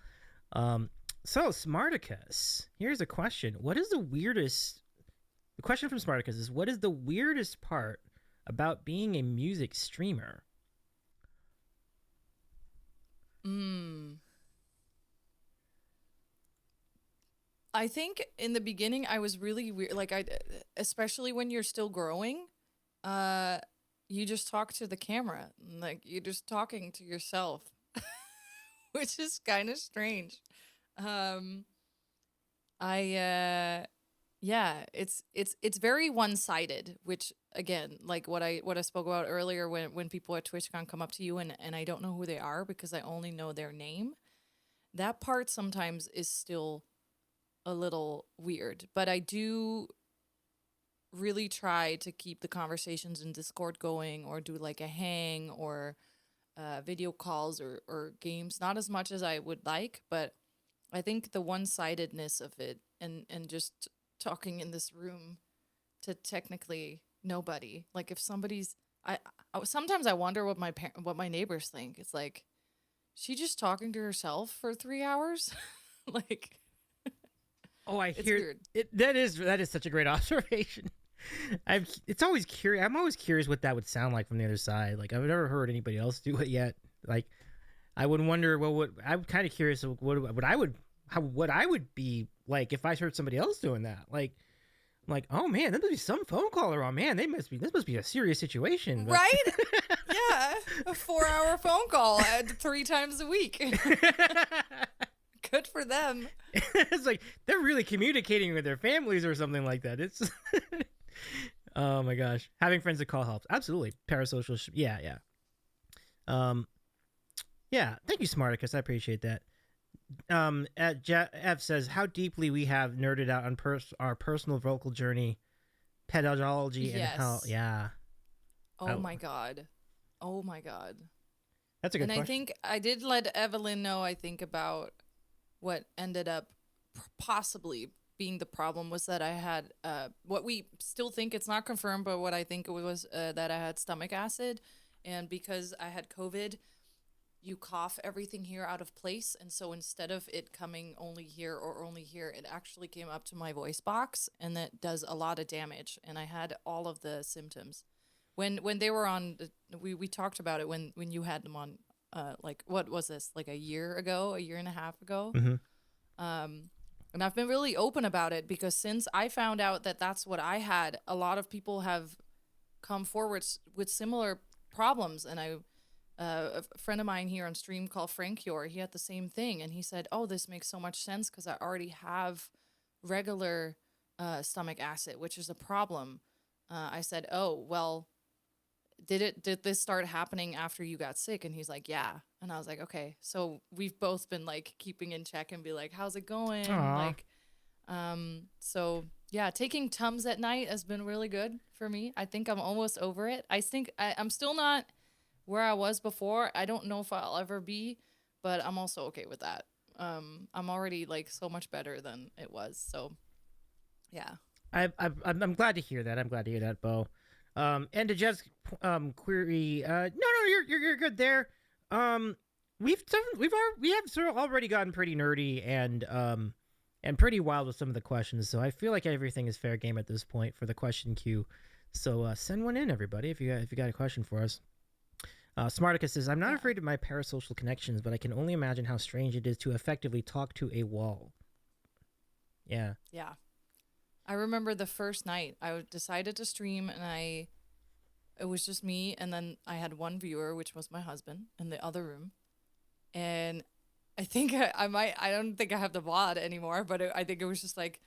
So Smarticus, here's a question. The question from Smarticus is, what is the weirdest part about being a music streamer? I think in the beginning I was really weird. Like especially when you're still growing, you just talk to the camera. Like you're just talking to yourself, which is kind of strange. Yeah, it's very one-sided, which again, like what I spoke about earlier when people at TwitchCon come up to you and I don't know who they are because I only know their name. That part sometimes is still a little weird, but I do really try to keep the conversations in Discord going or do like a hang or video calls or games. Not as much as I would like, but I think the one-sidedness of it and just talking in this room to technically nobody. Like if somebody's, I sometimes I wonder what my neighbors think. It's like, she just talking to herself for 3 hours, like. Oh, I It's hear weird. it. That is such a great observation. It's always curious. I'm always curious what that would sound like from the other side. Like I've never heard anybody else do it yet. Like I would wonder I'm kind of curious what I would be like if I heard somebody else doing that. Like I'm like, oh man, there must be some phone caller on. Man, this must be a serious situation, but... Right? Yeah, a 4-hour phone call 3 times a week. Good for them. It's like they're really communicating with their families or something like that. It's oh my gosh, having friends that call helps. Absolutely, parasocial. Yeah. Yeah. Thank you, Smarticus. I appreciate that. F says how deeply we have nerded out on our personal vocal journey, pedagogy, and how. Yeah. Oh my god. That's a good question. I think I did let Evelyn know. I think about what ended up possibly being the problem was that I had what we still think, it's not confirmed, but what I think it was that I had stomach acid, and because I had COVID, you cough everything here out of place, and so instead of it coming only here or only here, it actually came up to my voice box, and that does a lot of damage, and I had all of the symptoms. When they were on, we talked about it when you had them on, like, what was this, like a year and a half ago? Mm-hmm. And I've been really open about it because since I found out that that's what I had, a lot of people have come forward with similar problems. And a friend of mine here on stream called Frank Yor, he had the same thing. And he said, oh, this makes so much sense because I already have regular stomach acid, which is a problem. I said, oh, well, did this start happening after you got sick? And he's like, yeah. And I was like, okay. So we've both been like keeping in check and be like, how's it going? Aww. Like, so yeah, taking Tums at night has been really good for me. I think I'm almost over it. I think I'm still not where I was before. I don't know if I'll ever be, but I'm also okay with that. I'm already like so much better than it was. So yeah. I'm glad to hear that. I'm glad to hear that, Bo. And to Jeff's query, no, you're good there. We have sort of already gotten pretty nerdy and pretty wild with some of the questions. So I feel like everything is fair game at this point for the question queue. So send one in, everybody, if you got a question for us. Smarticus says, I'm not afraid of my parasocial connections, but I can only imagine how strange it is to effectively talk to a wall. Yeah. Yeah. I remember the first night I decided to stream, and it was just me, and then I had one viewer, which was my husband, in the other room, and I think I don't think I have the VOD anymore, but I think it was just like,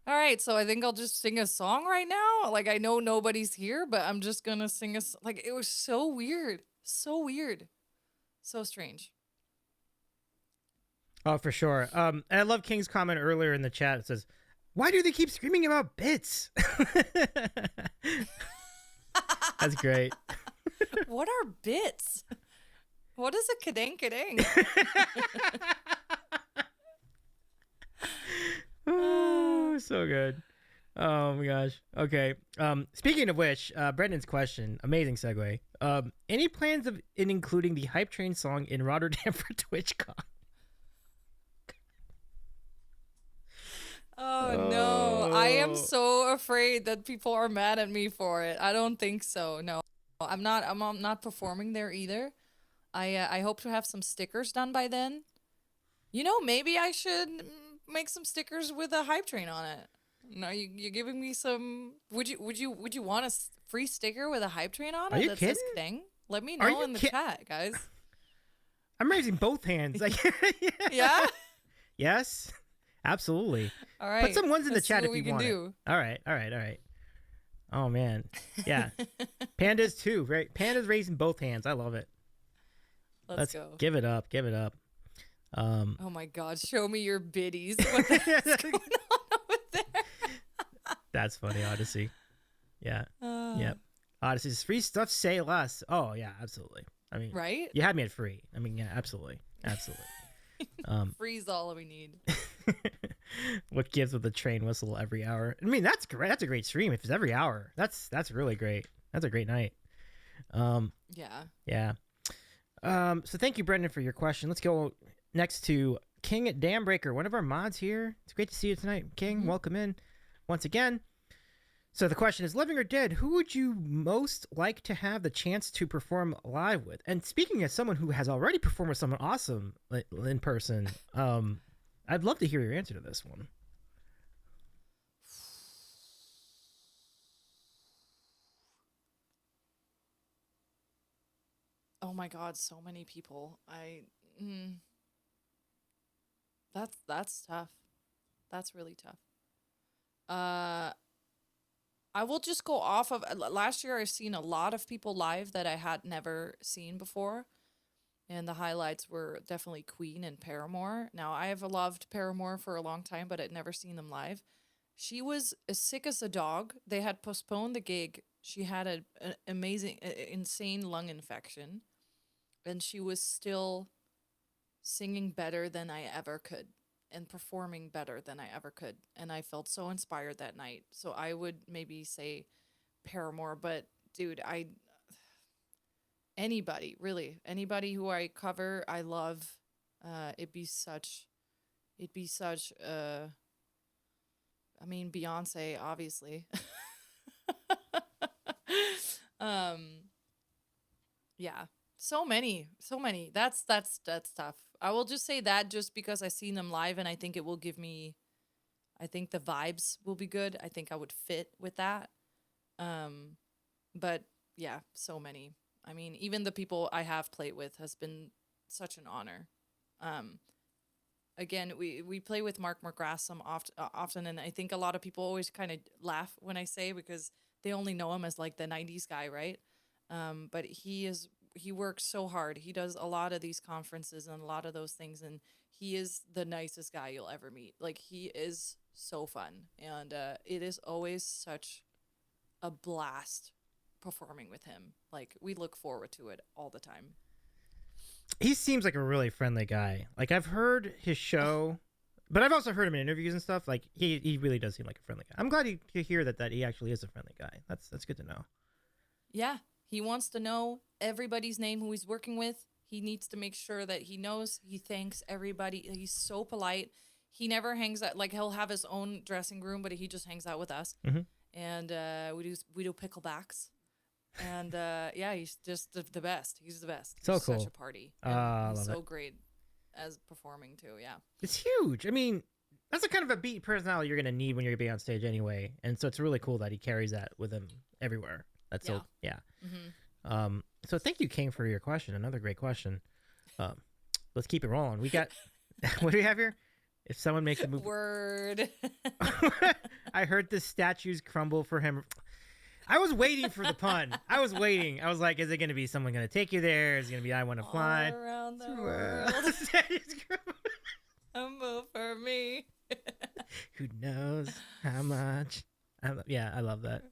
all right, so I think I'll just sing a song right now. Like, I know nobody's here, but I'm just gonna sing like, it was so weird, so weird, so strange. Oh, for sure. And I love King's comment earlier in the chat. It says, "Why do they keep screaming about bits?" That's great. What are bits? What is a kadang kadang? Oh, so good. Oh my gosh. Okay. Speaking of which, Brendan's question, amazing segue. Any plans in including the Hype Train song in Rotterdam for TwitchCon? Oh no, I am so afraid that people are mad at me for it. I don't think so. No, I'm not. I'm not performing there either. I hope to have some stickers done by then. You know, maybe I should make some stickers with a hype train on it. No, you're giving me some. Would you want a free sticker with a hype train on Are it you that kidding? says "Kadang"? Let me Are know you in the chat, guys. I'm raising both hands. Like, Yeah. yes, absolutely. All right. Put some ones in the let's see chat what if we you can want. do. All right. Oh man, yeah. Pandas too, right? Pandas raising both hands. I love it. Let's go. Give it up. Oh my God! Show me your biddies. What the heck's going on over there? That's funny, Odyssey. Yeah. Yep. Odyssey's free stuff, say less. Oh yeah, absolutely. I mean, Right? you had me at free. I mean, yeah, absolutely. Free's all we need. What gives with the train whistle every hour? I mean, that's great. That's a great stream. If it's every hour, that's really great. That's a great night. Yeah. Yeah. So thank you, Brendan, for your question. Let's go next to King Dambreaker, one of our mods here. It's great to see you tonight, King. Welcome in once again. So the question is, living or dead, who would you most like to have the chance to perform live with? And speaking as someone who has already performed with someone awesome in person, I'd love to hear your answer to this one. Oh my God, so many people. That's tough. That's really tough. I will just go off of last year. I've seen a lot of people live that I had never seen before, and the highlights were definitely Queen and Paramore. Now I have loved Paramore for a long time, but I'd never seen them live. She was as sick as a dog. They had postponed the gig. She had an amazing, insane lung infection, and she was still singing better than I ever could and performing better than I ever could. And I felt so inspired that night. So I would maybe say Paramore, but dude, anybody, really, anybody who I cover, I love. It'd be such, I mean, Beyonce, obviously. Yeah, so many. That's tough. I will just say that just because I seen them live, and I think it will give me, I think the vibes will be good. I think I would fit with that. But yeah, so many. I mean, even the people I have played with has been such an honor. Again, we play with Mark McGrath often, and I think a lot of people always kind of laugh when I say, because they only know him as like the 90s guy, right? But he works so hard. He does a lot of these conferences and a lot of those things, and he is the nicest guy you'll ever meet. Like, he is so fun, and it is always such a blast performing with him. Like, we look forward to it all the time. He seems like a really friendly guy. Like, I've heard his show, but I've also heard him in interviews and stuff. Like, he really does seem like a friendly guy. I'm glad to hear that he actually is a friendly guy. That's good to know. Yeah, he wants to know everybody's name who he's working with. He needs to make sure that he knows. He thanks everybody. He's so polite. He never hangs out, like, he'll have his own dressing room, but he just hangs out with us. And we do picklebacks. And yeah, he's just the best. He's the best. He's So cool. Such a party. I He's love so it. great as performing too. Yeah. It's huge. I mean, that's the kind of a beat personality you're gonna need when you're gonna be on stage anyway. And so it's really cool that he carries that with him everywhere. That's so yeah. So thank you, King, for your question. Another great question. Let's keep it rolling. We got what do we have here? If someone makes a move, Word. I heard the statues crumble for him. I was waiting for the pun. I was waiting. I was like, is it going to be someone going to take you there? Is it going to be I want to fly? All around the world. A move for me. Who knows how much? Yeah, I love that.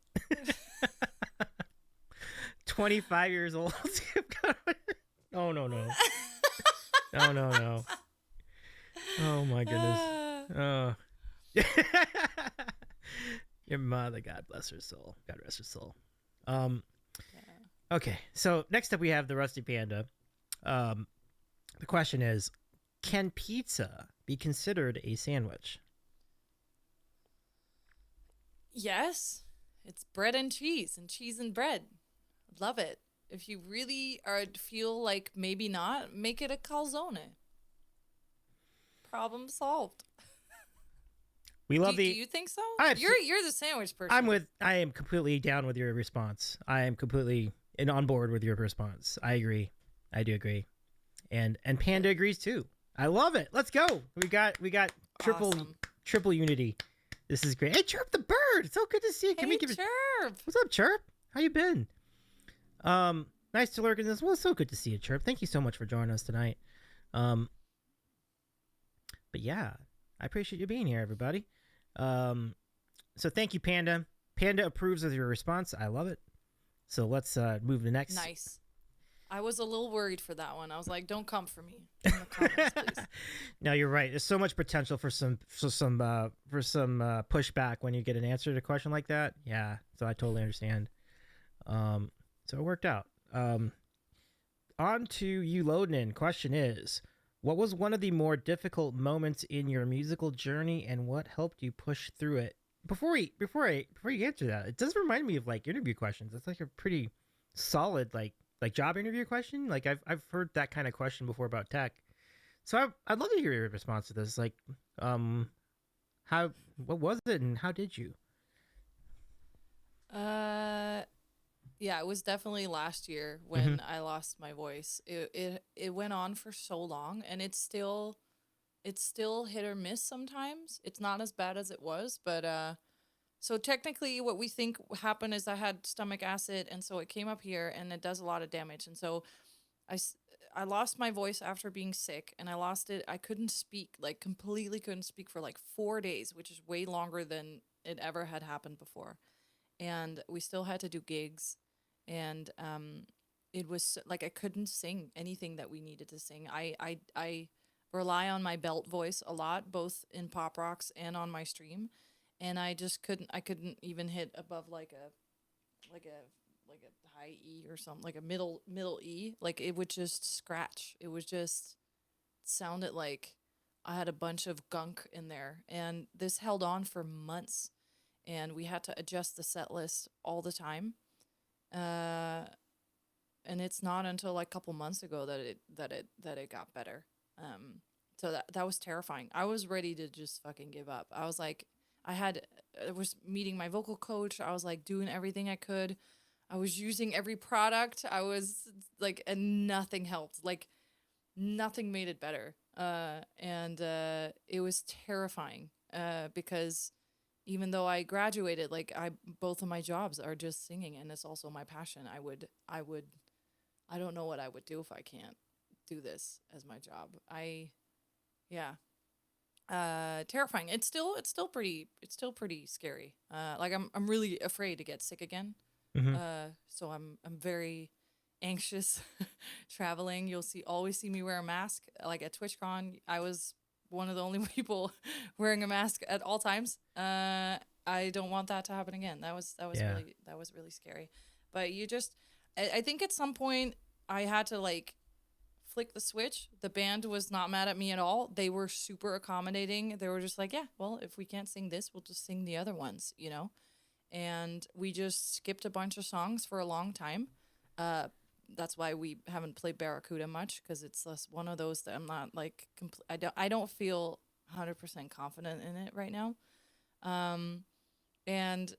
25 years old. Oh, no. Oh, no. Oh, my goodness. Oh. Your mother, God bless her soul. God rest her soul. Okay, so next up we have the Rusty Panda. The question is, can pizza be considered a sandwich? Yes, it's bread and cheese and bread. Love it. If you really feel like maybe not, make it a calzone. Problem solved. We love do you think so? You're the sandwich person. I am completely down with your response. I am completely on board with your response. I agree. I do agree. And Panda agrees too. I love it. Let's go. We got triple unity. This is great. Hey, Chirp the bird. So good to see you. Can we give Chirp. What's up, Chirp? How you been? Nice to lurk in this. Well, it's so good to see you, Chirp. Thank you so much for joining us tonight. But yeah, I appreciate you being here, everybody. So thank you, Panda. Panda approves of your response. I love it. So let's move to next. Nice. I was a little worried for that one. I was like, don't come for me in the comments, please. No, you're right. There's so much potential for some pushback when you get an answer to a question like that. Yeah. So I totally understand. So it worked out. On to you loading in. Question is, what was one of the more difficult moments in your musical journey, and what helped you push through it? Before you answer that, it does remind me of like interview questions. It's like a pretty solid like job interview question. Like I've heard that kind of question before about tech. So I'd love to hear your response to this. Like, what was it, and how did you? Yeah, it was definitely last year when I lost my voice. It went on for so long, and it's still hit or miss sometimes. It's not as bad as it was, but so technically what we think happened is I had stomach acid, and so it came up here and it does a lot of damage. And so I lost my voice after being sick, and I lost it. I couldn't speak, like completely couldn't speak for like 4 days, which is way longer than it ever had happened before. And we still had to do gigs, and it was like I couldn't sing anything that we needed to sing. I rely on my belt voice a lot, both in pop rocks and on my stream, and I couldn't even hit above like a high E or something, like a middle E. Like it would just scratch. It was just sounded like I had a bunch of gunk in there, and this held on for months, and we had to adjust the set list all the time. And it's not until like a couple months ago that it got better. So that was terrifying. I was ready to just fucking give up. I was like, I was meeting my vocal coach. I was like doing everything I could. I was using every product. I was like, and nothing helped. Like nothing made it better. And it was terrifying. Because even though I graduated, like both of my jobs are just singing, and it's also my passion. I don't know what I would do if I can't do this as my job. Terrifying. It's still pretty scary. Like I'm really afraid to get sick again. So I'm very anxious traveling. You'll always see me wear a mask. Like at TwitchCon, I was one of the only people wearing a mask at all times. I don't want that to happen again. That was really scary. But I think at some point I had to like flick the switch. The band was not mad at me at all. They were super accommodating. They were just like, yeah, well, if we can't sing this, we'll just sing the other ones, you know? And we just skipped a bunch of songs for a long time. That's why we haven't played Barracuda much, because it's one of those that I'm not like I don't feel 100% confident in it right now. And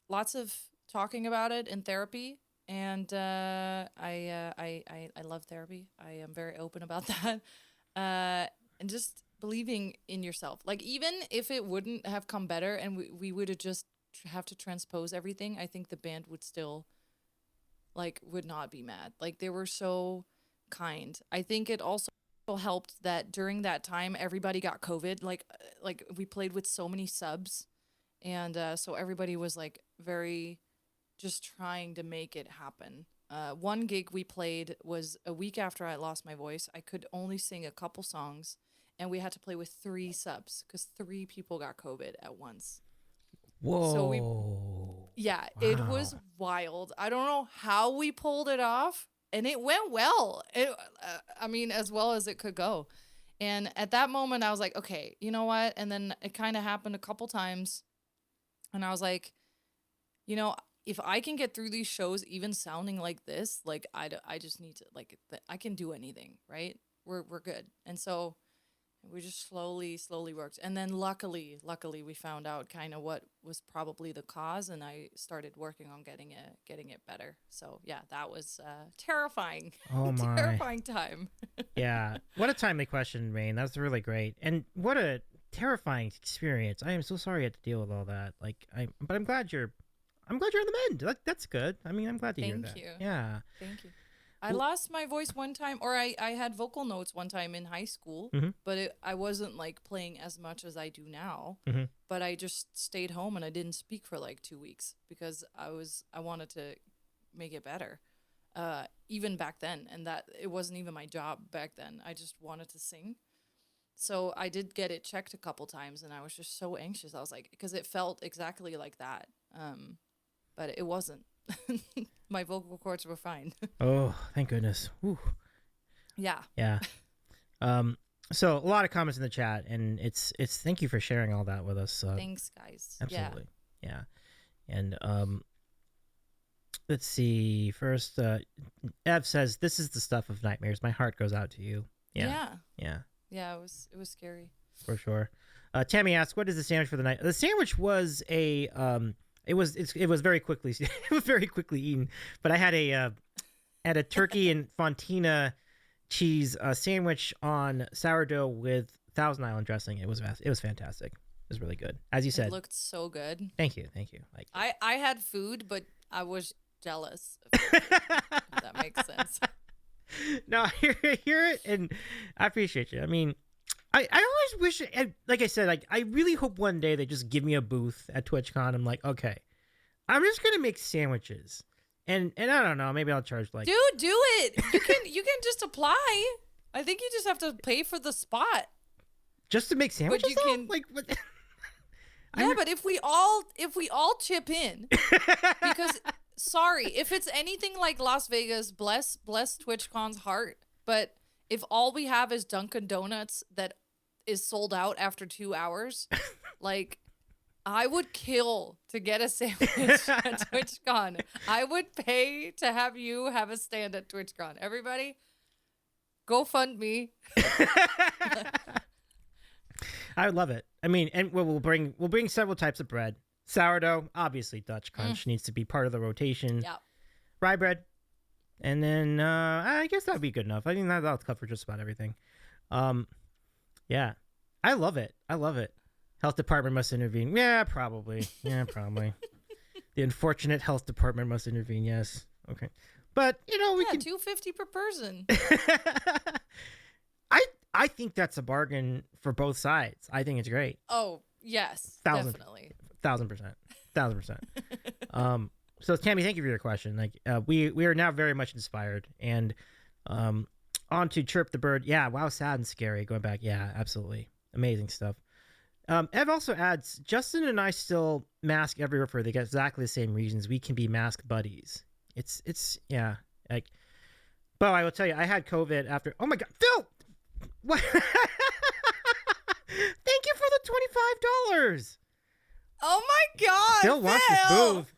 lots of talking about it in therapy. And I love therapy. I am very open about that. And just believing in yourself. Like, even if it wouldn't have come better and we would have just have to transpose everything, I think the band would still, like, would not be mad. Like, they were so kind. I think it also helped that during that time, everybody got COVID. Like we played with so many subs. And so everybody was, like, very just trying to make it happen. One gig we played was a week after I lost my voice. I could only sing a couple songs, and we had to play with 3 subs because 3 people got COVID at once. Whoa. So it was wild. I don't know how we pulled it off, and it went well. I mean, as well as it could go. And at that moment, I was like, okay, you know what? And then it kind of happened a couple times, and I was like, you know, if I can get through these shows even sounding like this, like, I just need to, like, I can do anything, right? We're good. And so we just slowly worked. And then luckily we found out kind of what was probably the cause, and I started working on getting it better. So yeah, that was terrifying. Oh my. Terrifying time. Yeah. What a timely question, Rain. That's really great. And what a terrifying experience. I am so sorry you had to deal with all that. Like, but I'm glad you're on the mend. That's good. I mean, I'm glad to hear that. Thank you. Yeah. Thank you. I lost my voice one time, or I had vocal notes one time in high school, but I wasn't, like, playing as much as I do now. But I just stayed home and I didn't speak for like 2 weeks because I wanted to make it better. Even back then, and that it wasn't even my job back then. I just wanted to sing. So I did get it checked a couple times, and I was just so anxious. I was like, because it felt exactly like that. But it wasn't. My vocal cords were fine. Oh, thank goodness. Whew. Yeah. Yeah. So a lot of comments in the chat, and it's thank you for sharing all that with us. Thanks, guys. Absolutely. Yeah. And let's see. First, Ev says, "This is the stuff of nightmares. My heart goes out to you." Yeah. Yeah. Yeah. It was scary. For sure. Tammy asks, "What is the sandwich for the night?" The sandwich was a It was very quickly eaten, but I had a turkey and fontina cheese sandwich on sourdough with Thousand Island dressing. It was fantastic. It was really good, as you said. It looked so good. Thank you. Like, I had food, but I was jealous of it, if that makes sense. No, I hear it, and I appreciate you. I mean, I always wish, like I said, like, I really hope one day they just give me a booth at TwitchCon. I'm like, okay, I'm just gonna make sandwiches, and I don't know, maybe I'll charge like. Dude, do it. You can just apply. I think you just have to pay for the spot. Just to make sandwiches, you can like what? Yeah, but if we all chip in, because sorry, if it's anything like Las Vegas, bless TwitchCon's heart, but if all we have is Dunkin' Donuts that is sold out after 2 hours, like, I would kill to get a sandwich at TwitchCon. I would pay to have you have a stand at TwitchCon. Everybody, go fund me. I would love it. I mean, and we'll bring several types of bread. Sourdough, obviously Dutch crunch needs to be part of the rotation. Yeah. Rye bread. And then I guess that'd be good enough. I think that'll cover just about everything. Yeah. I love it. Health department must intervene. Yeah, probably. The unfortunate health department must intervene. Yes. Okay. But, we can $250 per person. I think that's a bargain for both sides. I think it's great. Oh, yes. 1,000%. Definitely. 1,000%. So Tammy, thank you for your question. Like, we are now very much inspired, and on to Chirp the Bird. Yeah, wow, sad and scary. Going back, yeah, absolutely, amazing stuff. Ev also adds, Justin and I still mask everywhere for the exactly the same reasons. We can be mask buddies. It's yeah. Like, but I will tell you, I had COVID after. Oh my God, Phil! What? Thank you for the $25. Oh my God, Phil wants his booth.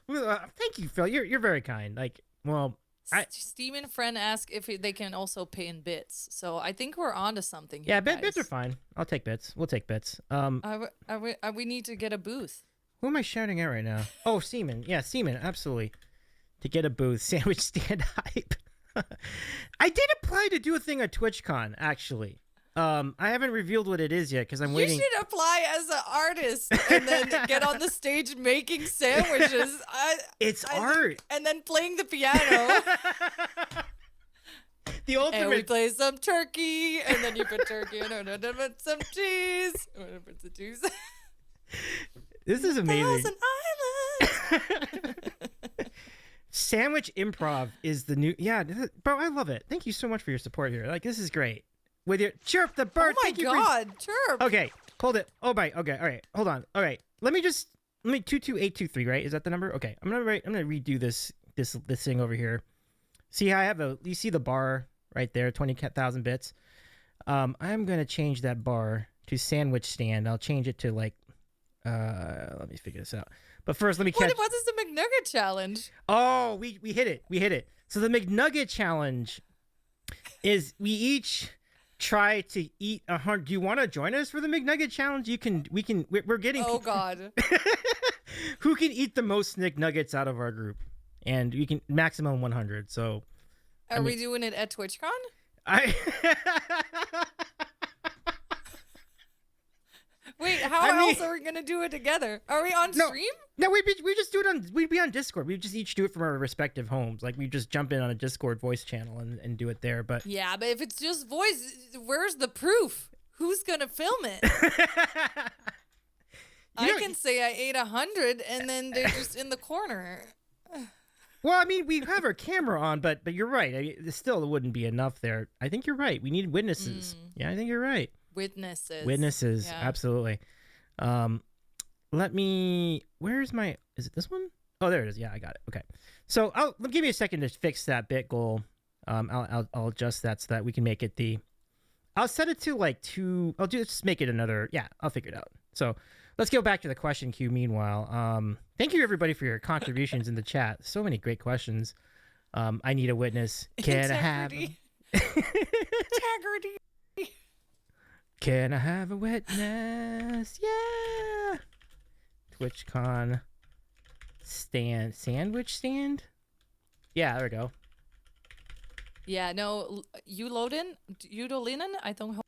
Thank you, Phil. You're very kind. Like, well, I Steam and friend ask if they can also pay in bits. So I think we're onto something here, yeah, guys. bits are fine. I'll take bits. We'll take bits. We need to get a booth. Who am I shouting at right now? Oh, Seaman. Yeah, Seaman. Absolutely. To get a booth, sandwich stand hype. I did apply to do a thing at TwitchCon. Actually, I haven't revealed what it is yet because I'm waiting. You should apply as an artist and then get on the stage making sandwiches. It's art. And then playing the piano. The ultimate. And we play some turkey, and then you put turkey in, and then put some cheese. And then put the cheese. This is amazing. Thousand Islands. Sandwich improv is the new. Yeah, bro, I love it. Thank you so much for your support here. Like, this is great. With your chirp the bird. Oh my God, chirp. Okay, hold it. Oh my. Okay, all right. Hold on. All right. Let me 22823. Right? Is that the number? Okay. I'm gonna redo this thing over here. See how I have you see the bar right there, 20,000 bits. I'm gonna change that bar to sandwich stand. I'll change it to like. Let me figure this out. But first, let me catch. What is the McNugget challenge? Oh, we hit it. We hit it. So the McNugget challenge is we each try to eat 100. Do you want to join us for the McNugget challenge? We're getting. Oh God. Who can eat the most McNuggets out of our group? And we can maximum 100. So. Are we doing it at TwitchCon? Wait, how else are we gonna do it together? Are we on stream? No, we just do it we'd be on Discord. We just each do it from our respective homes. Like we just jump in on a Discord voice channel and do it there. But yeah, but if it's just voice, where's the proof? Who's gonna film it? I can say I ate 100 and then they're just in the corner. Well, I mean, we have our camera on, but you're right. It still wouldn't be enough there. I think you're right. We need witnesses. Yeah, I think you're right. Witnesses, yeah. Absolutely. Let me. Where's my? Is it this one? Oh, there it is. Yeah, I got it. Okay. So give me a second to fix that bit goal. I'll adjust that so that we can make it the. I'll set it to like 2. I'll just make it another. Yeah, I'll figure it out. So let's go back to the question queue. Meanwhile, thank you everybody for your contributions in the chat. So many great questions. I need a witness. Can I have? Integrity. Can I have a witness? Yeah. TwitchCon sandwich stand? Yeah, there we go. Yeah, no, Udolinen, I don't hope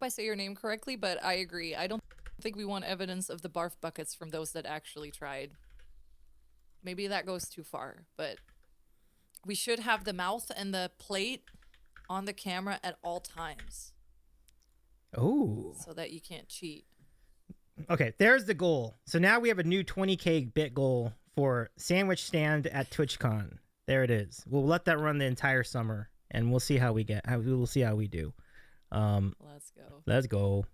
I say your name correctly, but I agree. I don't think we want evidence of the barf buckets from those that actually tried. Maybe that goes too far, but we should have the mouth and the plate on the camera at all times. Oh. So that you can't cheat. Okay, there's the goal. So now we have a new 20K bit goal for sandwich stand at TwitchCon. There it is. We'll let that run the entire summer, and we'll see how we we'll see how we do. Let's go.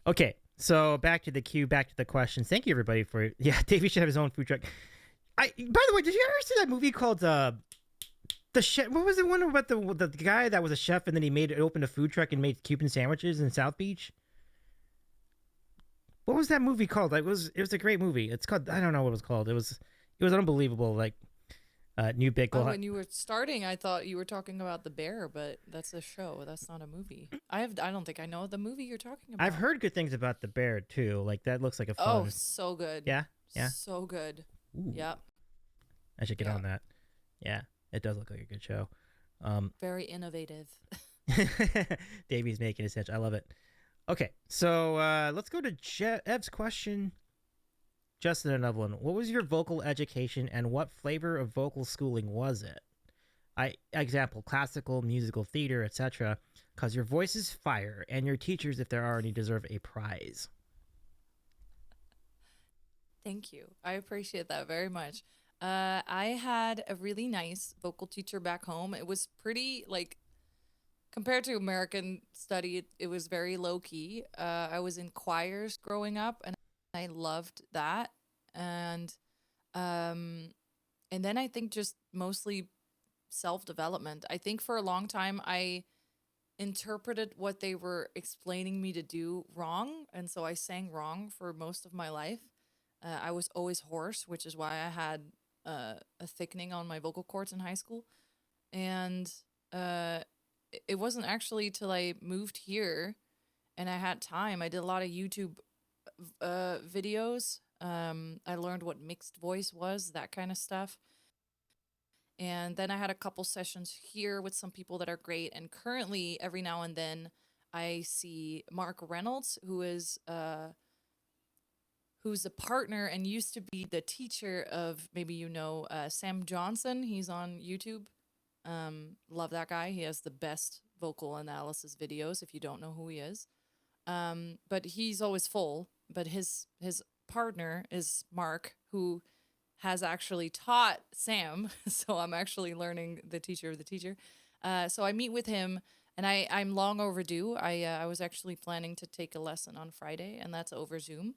Okay, so back to the queue, back to the questions. Thank you everybody for Davey should have his own food truck. By the way, did you ever see that movie called the chef? What was the one about the guy that was a chef and then he opened a food truck and made Cuban sandwiches in South Beach? What was that movie called? It was a great movie. It's called, I don't know what it was called. It was unbelievable. Like new big goal. When you were starting, I thought you were talking about The Bear, but that's a show. That's not a movie. I don't think I know the movie you're talking about. I've heard good things about The Bear too. Like that looks like a fun. Oh, so good. Yeah. So good. Ooh. Yep. I should get on that. Yeah, it does look like a good show. Very innovative. Davey's making a hitch. I love it. Okay, so let's go to Ev's question. Justin and Evelyn, what was your vocal education and what flavor of vocal schooling was it? Example, classical, musical theater, etc. Because your voice is fire and your teachers, if there are any, deserve a prize. Thank you. I appreciate that very much. I had a really nice vocal teacher back home. It was pretty, like, compared to American study, it was very low key. I was in choirs growing up, and I loved that. And then I think just mostly self-development. I think for a long time I interpreted what they were explaining me to do wrong, and so I sang wrong for most of my life. I was always hoarse, which is why I had a thickening on my vocal cords in high school, and it wasn't actually till I moved here and I had time. I did a lot of YouTube videos. I learned what mixed voice was, that kind of stuff. And then I had a couple sessions here with some people that are great. And currently, every now and then, I see Mark Reynolds, who's a partner and used to be the teacher of, maybe you know, Sam Johnson. He's on YouTube. Love that guy. He has the best vocal analysis videos if you don't know who he is. But he's always full. But his partner is Mark, who has actually taught Sam. So I'm actually learning the teacher of the teacher. So I meet with him, and I'm long overdue. I was actually planning to take a lesson on Friday, and that's over Zoom.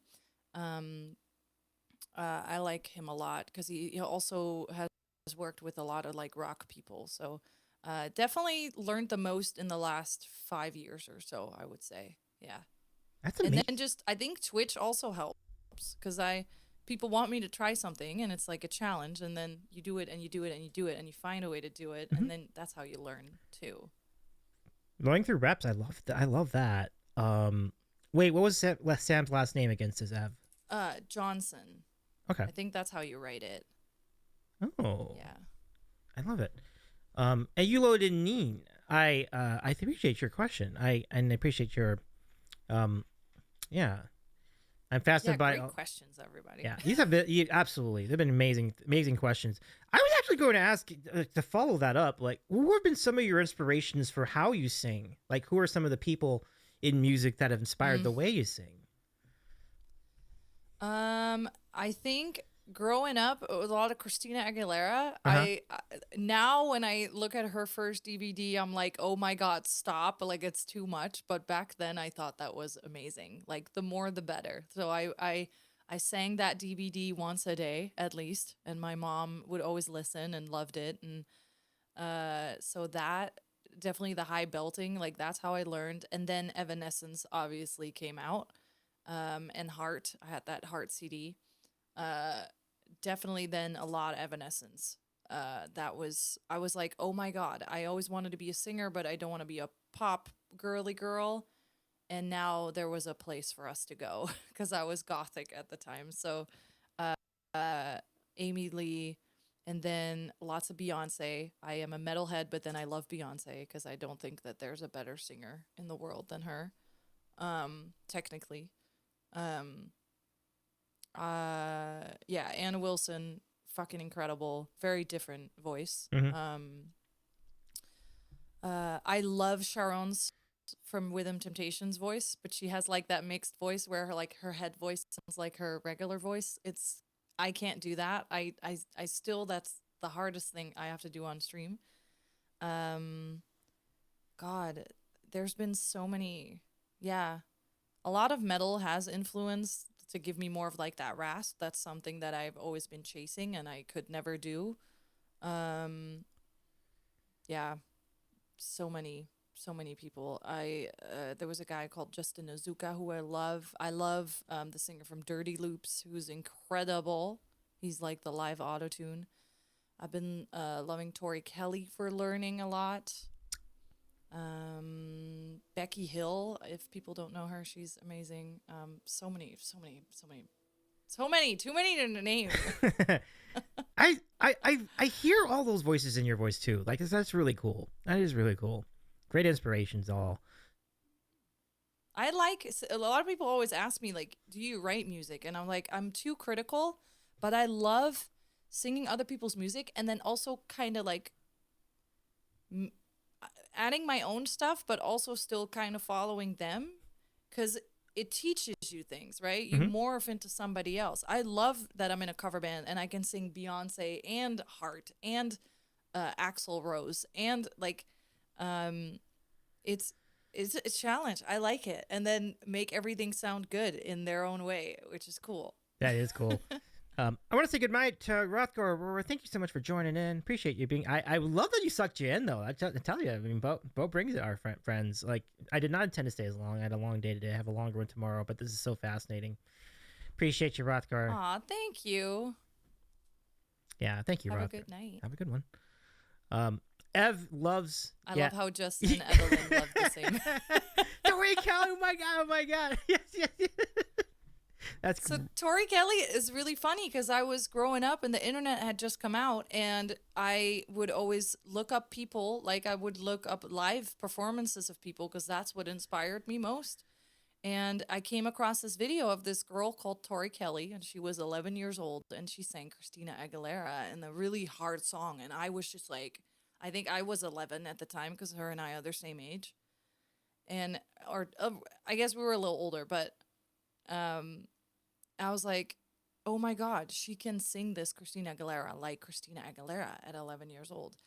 I like him a lot because he also has worked with a lot of like rock people. So definitely learned the most in the last 5 years or so, I would say. Yeah. That's And amazing. then just, I think Twitch also helps because people want me to try something and it's like a challenge, and then you do it and you do it and you do it and you find a way to do it. And then that's how you learn too. Going through reps, I love that. I love that. Wait, what was Sam's last name again, says Ev? Johnson. Okay. I think that's how you write it. Oh. Yeah. I love it. And you loaded Neen. I appreciate your question. I appreciate your yeah. I'm fascinated by Great questions, everybody. yeah. These have been absolutely. They've been amazing questions. I was actually going to ask to follow that up. Like, who have been some of your inspirations for how you sing? Like, who are some of the people in music that have inspired the way you sing? I think growing up it was a lot of Christina Aguilera. Uh-huh. Now when I look at her first DVD, I'm like, oh my god, stop! Like it's too much. But back then, I thought that was amazing. Like the more, the better. So I sang that DVD once a day at least, and my mom would always listen and loved it. And so that definitely the high belting, like that's how I learned. And then Evanescence obviously came out, and Heart. I had that Heart CD. Definitely then a lot of Evanescence. I was like, oh my god, I always wanted to be a singer, but I don't want to be a pop girly girl. And now there was a place for us to go because I was gothic at the time. So, Amy Lee, and then lots of Beyonce. I am a metalhead, but then I love Beyonce because I don't think that there's a better singer in the world than her. Technically. Yeah, Anna Wilson, fucking incredible. Very different voice. I love Sharon's from Rhythm Temptations voice, but she has like that mixed voice where her head voice sounds like her regular voice. I can't do that. I still, that's the hardest thing I have to do on stream. God, there's been so many. Yeah. A lot of metal has influenced to give me more of like that rasp. That's something that I've always been chasing and I could never do. Yeah, so many people. There was a guy called Justin Azuka who I love. I love the singer from Dirty Loops, who's incredible. He's like the live autotune. I've been loving Tori Kelly for learning a lot. Becky Hill, if people don't know her, she's amazing. Too many to name. I hear all those voices in your voice too. Like that's really cool. That is really cool. Great inspirations all. I like, a lot of people always ask me like, do you write music? And I'm like, I'm too critical, but I love singing other people's music and then also kind of like adding my own stuff, but also still kind of following them because it teaches you things, right? You morph into somebody else. I love that I'm in a cover band and I can sing Beyonce and Heart and Axl Rose and like it's a challenge. I like it, and then make everything sound good in their own way, which is cool. That is cool. I want to say goodnight to Rothgar. Thank you so much for joining in. Appreciate you being. I love that you sucked you in though. I tell you, I mean, Bo brings our friends. Like I did not intend to stay as long. I had a long day today. I have a longer one tomorrow. But this is so fascinating. Appreciate you, Rothgar. Aw, thank you. Yeah, thank you, Have Rob. a good night. Have a good one. Ev loves. I love how Justin and Evelyn love the same. Tori Kelly, oh my god. Yes. That's So Tori Kelly is really funny because I was growing up and the internet had just come out, and I would always look up people, like I would look up live performances of people because that's what inspired me most. And I came across this video of this girl called Tori Kelly, and she was 11 years old, and she sang Christina Aguilera in a really hard song. And I was just like, I think I was 11 at the time because her and I are the same age. And, I guess we were a little older, but I was like, oh my God, she can sing this Christina Aguilera like Christina Aguilera at 11 years old.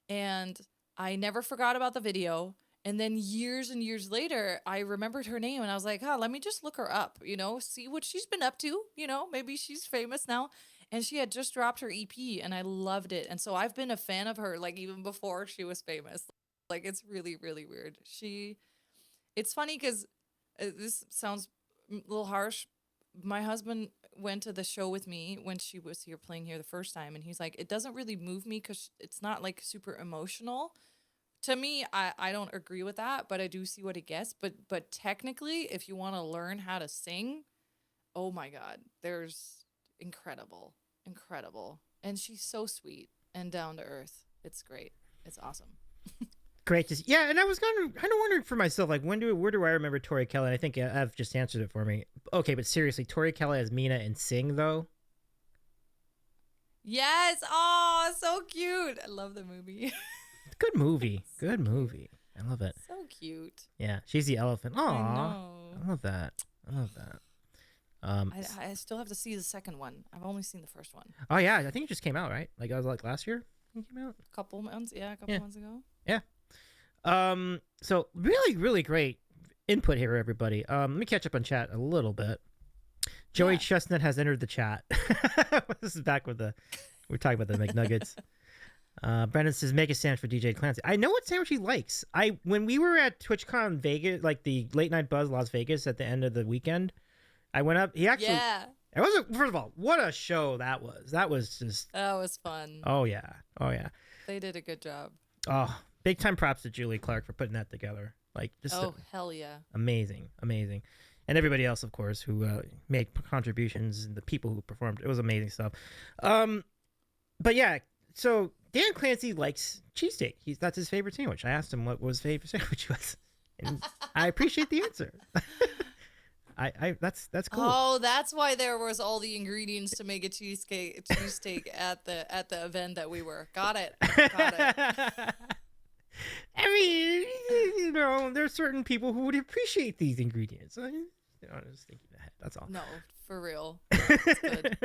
And I never forgot about the video. And then years and years later, I remembered her name and I was like, let me just look her up, see what she's been up to. Maybe she's famous now. And she had just dropped her EP and I loved it. And so I've been a fan of her, like even before she was famous. Like it's really, really weird. It's funny because this sounds a little harsh. My husband went to the show with me when she was here playing here the first time. And he's like, it doesn't really move me because it's not like super emotional. To me, I don't agree with that, but I do see what it gets. But technically, if you want to learn how to sing, oh my God, there's incredible. And she's so sweet and down to earth. It's great. It's awesome. great to see. Yeah, and I was kind of wondering for myself, like, where do I remember Tori Kelly? And I think Ev just answered it for me. Okay, but seriously, Tori Kelly as Mina in Sing, though? Yes. Oh, so cute. I love the movie. Good movie. Good movie. I love it. So cute. Yeah, she's the elephant. Aw, I know. I love that. I still have to see the second one. I've only seen the first one. Oh yeah, I think it just came out, right? Like I was like last year. It came out. A couple months ago. Yeah. So really, really great input here, everybody. Let me catch up on chat a little bit. Joey Chestnut has entered the chat. This is back with we're talking about the McNuggets. Brendan says, make a sandwich for DJ Clancy. I know what sandwich he likes. When we were at TwitchCon Vegas, like the Late Night Buzz Las Vegas at the end of the weekend, I went up. He actually, it was first of all, what a show that was. That was fun. Oh yeah. They did a good job. Oh, big time props to Julie Clark for putting that together. Like just hell yeah, amazing, and everybody else, of course, who made contributions and the people who performed. It was amazing stuff. But yeah, so Dan Clancy likes cheesesteak. That's his favorite sandwich. I asked him what his favorite sandwich was, and I appreciate the answer. That's cool. Oh, that's why there was all the ingredients to make a cheesesteak at the event that we were. Got it. I mean, there's certain people who would appreciate these ingredients. I was thinking ahead. That's all. No, for real. It's good.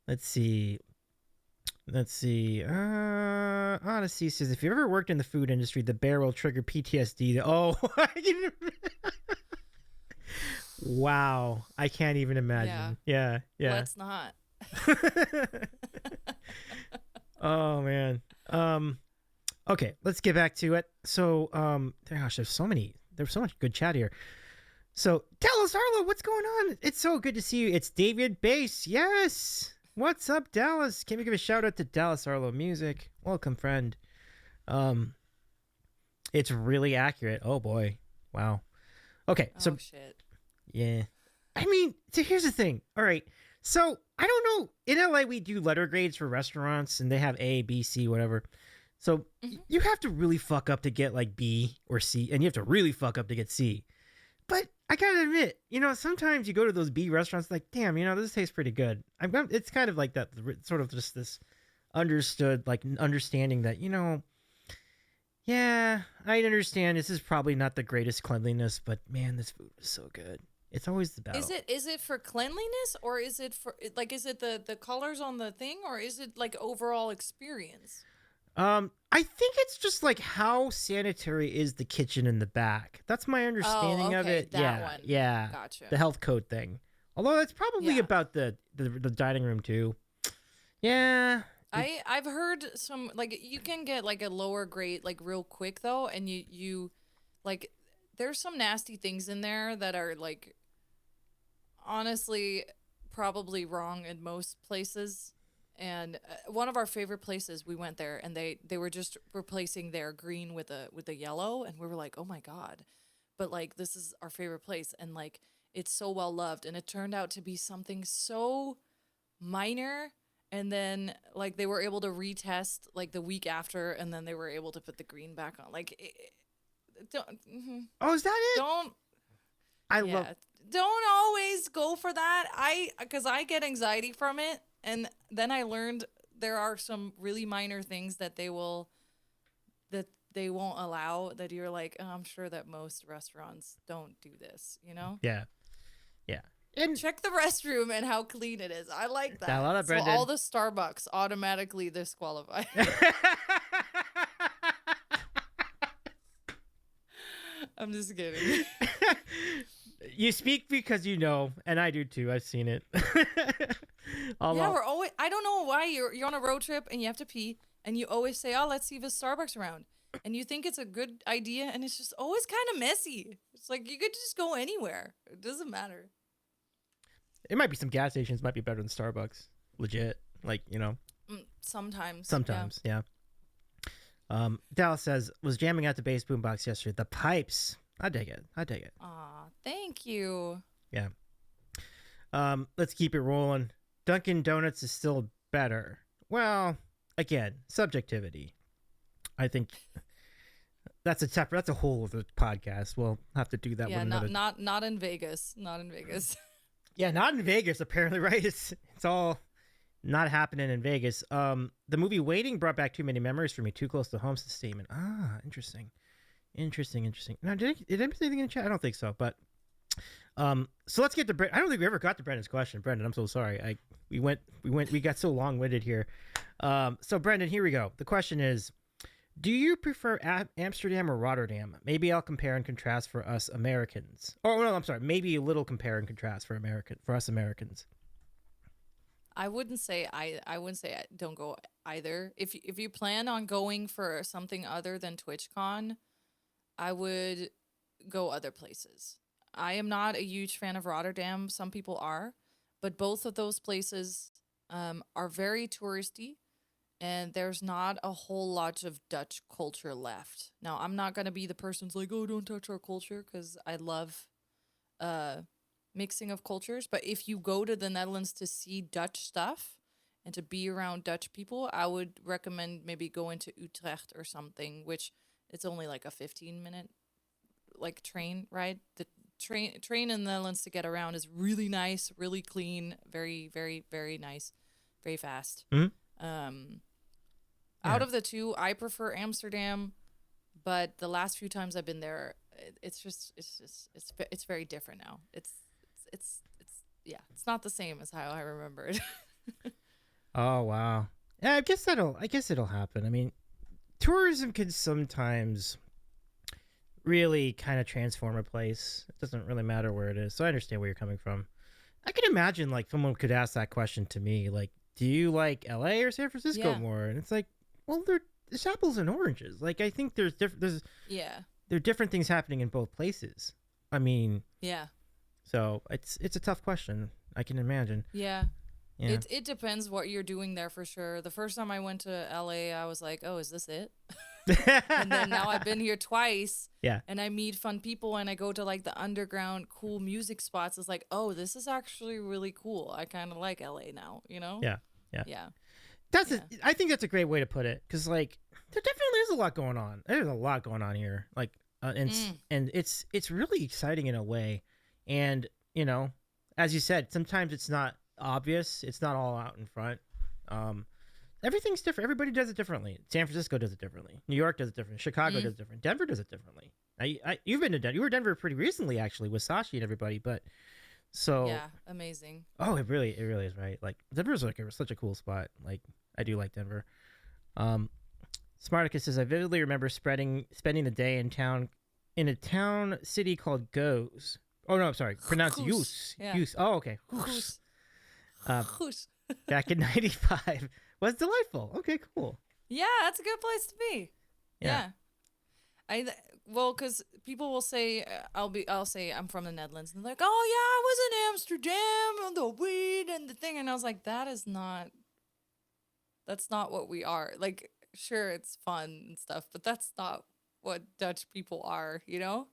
Let's see. Odyssey says, if you ever worked in the food industry, the bear will trigger PTSD. Wow. I can't even imagine. Yeah. Let's not. Oh man. Okay, let's get back to it. So, gosh, there's so much good chat here. So, Dallas Arlo, what's going on? It's so good to see you. It's David Bass. Yes. What's up, Dallas? Can we give a shout out to Dallas Arlo Music? Welcome, friend. It's really accurate. Oh boy. Wow. Okay, so shit. Yeah. I mean, so here's the thing. All right. So, I don't know. In LA, we do letter grades for restaurants, and they have A, B, C, whatever. So, you have to really fuck up to get, like, B or C, and you have to really fuck up to get C. But I gotta admit, sometimes you go to those B restaurants, like, damn, this tastes pretty good. It's kind of like that, sort of just this understanding that, yeah, I understand this is probably not the greatest cleanliness, but, man, this food is so good. It's always the battle. Is it for cleanliness, or is it for is it the colors on the thing, or is it like overall experience? I think it's just like how sanitary is the kitchen in the back. That's my understanding of it. One. Yeah. Gotcha. The health code thing. Although that's probably about the dining room too. Yeah. I've heard some, like, you can get like a lower grade like real quick though, and you like there's some nasty things in there that are like honestly probably wrong in most places. And one of our favorite places, we went there, and they were just replacing their green with a yellow, and we were like, oh my god, but like this is our favorite place, and like it's so well loved, and it turned out to be something so minor. And then like they were able to retest like the week after, and then they were able to put the green back on. Like, don't. Oh, is that it? Don't. I Yeah. love. Don't always go for that. Because I get anxiety from it, and then I learned there are some really minor things that they won't allow. That you're like, oh, I'm sure that most restaurants don't do this. You know? Yeah. Yeah. And Check the restroom and how clean it is. I like that. I love that, So Brendan. all the Starbucks automatically disqualify. I'm just kidding. You speak because you know, and I do too. I've seen it. Yeah, we're always. I don't know why you're on a road trip and you have to pee, and you always say, "Oh, let's see if there's Starbucks around," and you think it's a good idea, and it's just always kind of messy. It's like you could just go anywhere. It doesn't matter. It might be some gas stations might be better than Starbucks. Legit, like Sometimes. sometimes, yeah. Dallas says was jamming out the bass boombox yesterday. The pipes, I dig it. Aw, thank you. Yeah. Let's keep it rolling. Dunkin' Donuts is still better. Well, again, subjectivity. I think that's a whole other podcast. We'll have to do that Yeah, one another. not in Vegas. Not in Vegas. Yeah, not in Vegas, apparently, right? It's all not happening in Vegas. The movie Waiting brought back too many memories for me, too close to home statement. Ah, interesting. Now, did anybody say anything in the chat? I don't think so, but so let's get to I don't think we ever got to Brendan's question. Brendan, I'm so sorry. We got so long-winded here. So Brendan, here we go. The question is, do you prefer Amsterdam or Rotterdam? Maybe I'll compare and contrast for us Americans. Oh no, I'm sorry. Maybe a little compare and contrast for us Americans. I wouldn't say I don't go either. If you plan on going for something other than TwitchCon, I would go other places. I am not a huge fan of Rotterdam. Some people are, but both of those places are very touristy, and there's not a whole lot of Dutch culture left. Now, I'm not gonna be the person who's like, oh, don't touch our culture, because I love mixing of cultures. But if you go to the Netherlands to see Dutch stuff and to be around Dutch people, I would recommend maybe going to Utrecht or something, which it's only like a 15-minute like train ride. The train in the Netherlands to get around is really nice, really clean, very, very, very nice, very fast. Mm-hmm. Out of the two, I prefer Amsterdam, but the last few times I've been there, it's very different now. It's not the same as how I remember it. Oh wow. Yeah, I guess it'll happen. I mean, tourism can sometimes really kind of transform a place. It doesn't really matter where it is. So I understand where you're coming from. I can imagine like someone could ask that question to me, like, do you like LA or San Francisco more? And it's like, well, there's apples and oranges. Like, I think there are different things happening in both places. I mean, so it's a tough question. I can imagine. Yeah. It depends what you're doing there for sure. The first time I went to LA, I was like, oh, is this it? And then now I've been here twice. Yeah. And I meet fun people, and I go to like the underground cool music spots. It's like, oh, this is actually really cool. I kind of like LA now, you know? Yeah. I think that's a great way to put it, because like there definitely is a lot going on. There's a lot going on here, like and it's really exciting in a way. And you know, as you said, sometimes it's not obvious. It's not all out in front. Everything's different. Everybody does it differently. San Francisco does it differently. New York does it differently. Chicago does it different. Denver does it differently. You've been to Denver. You were in Denver pretty recently, actually, with Sashi and everybody. But so yeah, amazing. Oh, it really is, right? Like Denver's like such a cool spot. Like I do like Denver. Smarticus says I vividly remember spending the day in a town city called Goes. Oh no, I'm sorry, pronounced Use. Yeah. Use. Oh, okay. Goose. Back in '95 was delightful. Okay, cool. Yeah, that's a good place to be. Yeah. well, because people will say, I'll say I'm from the Netherlands, and they're like, oh yeah, I was in Amsterdam on the weed and the thing, and I was like, that's not what we are. Like, sure, it's fun and stuff, but that's not what Dutch people are, you know?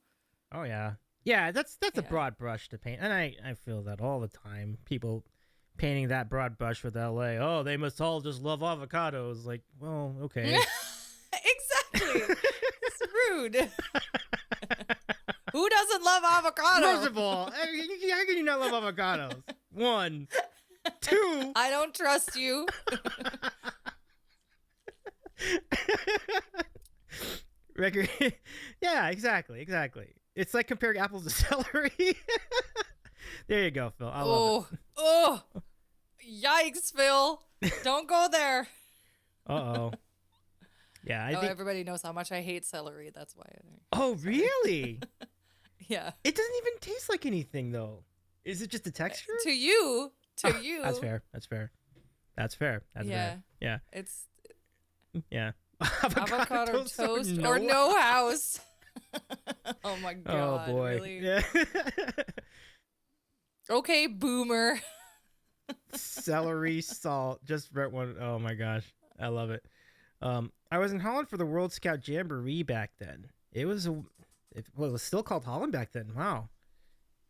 Oh yeah, yeah. That's a Yeah. broad brush to paint, and I feel that all the time. People painting that broad brush with LA. Oh, they must all just love avocados. Like, well, okay. Exactly. It's rude. Who doesn't love avocado? First of all, how can you not love avocados? 1, 2. I don't trust you. Record. Yeah, exactly. It's like comparing apples to celery. There you go, Phil. I love it. Oh, yikes, Phil. Don't go there. Uh-oh. Yeah, I think. Everybody knows how much I hate celery. That's why. Oh, really? Yeah. It doesn't even taste like anything, though. Is it just the texture? To you. That's fair. That's fair. Yeah. Yeah. It's Yeah. avocado toast or no house. Oh my god. Oh boy. Really? Yeah. Okay, boomer. Celery, salt. Just wrote one. Oh my gosh. I love it. I was in Holland for the World Scout Jamboree back then. It was it was still called Holland back then. Wow.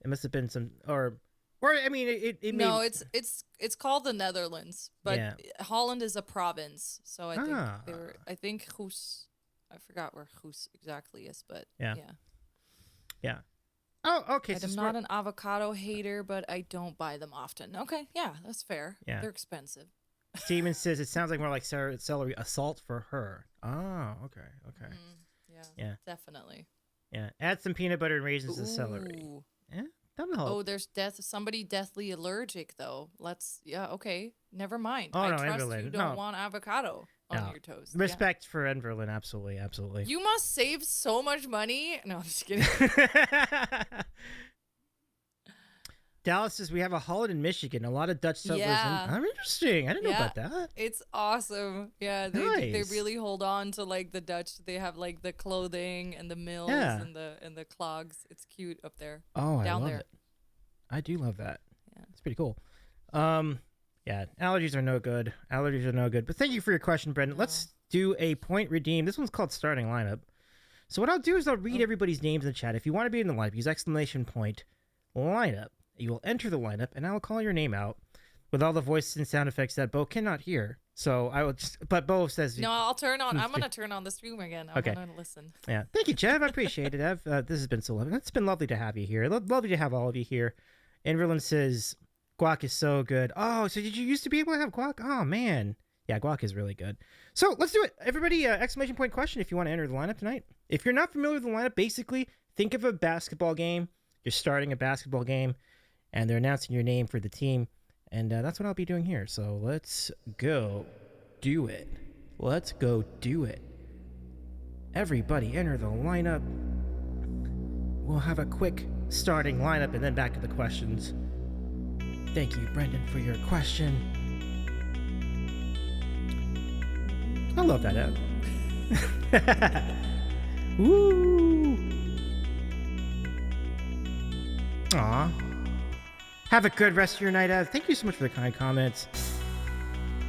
It must have been some or I mean it No, made, it's called the Netherlands, but Yeah. Holland is a province. So I think they were. Ah. I think Goes. I forgot where Goes exactly is, but Yeah. yeah. Yeah. Oh, okay. I'm not an avocado hater, but I don't buy them often. Okay, yeah, that's fair. Yeah. They're expensive. Steven says it sounds like more like celery assault for her. Oh, okay. Yeah. Definitely. Yeah. Add some peanut butter and raisins to celery. Ooh. Yeah, that'll help. Oh, there's somebody deathly allergic though. Okay. Never mind. Oh, I no, trust Evelyn, you don't no. want avocado on No. your toast. Respect for Enverlin, absolutely. You must save so much money. No, I'm just kidding. Dallas says we have a Holland in Michigan. A lot of Dutch settlers. Yeah. I'm interesting. I didn't know Yeah. about that. It's awesome. Yeah, they Nice. really hold on to like the Dutch. They have like the clothing and the mills Yeah. and the clogs. It's cute up there. Oh, I Down love there. it. I do love that. Yeah. It's pretty cool. Yeah, allergies are no good. But thank you for your question, Brendan. Let's do a point redeem. This one's called starting lineup. So what I'll do is I'll read everybody's names in the chat. If you want to be in the lineup, use exclamation point lineup. You will enter the lineup, and I will call your name out with all the voices and sound effects that Bo cannot hear. So I will just, but Bo says, No, I'll turn on. I'm gonna turn on the stream again. I'm Okay. gonna listen. yeah. Thank you, Jeff. I appreciate it, Ev. This has been so lovely. It's been lovely to have you here. Lovely to have all of you here. And Verlin says, guac is so good. Oh, so did you used to be able to have guac? Oh, man. Yeah, guac is really good. So let's do it. Everybody, exclamation point question if you want to enter the lineup tonight. If you're not familiar with the lineup, basically, think of a basketball game. You're starting a basketball game, and they're announcing your name for the team. And that's what I'll be doing here. So let's go do it. Everybody enter the lineup. We'll have a quick starting lineup and then back to the questions. Thank you, Brendan, for your question. I love that, Ev. Woo! Aw. Have a good rest of your night, Ev. Thank you so much for the kind comments.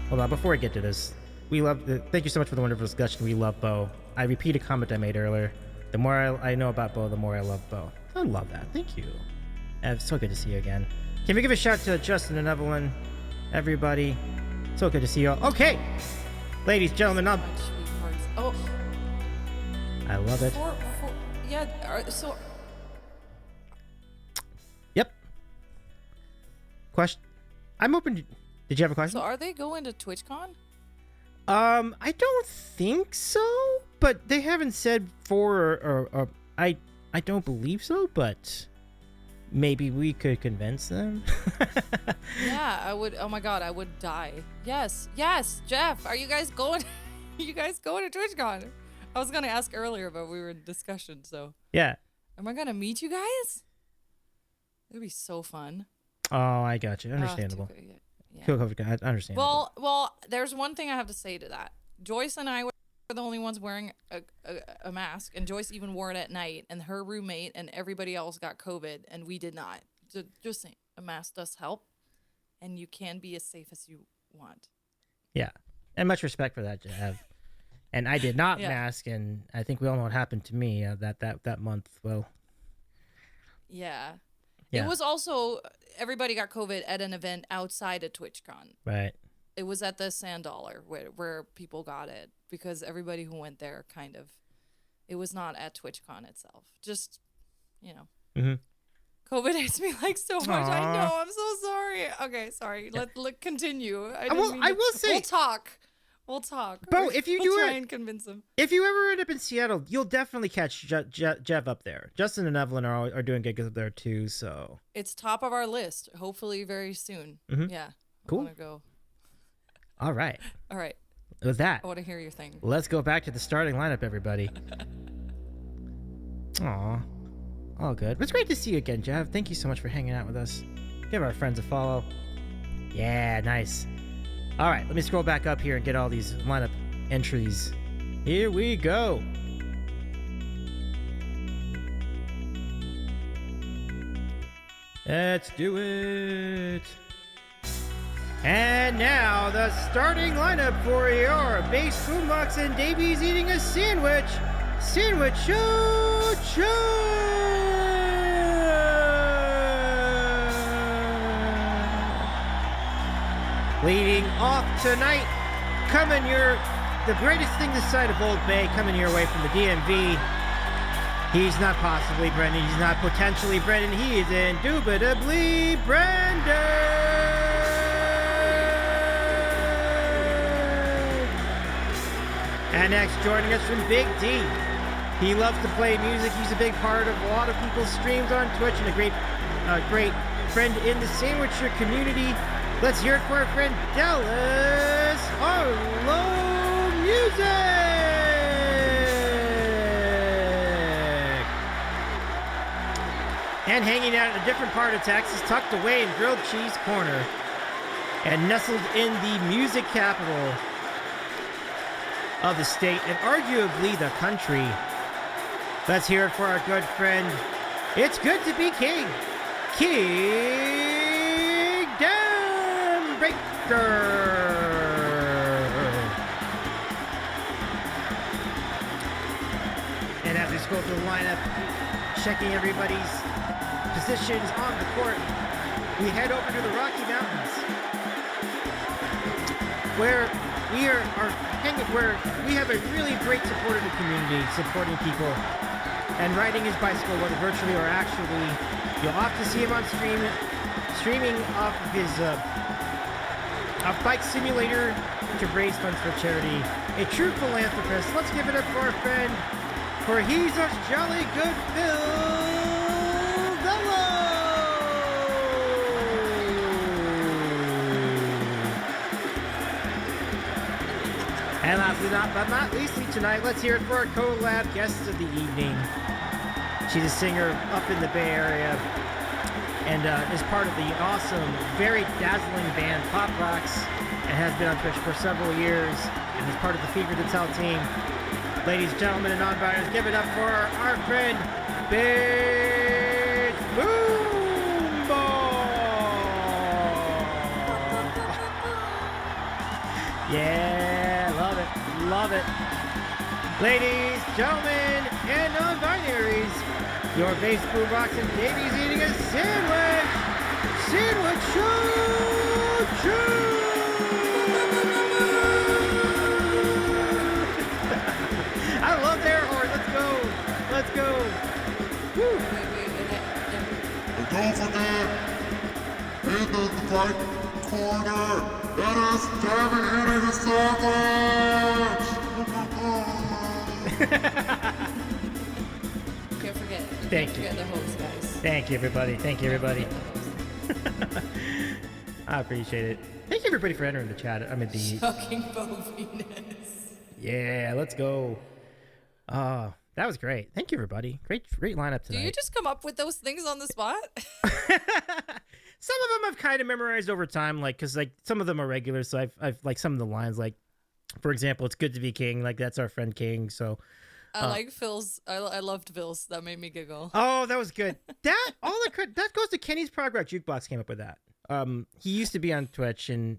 Hold on, before I get to this, thank you so much for the wonderful discussion. We love Bo. I repeat a comment I made earlier. The more I know about Bo, the more I love Bo. I love that. Thank you. Ev, so good to see you again. Can we give a shout to Justin and Evelyn? Everybody. So good to see you all. Okay. Ladies, gentlemen, Much sweethearts. Oh, I love it. so Yep. Question. I'm open to... Did you have a question? are they going to TwitchCon? I don't think so, but they haven't said or I don't believe so, but maybe we could convince them. Yeah, I would. Oh my god, I would die. Yes, Jeff, are you guys going? You guys going to TwitchCon? I was gonna ask earlier, but we were in discussion. So, Yeah. am I gonna meet you guys? It'd be so fun. Oh, I got you. Understandable. Yeah. Cool. Understandable. Well, there's one thing I have to say to that. Joyce and I the only ones wearing a mask, and Joyce even wore it at night, and her roommate and everybody else got COVID, and we did not. Just saying, a mask does help, and you can be as safe as you want. Yeah, and much respect for that, Jav. And I did not Yeah. mask, and I think we all know what happened to me that month. Well, Yeah. yeah, It was also, everybody got COVID at an event outside of TwitchCon. right. It was at the Sand Dollar where people got it, because everybody who went there it was not at TwitchCon itself. Just, Mhm. COVID hates me like so much. I Aw. know. I'm so sorry. Okay, sorry. Let continue. I will say- We'll talk. Bo, if you we'll do try it- and convince him. If you ever end up in Seattle, you'll definitely catch Jeff up there. Justin and Evelyn are doing gigs up there too. So It's top of our list. Hopefully very soon. Mhm. Yeah. Cool. I want to go. all right, All right. with that, I want to hear your thing. let's go back to the starting lineup, everybody. Aw, all good. It's great to see you again, Jeff. Thank you so much for hanging out with us. Give our friends a follow. Yeah, nice. All right, let me scroll back up here and get all these lineup entries. Here we go. Let's do it. And now the starting lineup for your BassBoombox and Davies eating a sandwich. Sandwich show. Leading off tonight, the greatest thing this side of Old Bay, coming your way from the DMV. He's not possibly Brendan. He's not potentially Brendan. He is indubitably Brendan. And next, joining us from Big D. He loves to play music. He's a big part of a lot of people's streams on Twitch and a great friend in the Sandwicher community. Let's hear it for our friend Dallas Arlo Music. And hanging out in a different part of Texas, tucked away in Grilled Cheese Corner, and nestled in the music capital of the state and arguably the country. Let's hear it for our good friend. It's good to be king. King Dan Breaker. And as we scroll through the lineup, checking everybody's positions on the court, we head over to the Rocky Mountains, where we have a really great supportive community, supporting people and riding his bicycle, whether virtually or actually. You'll often see him on streaming off of his bike simulator to raise funds for charity. A true philanthropist. Let's give it up for our friend, for he's a jolly good Phil Vello. And lastly, but not leastly tonight, let's hear it for our collab guest of the evening. She's a singer up in the Bay Area and is part of the awesome, very dazzling band Pop Rocks and has been on Twitch for several years and is part of the Fever to Tell team. Ladies, gentlemen, and non-biners, give it up for our friend, BassBoombox. Yeah, love it. Ladies, gentlemen, and non-binaries, your BassBoombox and Davies eating a sandwich. Sandwich show. I love their horn. Let's go. Woo. And don't forget, in the right corner, that is David eating a sandwich! Can't forget. Thank Can't you. forget the host, guys. Thank you, everybody. I appreciate it. Thank you, everybody, for entering the chat. I'm in the... Fucking boviness. Yeah, let's go. That was great. Thank you, everybody. Great lineup Do tonight. you just come up with those things on the spot? Some of them I've kind of memorized over time, like, because like some of them are regular, so I've like some of the lines, like For example, it's good to be king. Like that's our friend King. So I like Phil's. I loved Phil's. That made me giggle. oh, that was good. That that goes to Kenny's Progress Jukebox came up with that. He used to be on Twitch and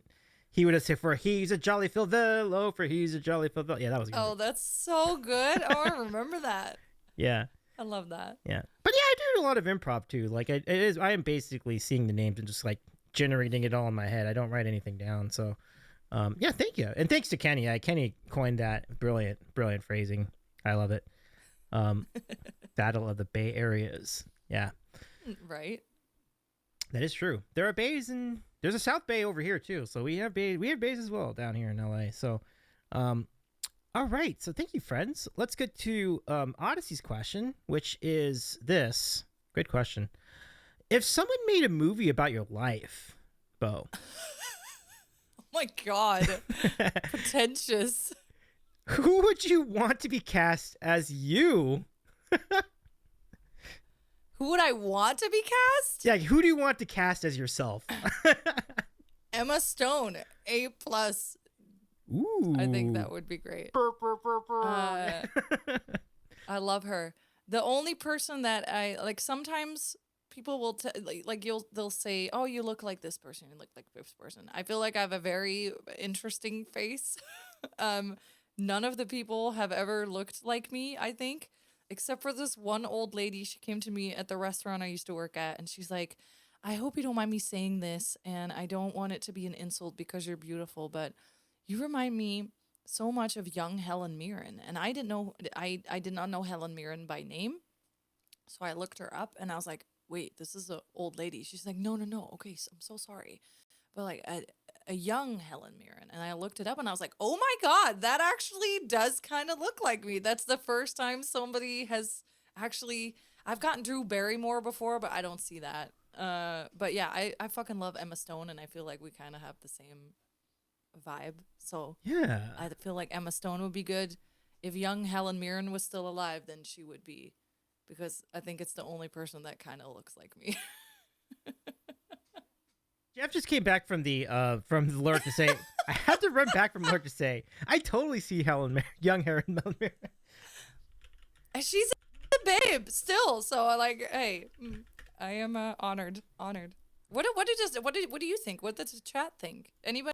he would have said for he's a jolly Philvello, for he's a jolly Philvello. Yeah, that was good. Oh, that's so good. Oh, I remember that. Yeah. I love that. Yeah. But yeah, I do a lot of improv too. Like I am basically seeing the names and just like generating it all in my head. I don't write anything down. So yeah, thank you. And thanks to Kenny. Kenny coined that brilliant phrasing. I love it. Battle of the Bay Areas. Yeah. Right. That is true. There are bays and there's a South Bay over here too. So we have bays as well down here in LA. So all right. So thank you, friends. Let's get to Odyssey's question, which is this. Great question. If someone made a movie about your life, Bo. Oh my God. Pretentious. Who would you want to be cast as you? Who would I want to be cast? Yeah, who do you want to cast as yourself? Emma Stone, A+. Ooh. I think that would be great. I love her. The only person that I like, sometimes people will they'll say, "Oh, you look like this person. You look like this person." I feel like I have a very interesting face. None of the people have ever looked like me, I think, except for this one old lady. She came to me at the restaurant I used to work at, and she's like, "I hope you don't mind me saying this, and I don't want it to be an insult because you're beautiful, but you remind me so much of young Helen Mirren." And I didn't know, I did not know Helen Mirren by name. So I looked her up and I was like, wait, this is an old lady. She's like, no. Okay, so I'm so sorry. But like a young Helen Mirren. And I looked it up and I was like, oh my God, that actually does kind of look like me. That's the first time somebody has actually, I've gotten Drew Barrymore before, but I don't see that. But yeah, I fucking love Emma Stone and I feel like we kind of have the same vibe. So Yeah. I feel like Emma Stone would be good. If young Helen Mirren was still alive, then she would be, because I think it's the only person that kind of looks like me. Jeff just came back from the lurk to say I had to run back from lurk to say I totally see young Helen Mirren. And she's a babe still, so I like, hey, I am honored. What do you think? What does the chat think? Anybody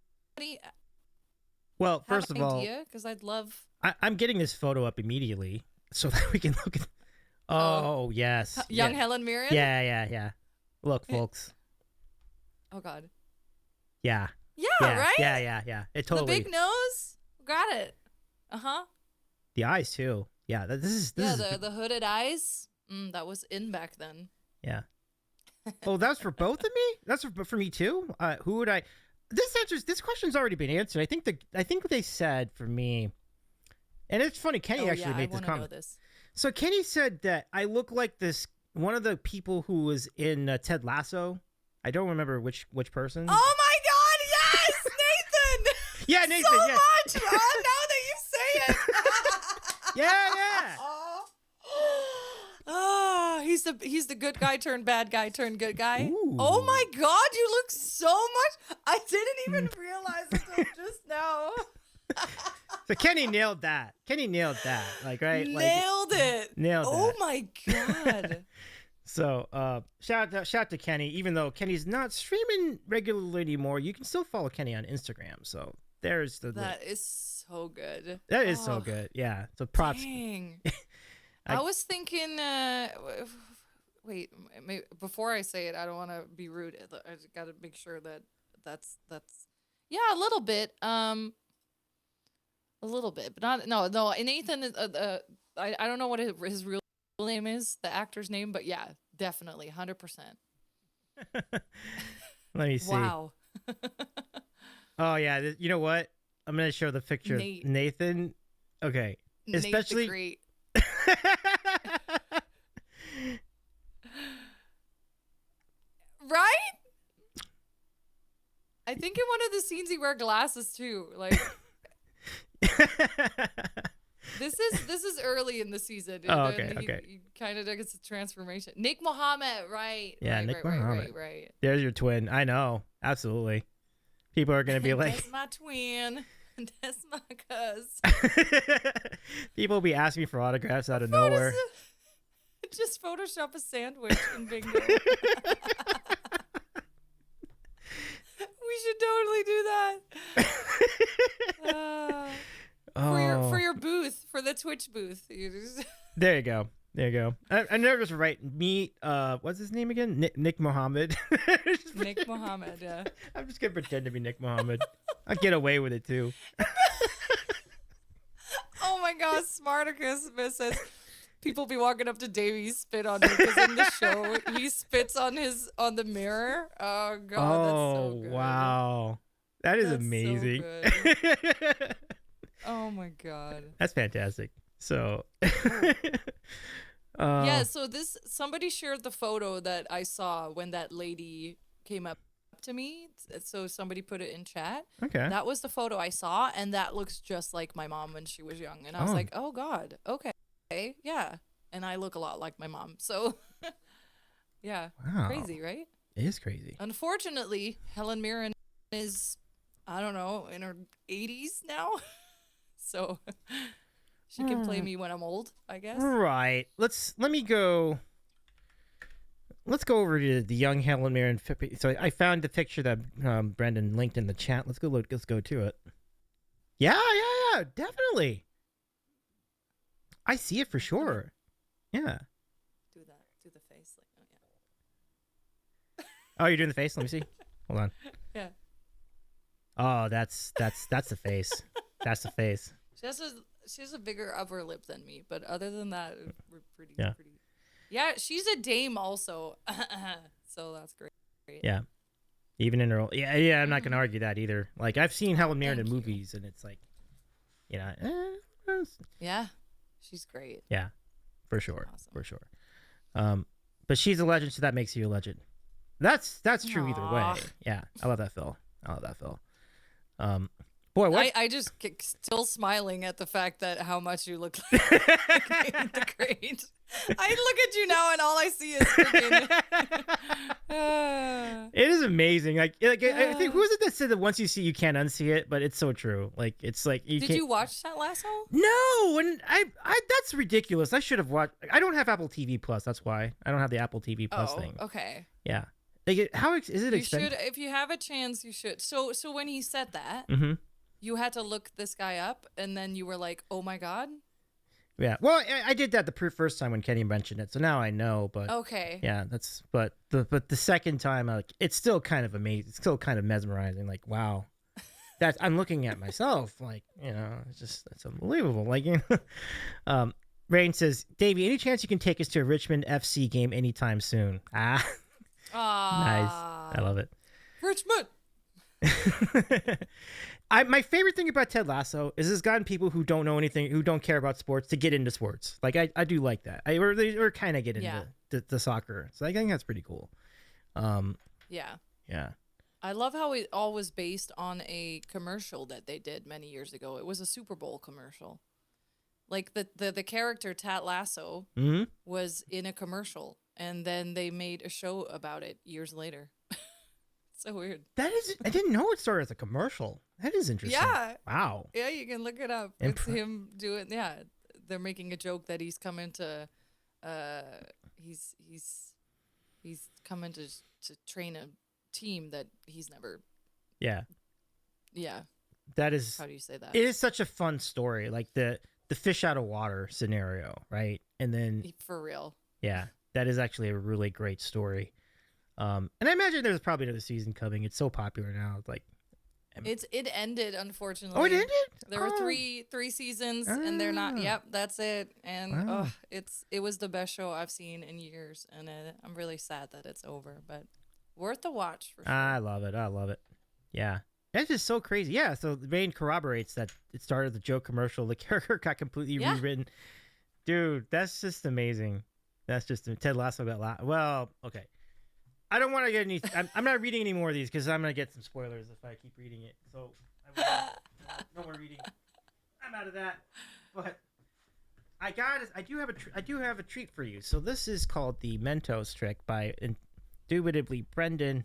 Well, have first an of all, idea? Because I'd love. I'm getting this photo up immediately so that we can look at. Oh yes, Young yeah. Helen Mirren. Yeah. Look, folks. Oh God. Yeah. Yeah. Right. Yeah. It totally. The big nose. Got it. The eyes too. Yeah. This is. The hooded eyes. That was in back then. Yeah. Oh, that was for both of me. That's for me too. Who would I? This question's already been answered. I think what they said for me, and it's funny. Kenny actually made this comment. So Kenny said that I look like this one of the people who was in Ted Lasso. I don't remember which person. Oh my God! Yes, Nathan. Yeah, Nathan. So yeah. much. Oh, now that you say it. Yeah. Oh, he's the good guy turned bad guy turned good guy. Ooh. Oh my God, you look so much. I didn't even realize until just now. So Kenny nailed that. Like right. Nailed it. Nailed Oh that. my God. So shout out to Kenny. Even though Kenny's not streaming regularly anymore, you can still follow Kenny on Instagram. So there's That is so good. That is so good. Yeah. So props. Dang. I was thinking. Wait, before I say it, I don't want to be rude. I just got to make sure that that's. Yeah, a little bit. A little bit, but not. No. Nathan. I don't know what his real name is, the actor's name, but yeah, definitely, 100%. Let me see. Wow. Oh yeah. You know what? I'm gonna show the picture. Nate. Nathan. Okay. Especially. Nate the Great. Right? I think in one of the scenes he wear glasses too. Like this is early in the season. Oh, okay. He kind of does a transformation. Nick Mohammed, right? Yeah, right, Nick right, Mohammed. Right. There's your twin. I know. Absolutely. People are gonna be like, "That's my twin." Desmacas. People will be asking me for autographs out of What is nowhere. it? Just Photoshop a sandwich in bingo. We should totally do that. For your booth, for the Twitch booth. You just... There you go. There you go. I never just write meet. What's his name again? Nick Mohammed. Nick Mohammed. Yeah. I'm just gonna pretend to be Nick Mohammed. I'll get away with it too. Oh my gosh, Smarticus says people be walking up to Davey, spit on him because in the show he spits on the mirror. Oh god, that's so good. Wow, that is That's so amazing. good. Oh my god. That's fantastic. So, Yeah, so somebody shared the photo that I saw when that lady came up to me. So somebody put it in chat. Okay. That was the photo I saw, and that looks just like my mom when she was young. And I was Oh. like, oh god, okay, yeah. And I look a lot like my mom. So, yeah, Wow. crazy, right? It is crazy. Unfortunately, Helen Mirren is, I don't know, in her 80s now. So she can play me when I'm old, I guess. Right. Let's go over to the young Helen Mirren. So I found the picture that Brendan linked in the chat. Let's go to it. Yeah, definitely. I see it for sure. Yeah. Do the face. Like, oh, yeah. Oh, you're doing the face? Let me see. Hold on. Yeah. Oh, that's the face. That's the face. She has a bigger upper lip than me, but other than that, we're pretty. Yeah. Yeah, she's a dame also, so that's great. Yeah. Even in her, I'm not gonna argue that either. Like I've seen Helen Mirren in Thank you. movies, and it's like, Yeah, she's great. yeah, for sure, Awesome. for sure. But she's a legend, so that makes you a legend. That's true either way. Aw. Yeah, I love that, Phil. Boy, what? I just still smiling at the fact that how much you look like the Great. I look at you now and all I see is freaking. It is amazing. Like I think who was it that said that once you see you can't unsee it, but it's so true. Like it's like you Did can't. you watch Ted Lasso? No, and I that's ridiculous. I should have watched. I don't have Apple TV Plus. That's why I don't have the Apple TV Plus thing. Okay. Yeah. Like how is it You expensive? should, if you have a chance, you should. So when he said that, Mm-hmm. you had to look this guy up, and then you were like, "Oh my god." Yeah. Well, I did that the first time when Kenny mentioned it, so now I know. But Okay. yeah, but the second time, like it's still kind of amazing. It's still kind of mesmerizing. Like wow, I'm looking at myself. Like it's unbelievable. Like Rain says, Davey, any chance you can take us to a Richmond FC game anytime soon? Ah, nice. I love it. Richmond. My favorite thing about Ted Lasso is it's gotten people who don't know anything, who don't care about sports, to get into sports. Like I do like that. Or kind of get into the soccer. So I think that's pretty cool. Yeah. Yeah. I love how it all was based on a commercial that they did many years ago. It was a Super Bowl commercial. Like the character Ted Lasso Mm-hmm. was in a commercial, and then they made a show about it years later. So weird. That is, I didn't know it started as a commercial. That is interesting. Yeah. Wow. Yeah, you can look it up. It's him doing. Yeah, they're making a joke that he's coming to. He's coming to train a team that he's never. Yeah. Yeah. That is. How do you say that? It is such a fun story, like the fish out of water scenario, right? And then For real. yeah, that is actually a really great story. And I imagine there's probably another season coming. It's so popular now. It's like It ended, unfortunately. oh, it ended. There were three seasons, and they're not. Yep, that's it. And Wow. it was the best show I've seen in years, and I'm really sad that it's over. But worth the watch for sure. I love it. I love it. Yeah. That's just so crazy. Yeah. So Rain corroborates that it started the joke commercial. The character got completely rewritten. Dude, that's just amazing. That's just Ted Lasso got well, okay. I don't want to get any. I'm not reading any more of these because I'm gonna get some spoilers if I keep reading it. So no more reading. I'm out of that. But I do have a treat for you. So this is called the Mentos trick by indubitably Brendan.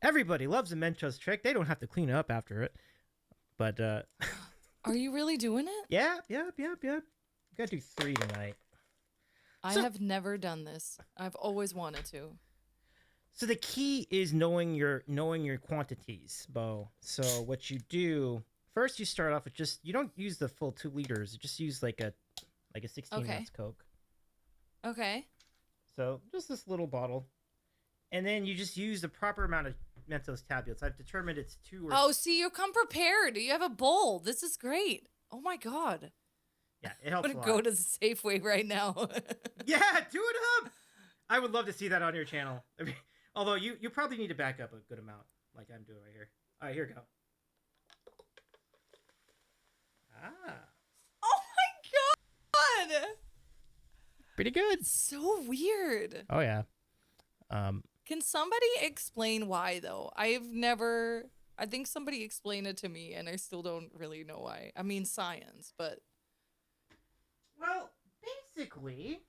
Everybody loves a Mentos trick. They don't have to clean up after it. But Are you really doing it? Yep. You gotta do 3 tonight. I So- have never done this. I've always wanted to. So the key is knowing your quantities, Bo. So what you do first, you start off with you don't use the full 2 liters. You just use like a 16 Okay. ounce Coke. Okay. So just this little bottle, and then you just use the proper amount of Mentos tablets. I've determined it's 2 or Oh, see, you come prepared. You have a bowl. This is great. Oh my god. yeah, it helps I'm a gonna lot. go to the Safeway right now. Yeah, do it up. I would love to see that on your channel. I mean, although you probably need to back up a good amount, like I'm doing right here. All right, here we go. Ah, Oh my god. pretty good. So weird. Oh yeah. Can somebody explain why though? I think somebody explained it to me and I still don't really know why. I mean science, but Well, basically,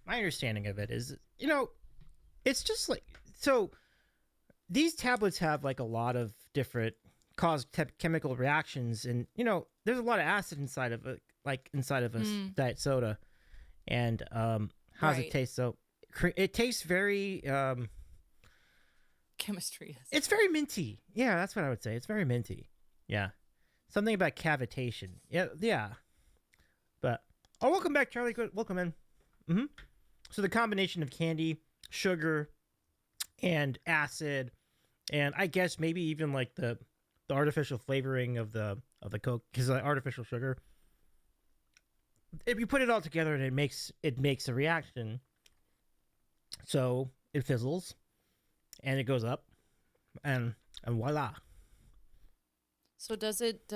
my understanding of it is, it's just like so. These tablets have like a lot of different chemical reactions, and there's a lot of acid inside of it, like inside of a diet soda. And how does it Right. taste? So it tastes very. chemistry is. It's very minty. Yeah, that's what I would say. It's very minty. Yeah, something about cavitation. Yeah. But welcome back, Charlie. Good, welcome in. So the combination of candy, sugar, and acid, and I guess maybe even like the artificial flavoring of the Coke, because artificial sugar. If you put it all together, and it makes a reaction. So it fizzles, and it goes up, and voila. So does it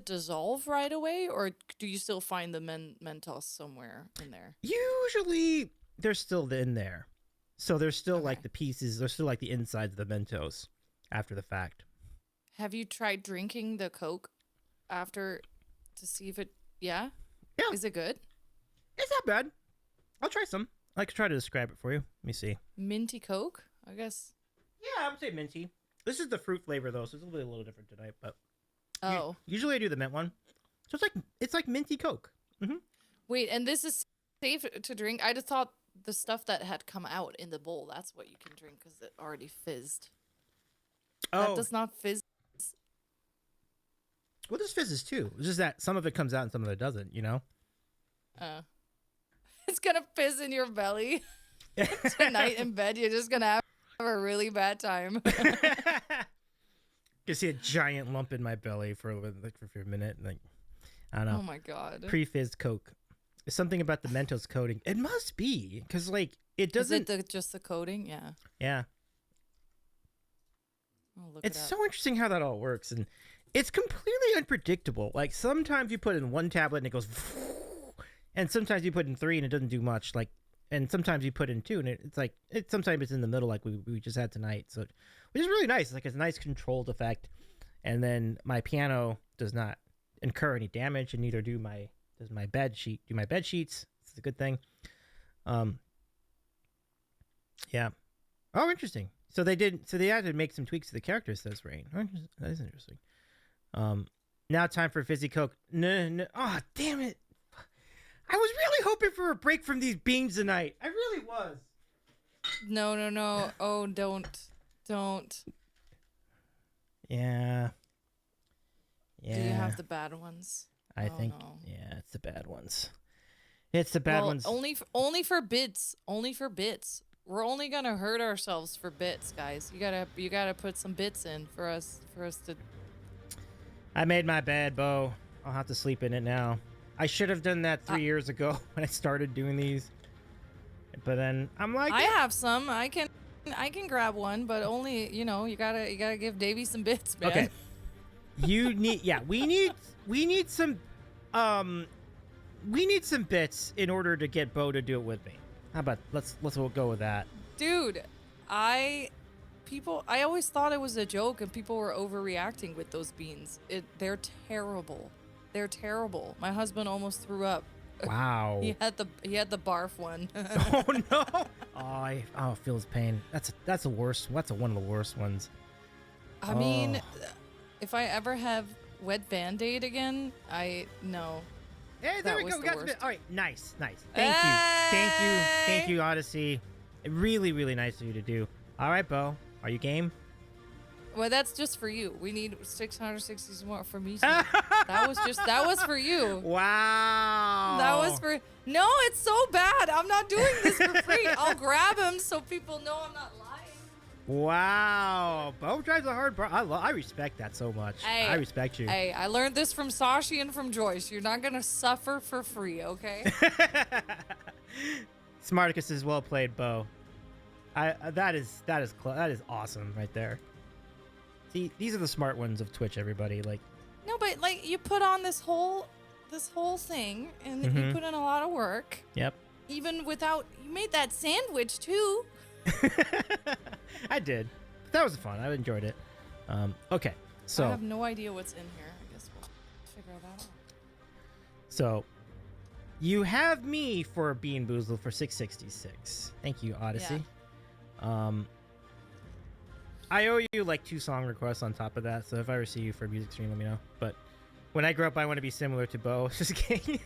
dissolve right away, or do you still find the Mentos somewhere in there? Usually they're still in there, so there's still like Okay. the pieces. There's still like the insides of the Mentos after the fact. Have you tried drinking the Coke after to see if it? Yeah. Yeah. Is it good? It's not bad. I'll try some. I could try to describe it for you. Let me see. Minty Coke, I guess. Yeah, I would say minty. This is the fruit flavor though, so it's a little different tonight. But Oh, usually I do the mint one. So it's like minty Coke. wait, and this is safe to drink? I just thought the stuff that had come out in the bowl, that's what you can drink because it already fizzed. That does not fizz. Well, this fizzes too. It's just that some of it comes out and some of it doesn't. It's gonna fizz in your belly tonight in bed. You're just gonna have a really bad time. You see a giant lump in my belly for a minute, and like I don't know. Oh my god. Pre-fizzed Coke. It's something about the Mentos coating. It must be because like it Is doesn't. it just the coating? Yeah. Yeah, I'll look it's it up. so interesting how that all works, and it's completely unpredictable. Like sometimes you put in 1 tablet and it goes, and sometimes you put in 3 and it doesn't do much. Like, and sometimes you put in 2 and it's like sometimes it's in the middle, like we just had tonight. So, which is really nice. It's like a nice controlled effect, and then my piano does not incur any damage, and neither does my bed sheets. It's a good thing. Yeah. Oh, interesting. So they had to make some tweaks to the characters, says Rain. Oh, that is interesting. Now time for Fizzy Coke. No. Oh, damn it. I was really hoping for a break from these beans tonight. I really was. No. Oh, don't. Yeah. Do you have the bad ones? I Oh, think. no. Yeah, it's the bad ones. It's the bad Well, ones. only for bits. Only for bits. We're only gonna hurt ourselves for bits, guys. You gotta put some bits in for us to. I made my bed, Bo. I'll have to sleep in it now. I should have done that 3 years ago when I started doing these. But then I'm like, I have some. I can grab one, but only you gotta give Davey some bits, man. okay. We need some bits in order to get Bo to do it with me. How about let's go with that. Dude, I always thought it was a joke and people were overreacting with those beans. They're terrible. They're terrible. My husband almost threw up. Wow. He had the barf one. Oh no. I feel his pain. That's the worst. That's one of the worst ones. I mean, If I ever have wet Band-Aid again, no. Hey, there That we was go. We the got some. worst. All right, nice. Thank you, Odyssey. Really, really nice of you to do. All right, Bo, are you game? Well, that's just for you. We need 660 more for me. That was for you. Wow. That was for. No, it's so bad. I'm not doing this for free. I'll grab him so people know I'm not lying. Wow. Bo drives a hard bar. I respect that so much. Hey, I respect you. Hey, I learned this from Sashi and from Joyce. You're not gonna suffer for free, okay? Smarticus is well played, Bo. That is awesome right there. See, these are the smart ones of Twitch, everybody. Like, No, but like you put on this whole thing, and you put in a lot of work. yep. Even without, you made that sandwich too. I did. That was fun. I enjoyed it. Okay, I so have no idea what's in here. I guess we'll figure that out. so you have me for Bean Boozled for 666. Thank you, Odyssey. I owe you like 2 song requests on top of that, so if I ever see you for a music stream, let me know. But when I grow up, I want to be similar to Bo. Just kidding.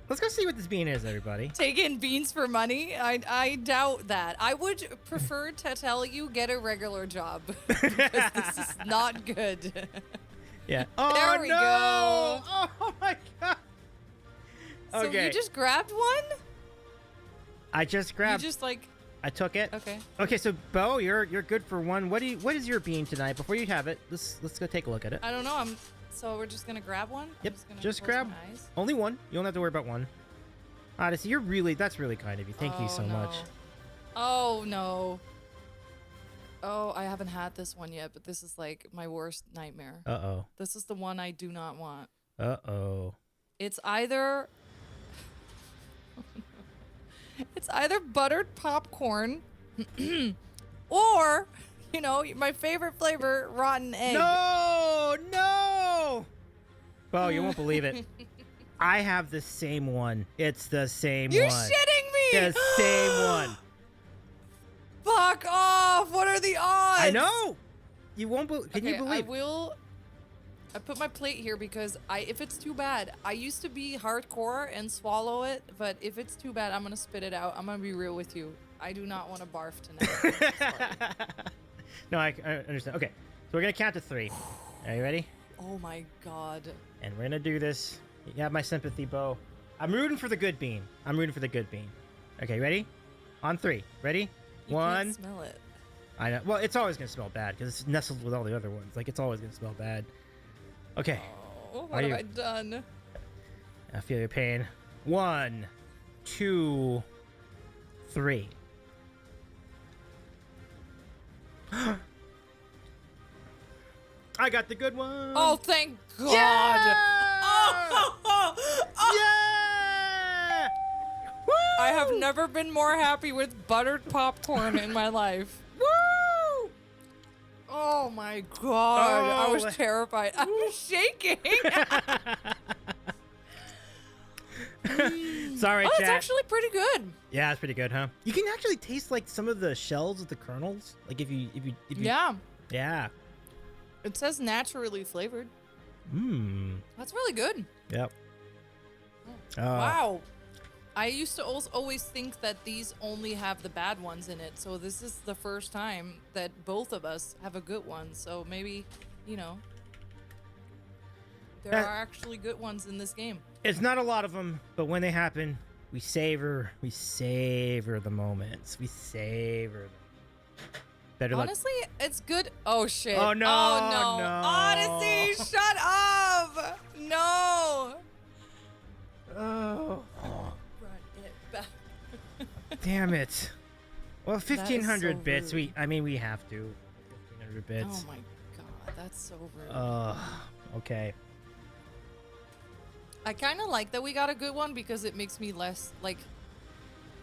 Let's go see what this bean is, everybody. Taking beans for money? I doubt that. I would prefer to tell you get a regular job because this is not good. Yeah. Oh, There we no! go. Oh my god. So Okay. you just grabbed one? I just grabbed. You just like I took it. okay. Okay, so Bo, you're good for one. What is your bean tonight? Before you have it, let's go take a look at it. I don't know. So we're just gonna grab one. Yep. I'm gonna Just close grab my eyes. only one. You don't have to worry about one. Odyssey, that's really kind of you. Thank you so no. much. Oh no. Oh, I haven't had this one yet, but this is like my worst nightmare. Uh This is the one I do not want. oh. It's either buttered popcorn or, my favorite flavor, rotten egg. No! Bo, you won't believe it. I have the same one. It's the same You're one. shitting me! The same one. Fuck off! What are the odds? I know. You won't believe. Can you believe? I put my plate here because if it's too bad, I used to be hardcore and swallow it, but if it's too bad, I'm gonna spit it out. I'm gonna be real with you. I do not want to barf tonight. Sorry. No, I understand. Okay, so we're gonna count to 3. Are you ready? Oh my god. And we're gonna do this. You have my sympathy, Bo. I'm rooting for the good bean. Okay, ready? On 3. Ready? You 1. can't smell it. I know. Well, it's always gonna smell bad because it's nestled with all the other ones. Like, it's always gonna smell bad. Okay. Oh, Are what you- have I done? I feel your pain. 1, 2, 3. I got the good one. Oh, thank God. Yeah! Oh, Yeah! Woo! I have never been more happy with buttered popcorn in my life. Woo! Oh my God. I Oh. was terrified. I was shaking. Sorry, Oh, chat. it's actually pretty good. Yeah, it's pretty good, huh? You can actually taste like some of the shells of the kernels. Like if you Yeah. Yeah. It says naturally flavored. Mmm. That's really good. Yep. Wow. I used to always think that these only have the bad ones in it. So this is the first time that both of us have a good one. So maybe, there That- are actually good ones in this game. It's not a lot of them, but when they happen, we savor the moments. We savor them. Better luck. Honestly, it's good. Oh shit. Oh, no, Oh no. no. Odyssey, shut up. No. Oh, Run it back. damn it. Well, 1,500 so bits. rude. We have to. 1,500 bits. Oh my God, that's so rude. Okay. I kind of like that we got a good one because it makes me less like.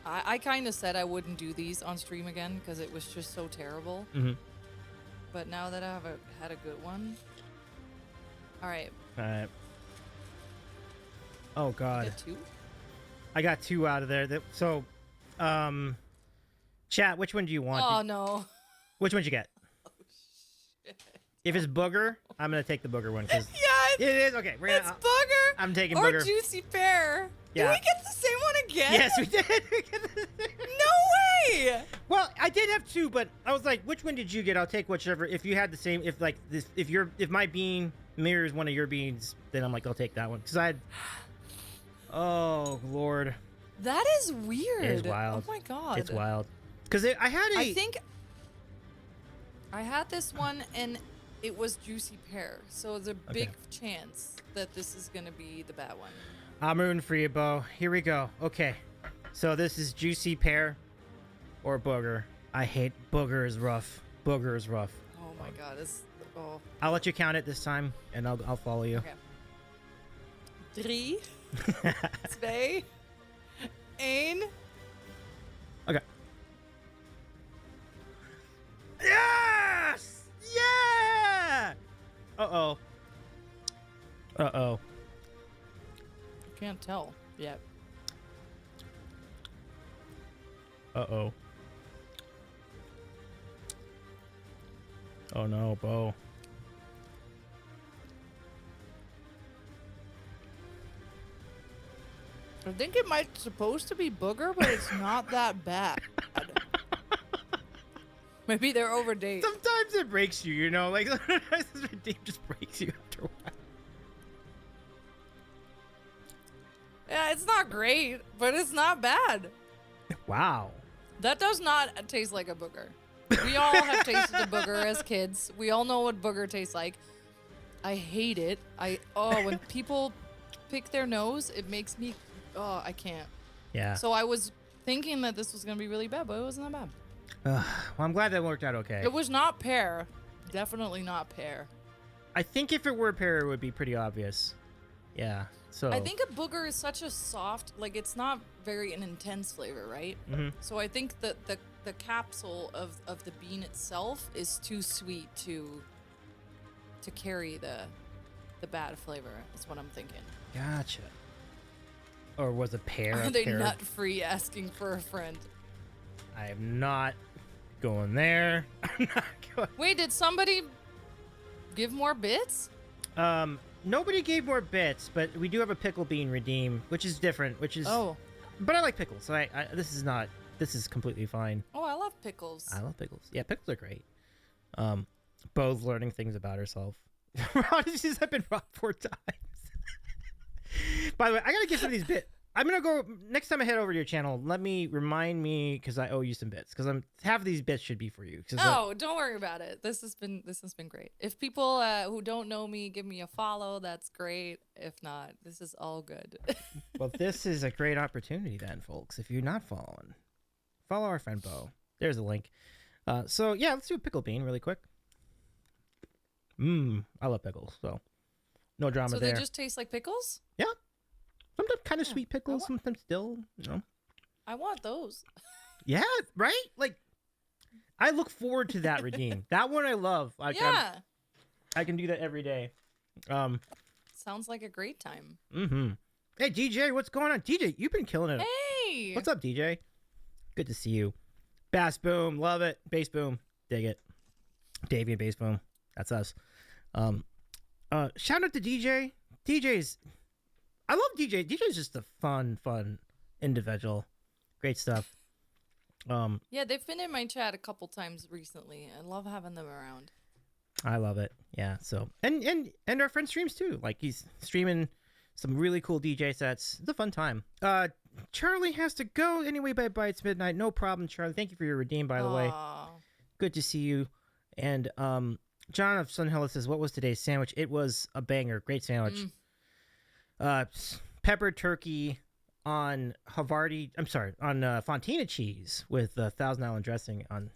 I kind of said I wouldn't do these on stream again because it was just so terrible. Mm-hmm. But now that I have had a good one. All right. All right. Oh God. Get 2. I got 2 out of there. So, chat, which one do you want? Oh no. Which one did you get? If it's booger, I'm gonna take the booger one because Yeah, it is okay. We're it's gonna, booger. I'm taking or booger. juicy pear. Yeah. Did we get the same one again? Yes, we did. No way. Well, I did have two, but I was like, which one did you get? I'll take whichever. If you had the same, if like this, if my bean mirrors one of your beans, then I'm like, I'll take that one because I had. Oh Lord. That is weird. It is wild. Oh my god. It's wild. Because I had a. I think I had this one and it was juicy pear. So there's a big chance that this is gonna be the bad one. I'm rooting for you, Bo. Here we go. Okay. So this is juicy pear or booger. I hate booger is rough. Booger is rough. Oh my god, it's I'll let you count it this time and I'll follow you. okay. 3, 2, 1. Okay. Yes! Yeah! Uh-oh. Uh-oh. Can't tell yet. Uh-oh. Oh no, Bo. I think it might supposed to be booger, but it's not that bad. Maybe they're overdate. Sometimes it breaks you, you know? Like, sometimes it just breaks you after a while. Yeah, it's not great, but it's not bad. Wow. That does not taste like a booger. We all have tasted a booger as kids. We all know what booger tastes like. I hate it. When people pick their nose, it makes me I can't. Yeah. So I was thinking that this was gonna be really bad, but it wasn't that bad. Well, I'm glad that worked out okay. It was not pear. Definitely not pear. I think if it were pear, it would be pretty obvious. Yeah. So I think a booger is such a soft, like it's not very an intense flavor, right? Mhm. So I think that the capsule of the bean itself is too sweet to carry the bad flavor. Is what I'm thinking. Gotcha. Or was a pear? Are a they pear? nut free? Asking for a friend. I am not going there. I'm not going. Wait, did somebody give more bits? Nobody gave more bits, but we do have a pickle bean redeem, which is different. Which is but I like pickles, so I this is completely fine. Oh, I love pickles. I love pickles. Yeah, pickles are great. Both learning things about herself. She's been robbed 4 times. By the way, I gotta get some of these bits. I'm gonna go next time I head over to your channel. Remind me because I owe you some bits. Because half of these bits should be for you. Oh, don't worry about it. This has been great. If people who don't know me give me a follow, that's great. If not, this is all good. Well, this is a great opportunity then, folks. If you're not following, follow our friend Bo. There's a link. So yeah, let's do a pickle bean really quick. I love pickles, so no drama so there. they just taste like pickles? Yeah. Sometimes kind of sweet pickles, sometimes still, you know. I want those. Yeah, right? Like, I look forward to that redeem. That one I love. Like, yeah. I can do that every day. Sounds like a great time. Hey, DJ, what's going on? DJ, you've been killing it. Hey! What's up, DJ? Good to see you. Bass Boom, love it. Bass Boom, dig it. Davey and Bass Boom, that's us. Shout out to DJ. I love DJ. DJ's just a fun individual. Great stuff. Yeah, they've been in my chat a couple times recently. I love having them around. I love it. Yeah. So and our friend streams too. Like he's streaming some really cool DJ sets. It's a fun time. Charlie has to go anyway. Bye. It's midnight. No problem, Charlie. Thank you for your redeem, by the way. Good to see you. And John of Sunhill says, "What was today's sandwich? It was a banger. Great sandwich. Pepper turkey on Havarti. I'm sorry, on Fontina cheese with Thousand Island dressing on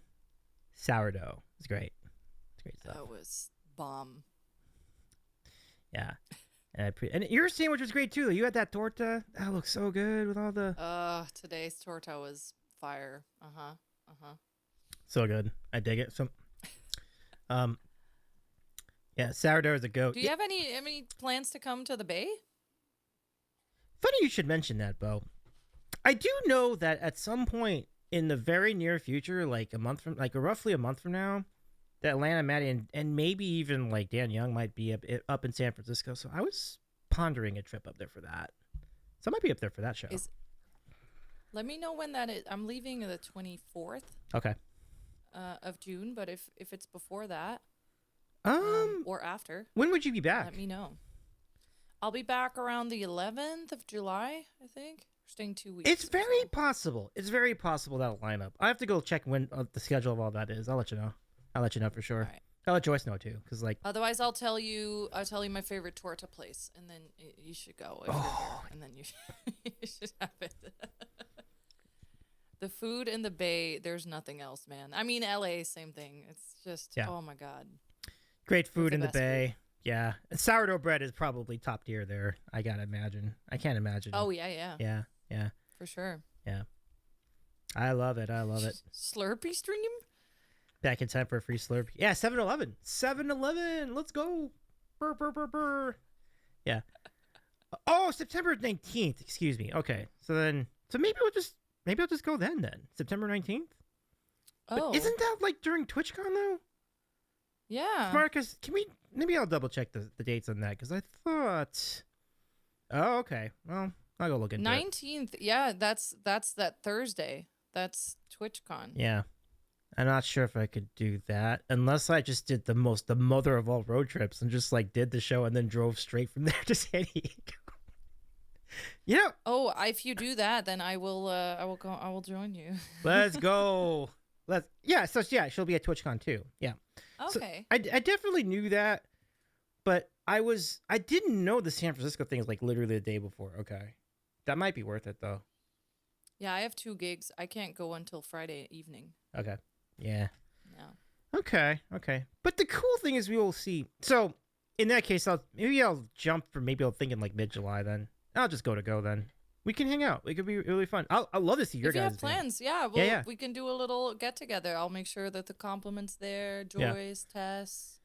sourdough. It's great. It's great stuff. That was bomb. Yeah, and your sandwich was great too. You had that torta. That looks so good with all the. Today's torta was fire. So good. I dig it. So, yeah, sourdough is a goat. Do you have any plans to come to the Bay? Funny you should mention that, Bo. I do know that at some point in the very near future, like roughly a month from now, Atlanta, Maddie, and maybe even like Dan Young might be up in San Francisco. So I was pondering a trip up there for that. So I might be up there for that show. Let me know when that is. I'm leaving the 24th. Okay. Of June, but if it's before that, or after, when would you be back? let me know. I'll be back around the 11th of July, I think. We're staying 2 weeks. It's very possible. It's very possible that'll line up. I have to go check when the schedule of all that is. I'll let you know. I'll let you know for sure. All right. I'll let Joyce know too, because like. Otherwise, I'll tell you my favorite torta place, and then you should go. If you're here, and then you should have it. The food in the Bay, there's nothing else, man. I mean, LA, same thing. It's just, oh my God. Great food in the best Bay. food. Yeah. Sourdough bread is probably top tier there. I gotta imagine. I can't imagine. Oh, yeah. Yeah. For sure. Yeah. I love it. Slurpee stream? Back in time for a free Slurpee. Yeah, 7-Eleven. 7-Eleven. Let's go. Burr. Yeah. Oh, September 19th. Excuse me. Okay. So maybe I'll just go then. September 19th? Oh. But isn't that like during TwitchCon though? Yeah. Marcus, maybe I'll double check the dates on that because I thought. Oh, okay. Well, I'll go look into it. 19th. Yeah, that's that Thursday. That's TwitchCon. Yeah. I'm not sure if I could do that unless I just did the mother of all road trips and just like did the show and then drove straight from there to San Diego. Oh, if you do that, then I will go. I will join you. Let's go. She'll be at TwitchCon too. Yeah. Okay. So I definitely knew that, but I didn't know the San Francisco thing is like literally the day before. Okay. That might be worth it though. Yeah, I have 2 gigs. I can't go until Friday evening. Okay. Yeah. Yeah. Okay. But the cool thing is we will see. So in that case, I'll jump for maybe I'll think in like mid-July then. I'll just go then. We can hang out. It could be really fun. I'd love to see your if you guys. have plans, we can do a little get together. I'll make sure that the compliments there. Joyce, Tess.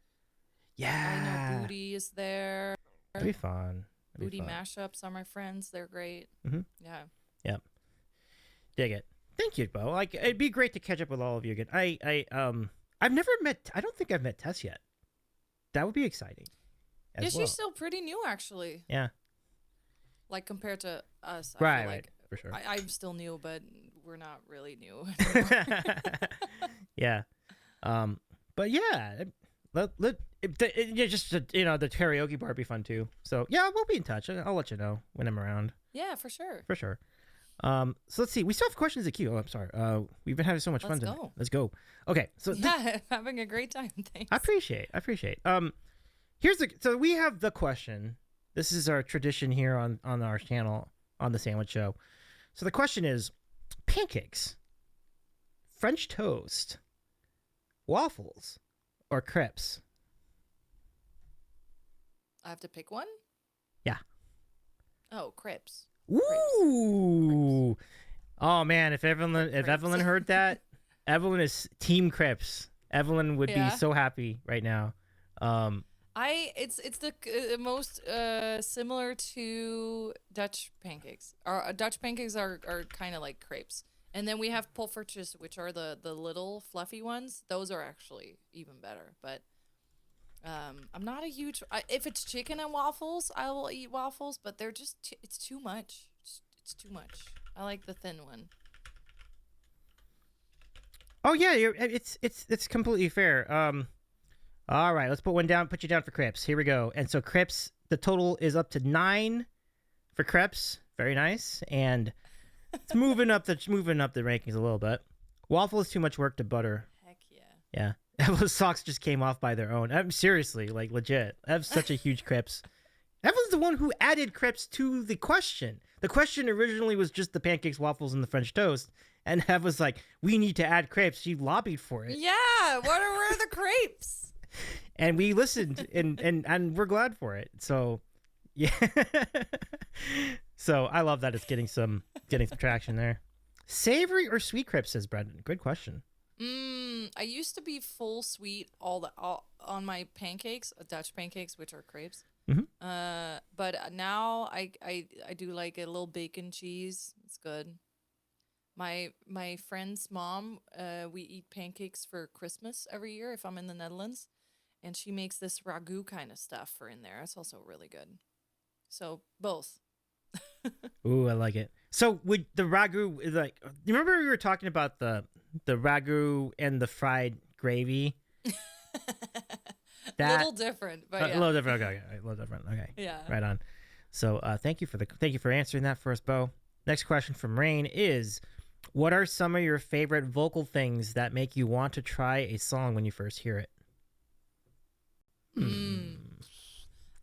Yeah. I know Booty is there. That'd be fun. Booty mashups are my friends. They're great. Mm-hmm. Yeah. Yep. Dig it. Thank you, Bo. Like it'd be great to catch up with all of you again. I've never met. I don't think I've met Tess yet. That would be exciting. She's still pretty new, actually. Yeah. Like compared to us, Right, for sure. I'm still new, but we're not really new. Yeah. But yeah, the karaoke bar would be fun too. So yeah, we'll be in touch. I'll let you know when I'm around. Yeah, for sure. For sure. So let's see. We still have questions in the queue. Oh, I'm sorry. We've been having so much fun tonight. Let's go. Okay. So having a great time. Thanks. I appreciate. So we have the question. This is our tradition here on our channel on the Sandwich Show. So the question is: pancakes, French toast, waffles, or crepes? I have to pick one? Yeah. Oh, crepes. Ooh. Crepes. Oh man, if Evelyn heard that, Evelyn is team crepes. Evelyn would be so happy right now. It's the most similar to Dutch pancakes. Our Dutch pancakes are kind of like crepes. And then we have poffertjes, which are the little fluffy ones. Those are actually even better. But I'm not a huge. If it's chicken and waffles, I will eat waffles. But they're just it's too much. It's too much. I like the thin one. Oh yeah, it's completely fair. All right, let's put you down for crepes. Here we go. And so crepes, the total is up to 9 for crepes. Very nice. And it's moving up the rankings a little bit. Waffle is too much work to butter. Heck yeah. Yeah. Evelyn's socks just came off by their own. I'm seriously, like legit. I have such a huge crepes. Evelyn's the one who added crepes to the question. The question originally was just the pancakes, waffles, and the French toast. And Ev was like, we need to add crepes. She lobbied for it. Yeah. Where are the crepes? And we listened and we're glad for it. So yeah. So I love that it's getting some traction there. Savory or sweet crepes, says Brendan. Good question. I used to be full sweet all on my pancakes, Dutch pancakes, which are crepes. Mm-hmm. But now I do like a little bacon cheese. It's good. My friend's mom, we eat pancakes for Christmas every year if I'm in the Netherlands, and she makes this ragu kind of stuff for in there. It's also really good. So both. Ooh, I like it. So would the ragu like? You remember we were talking about the ragu and the fried gravy? Little different, but A yeah. little different. Okay, a little different. Okay, Yeah. right on. So thank you for answering that for us, Bo. Next question from Rain is, what are some of your favorite vocal things that make you want to try a song when you first hear it?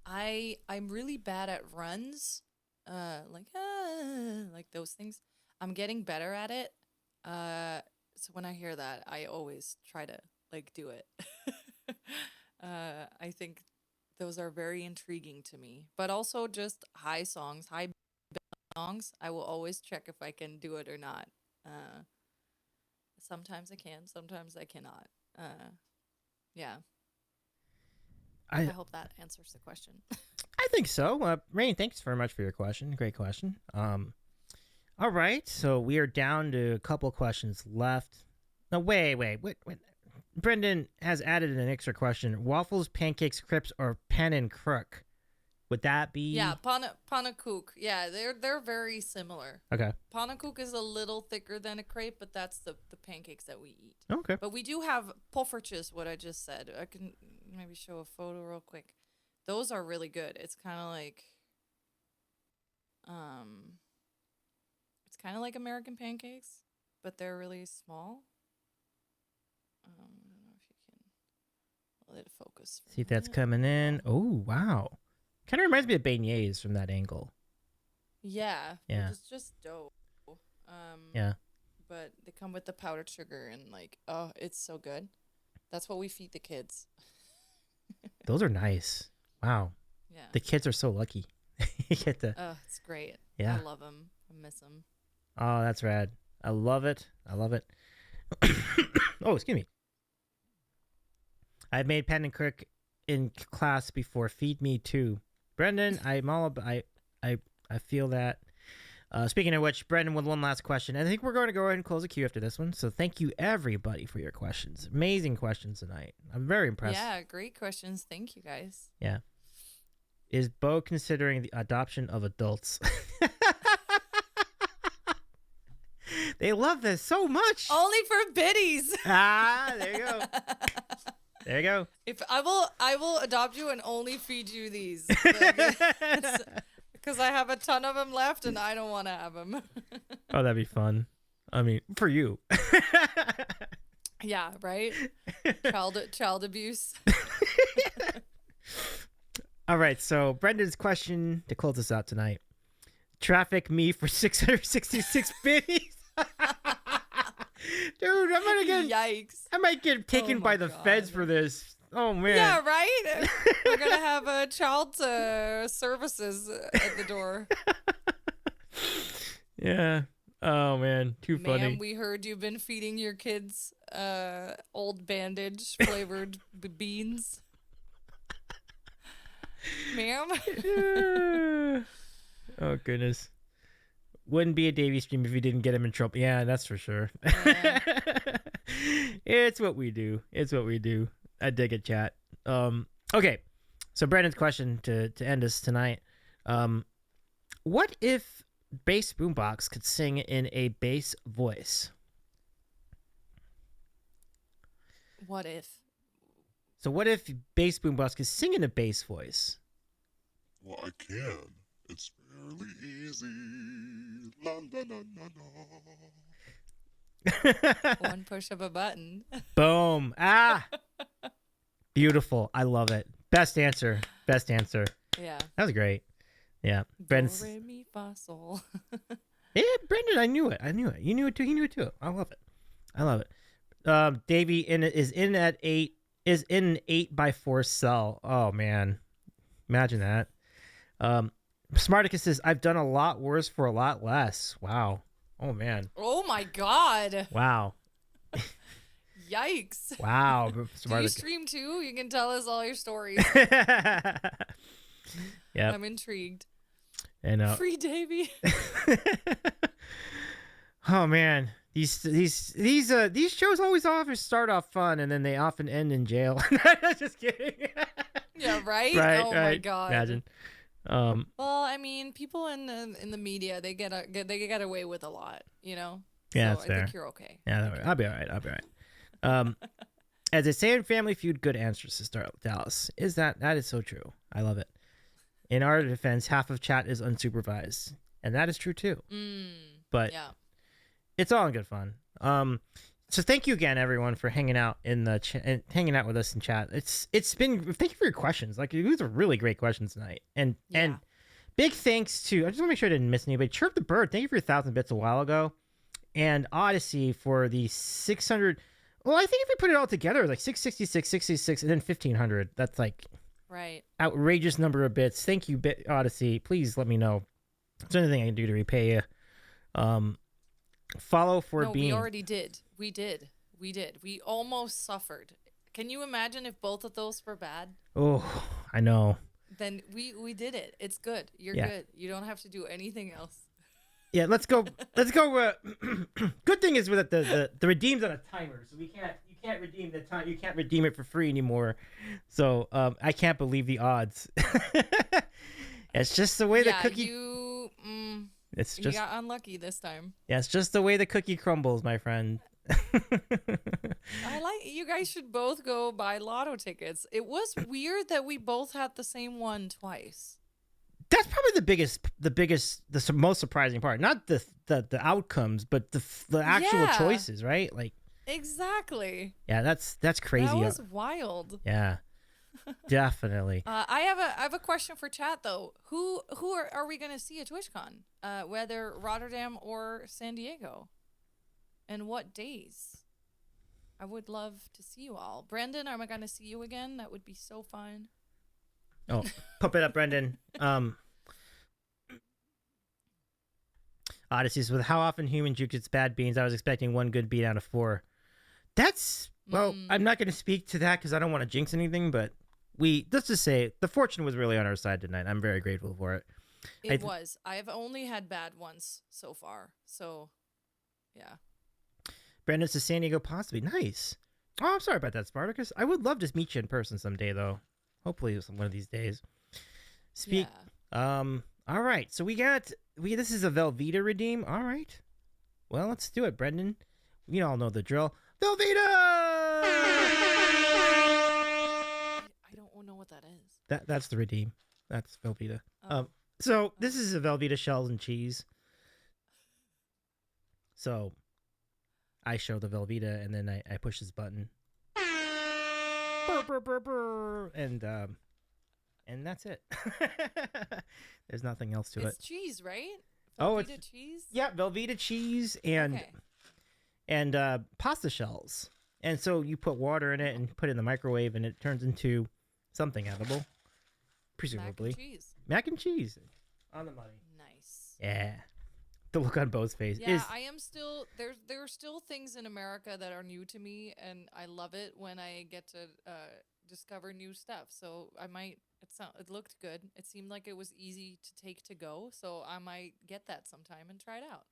I'm really bad at runs, like those things. I'm getting better at it. So when I hear that, I always try to like do it. I think those are very intriguing to me. But also just high songs. I will always check if I can do it or not. Sometimes I can, sometimes I cannot. Yeah. I I hope that answers the question. I think so. Rain, thanks very much for your question. Great question. All right, so we are down to a couple questions left. No, wait. Brendan has added an extra question: waffles, pancakes, crepes, or pan and crook? Would that be? Yeah, pannenkoek. Yeah, they're very similar. Okay. Pannenkoek is a little thicker than a crepe, but that's the pancakes that we eat. Okay. But we do have poffertjes, what I just said. I can maybe show a photo real quick. Those are really good. It's kind of like it's kind of like American pancakes, but they're really small. I don't know if you can let it focus. See if that's coming in. Oh, wow. Kind of reminds me of beignets from that angle. Yeah. Yeah. It's just dough. Yeah. But they come with the powdered sugar and like, oh, it's so good. That's what we feed the kids. Those are nice. Wow. Yeah. The kids are so lucky. You get the. Oh, it's great. Yeah. I love them. I miss them. Oh, that's rad. I love it. Oh, excuse me. I've made pan and crook in class before. Feed me too, Brendan. I'm all about. I feel that. Speaking of which, Brendan, with one last question. I think we're going to go ahead and close the queue after this one. So thank you everybody for your questions. Amazing questions tonight. I'm very impressed. Yeah, great questions. Thank you guys. Yeah. Is Bo considering the adoption of adults? They love this so much. Only for biddies. There you go. There you go. If I will adopt you and only feed you these. Because I have a ton of them left and I don't want to have them. Oh, that'd be fun. I mean, for you. Yeah, right? Child abuse. All right, so Brendan's question to close us out tonight. Traffic me for 666 biddies. Dude, I might get taken by the feds for this. Oh man. Yeah, right? We're gonna have child services at the door. Yeah. Oh man, too funny. Ma'am, we heard you've been feeding your kids old bandage flavored beans. Ma'am. Oh goodness. Wouldn't be a Davey stream if you didn't get him in trouble. Yeah, that's for sure. Yeah. It's what we do. I dig it, chat. Okay. So Brandon's question to end us tonight. What if BassBoombox could sing in a bass voice? What if? So what if BassBoombox could sing in a bass voice? Well, I can. It's fairly easy. La la la la la. One push of a button. Boom. Beautiful. I love it. Best answer. Yeah. That was great. Yeah. Brendan's... Do, re, mi, fa, sol. Yeah, Brendan, I knew it. You knew it too. He knew it too. I love it. Davey is in an 8x4 cell. Oh man. Imagine that. Smarticus says, I've done a lot worse for a lot less. Wow. Oh man. Oh my god. Wow. Yikes. Wow. Do you Smarticus. stream too? You can tell us all your stories. Yeah. I'm intrigued. And Free Davey. Oh man, these shows always often start off fun and then they often end in jail. Just kidding. Yeah, right? Right, Oh my right. god. Imagine. Well, I mean, people in the media, they get away with a lot, you know? Yeah, So that's I fair. think you're okay. Yeah, I'll be all right. I'll be all right. As they say in Family Feud, good answers to start with Dallas. That is so true. I love it. In our defense, half of chat is unsupervised, and that is true too. But Yeah. it's all in good fun. So thank you again, everyone, for hanging out in the and hanging out with us in chat. It's been thank you for your questions. Like these are really great questions tonight, and big thanks to I just want to make sure I didn't miss anybody. Chirp the Bird, thank you for your 1,000 bits a while ago, and Odyssey for the 600. Well, I think if we put it all together, like 666, 666, and then 1,500. That's like Right. outrageous number of bits. Thank you, Odyssey. Please let me know if there's anything I can do to repay you. Follow for being. We already did. We did. We almost suffered. Can you imagine if both of those were bad? Oh, I know. Then we did it. It's good. You're Yeah. good. You don't have to do anything else. Yeah, let's go. Let's go. Good thing is with the redeem's on a timer, so you can't redeem the time. You can't redeem it for free anymore. So I can't believe the odds. It's just the way the cookie. It's You just got unlucky this time. yeah, it's just the way the cookie crumbles, my friend. I like you guys should both go buy lotto tickets. It was weird that we both had the same one twice. That's probably the most surprising part. Not the outcomes, but the actual Yeah. choices, right? Like Exactly. yeah, that's crazy. That was wild. Yeah, definitely. I have a question for chat though. Who are we gonna see at TwitchCon? Whether Rotterdam or San Diego, and what days? I would love to see you all. Brandon, am I gonna see you again? That would be so fun. Oh, pump it up, Brendan. Odysseys with how often human juke its bad beans. I was expecting one good beat out of 4. That's well. I'm not going to speak to that because I don't want to jinx anything. But let's just say the fortune was really on our side tonight. I'm very grateful for it. It was. I have only had bad ones so far. So, yeah. Brendan says San Diego possibly nice. Oh, I'm sorry about that, Spartacus. I would love to meet you in person someday, though. Hopefully, one of these days. Yeah. All right. So this is a Velveeta redeem. All right. Well, let's do it, Brendan. We all know the drill. Velveeta! I don't know what that is. That's the redeem. That's Velveeta. Oh. So this is a Velveeta shells and cheese. So I show the Velveeta and then I push this button. Brr, brr, brr, brr, and that's it. There's nothing else to It's it. cheese, right? Oh, Velveeta it's cheese. yeah, Velveeta cheese and Okay. pasta shells. And so you put water in it and put it in the microwave and it turns into something edible, presumably. Mac and cheese. Mac and cheese. On the money. Nice. Yeah. The look on Bo's face Yeah, is I am still there are still things in America that are new to me, and I love it when I get to discover new stuff. So I might it looked good. It seemed like it was easy to take to go, so I might get that sometime and try it out.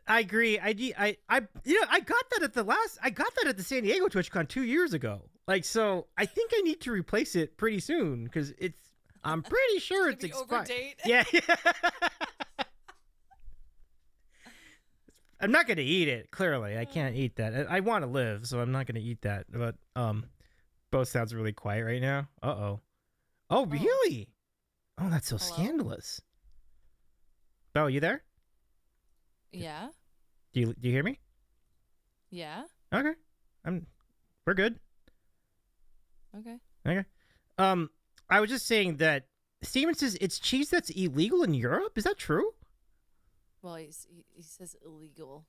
I agree. I got that at the San Diego TwitchCon 2 years ago. Like, so I think I need to replace it pretty soon because I'm pretty sure it's expired. Overdate. Yeah. I'm not gonna eat it. Clearly, I can't eat that. I want to live, so I'm not gonna eat that. But both sounds really quiet right now. Oh, really? Oh, that's so Hello? scandalous. Bo, you there? Yeah. Do you hear me? Yeah. Okay. We're good. Okay. Okay. I was just saying that Steven says it's cheese that's illegal in Europe. Is that true? Well, he says illegal.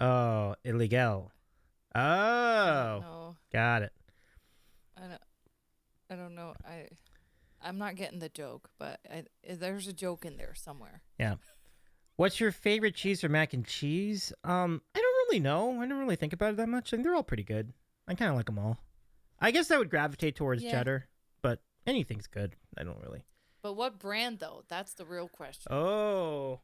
Oh, illegal. Oh, No, got it. I don't know. I'm not getting the joke, but there's a joke in there somewhere. Yeah. What's your favorite cheese for mac and cheese? I don't really know. I don't really think about it that much. I think they're all pretty good. I kind of like them all. I guess I would gravitate towards cheddar, but anything's good. I don't really. But what brand though? That's the real question. Oh.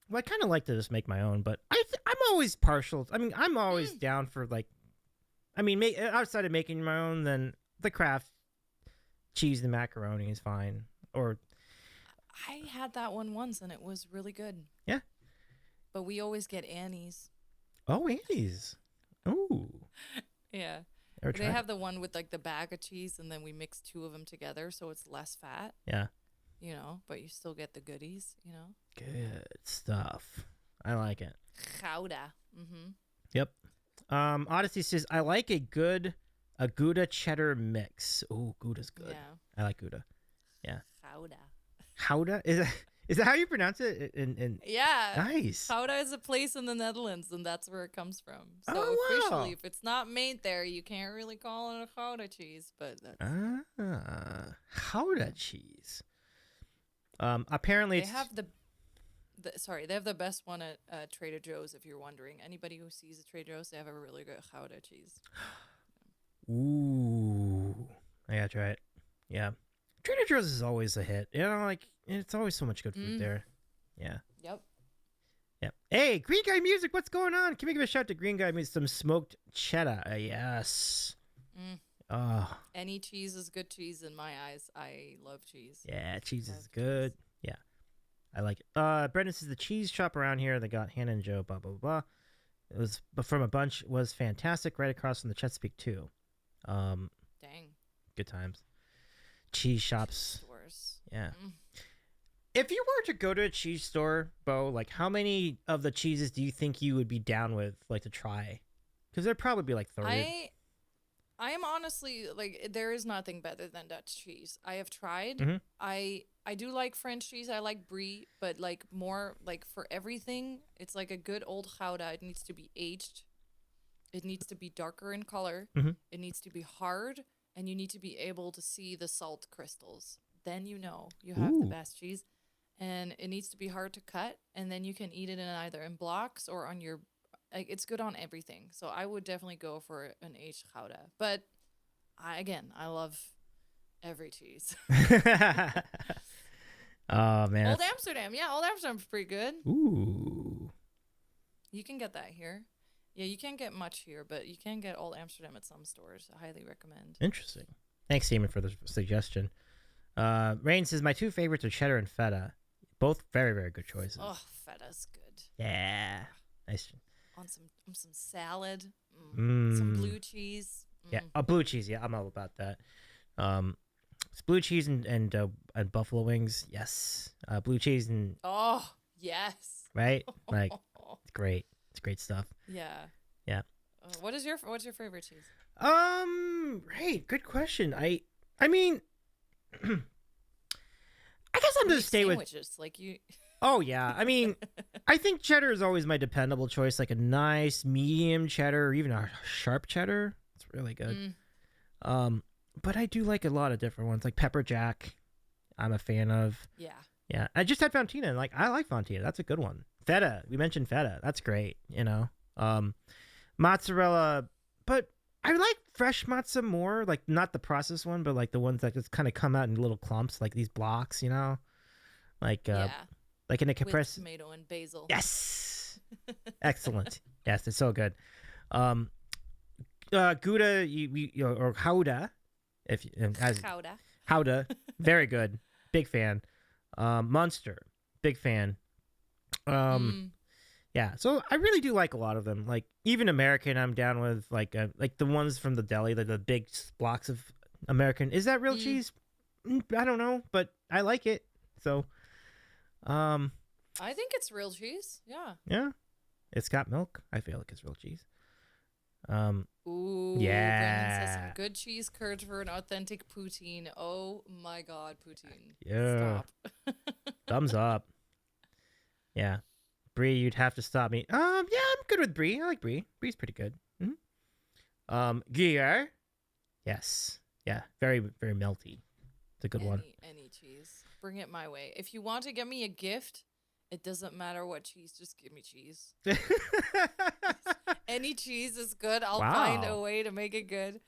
Well, I kind of like to just make my own, but I'm always partial. I mean, I'm always down for like, I mean, outside of making my own, then the craft cheese and macaroni is fine. Or I had that one once and it was really good. yeah. But we always get Annie's. Oh, Annie's. Ooh. Yeah. Never They tried have it. the one with like the bag of cheese and then we mix two of them together so it's less fat, Yeah. you know, but you still get the goodies, you know. Good stuff. I like it. Gouda. Mm-hmm. Yep. Odyssey says I like a good Gouda cheddar mix. Ooh, Gouda's good. Yeah. I like Gouda. Yeah. Gouda. Gouda is that how you pronounce it? In Yeah. nice. Gouda is a place in the Netherlands, and that's where it comes from. So Oh, wow. officially, if it's not made there, you can't really call it a Gouda cheese. But that's, Gouda cheese. Apparently they it's have they have the best one at Trader Joe's. If you're wondering, anybody who sees a Trader Joe's, they have a really good Gouda cheese. ooh. I gotta try it. Yeah. Trader Joe's is always a hit. You know, like it's always so much good food there. Yeah. Yep. Yep. Hey, Green Guy Music, what's going on? Can we give a shout out to Green Guy Music? Some smoked cheddar. Yes. Oh, Any cheese is good cheese in my eyes. I love cheese. yeah, cheese is Love good. cheese. Yeah. I like it. Brendan says the cheese shop around here, they got Hannah and Joe, blah, blah, blah. It was from a bunch, was fantastic, right across from the Chesapeake too. Dang. Good times. Cheese shops. Stores. Yeah. If you were to go to a cheese store, Bo, like how many of the cheeses do you think you would be down with, like to try? Because there'd probably be like 30. I am honestly like there is nothing better than Dutch cheese. I have tried. Mhm. I do like French cheese. I like brie, but like more like for everything, it's like a good old Gouda. It needs to be aged. It needs to be darker in color. Mhm. It needs to be hard, and you need to be able to see the salt crystals. Then you know you have the Ooh. best cheese. And it needs to be hard to cut, and then you can eat it in either in blocks or on your. Like, it's good on everything, so I would definitely go for an aged Gouda. But I love every cheese. Oh man. Old Amsterdam, yeah, Old Amsterdam's pretty good. Ooh. You can get that here. Yeah, you can't get much here, but you can get Old Amsterdam at some stores. I highly recommend. Interesting. Thanks, Seaman, for the suggestion. Rain says my two favorites are cheddar and feta. Both very, very good choices. Oh, feta's good. Yeah. Nice. On some salad, some blue cheese. Yeah. Blue cheese. Yeah, I'm all about that. It's blue cheese and buffalo wings. Yes. Blue cheese and Oh, yes. right. Like it's great. It's great stuff. Yeah. Yeah. What's your favorite cheese? Right. Good question. I mean, I guess I'm Make just stay with. sandwiches, like you. Oh yeah. I mean, I think cheddar is always my dependable choice. Like a nice medium cheddar or even a sharp cheddar. It's really good. But I do like a lot of different ones, like pepper jack. I'm a fan of. Yeah. Yeah, I just had Fontina, and like I like Fontina. That's a good one. Feta, we mentioned feta. That's great. You know, mozzarella, but I like fresh matzo more. Like not the processed one, but like the ones that just kind of come out in little clumps, like these blocks. You know, like Yeah. like in a With compressed. tomato and basil. Yes, excellent. Yes, it's so good. Gouda, or Gouda, if as Gouda. Gouda, very good. Big fan. Munster, big fan. Yeah, so I really do like a lot of them. Like even American, I'm down with like the ones from the deli, like the big blocks of American. Is that real cheese? I don't know, but I like it. So, I think it's real cheese. Yeah. yeah, it's got milk. I feel like it's real cheese. Ooh. Yeah. Brendan says some good cheese curds for an authentic poutine. Oh my God, poutine. Yeah. Stop. Thumbs up. Yeah. Brie, you'd have to stop me. Yeah, I'm good with Brie. I like Brie. Brie's pretty good. Gruyere. Yes. Yeah. Very, very melty. It's a good one. Any cheese. Bring it my way. If you want to get me a gift, it doesn't matter what cheese. Just give me cheese. Any cheese is good. I'll find a Wow. way to make it good.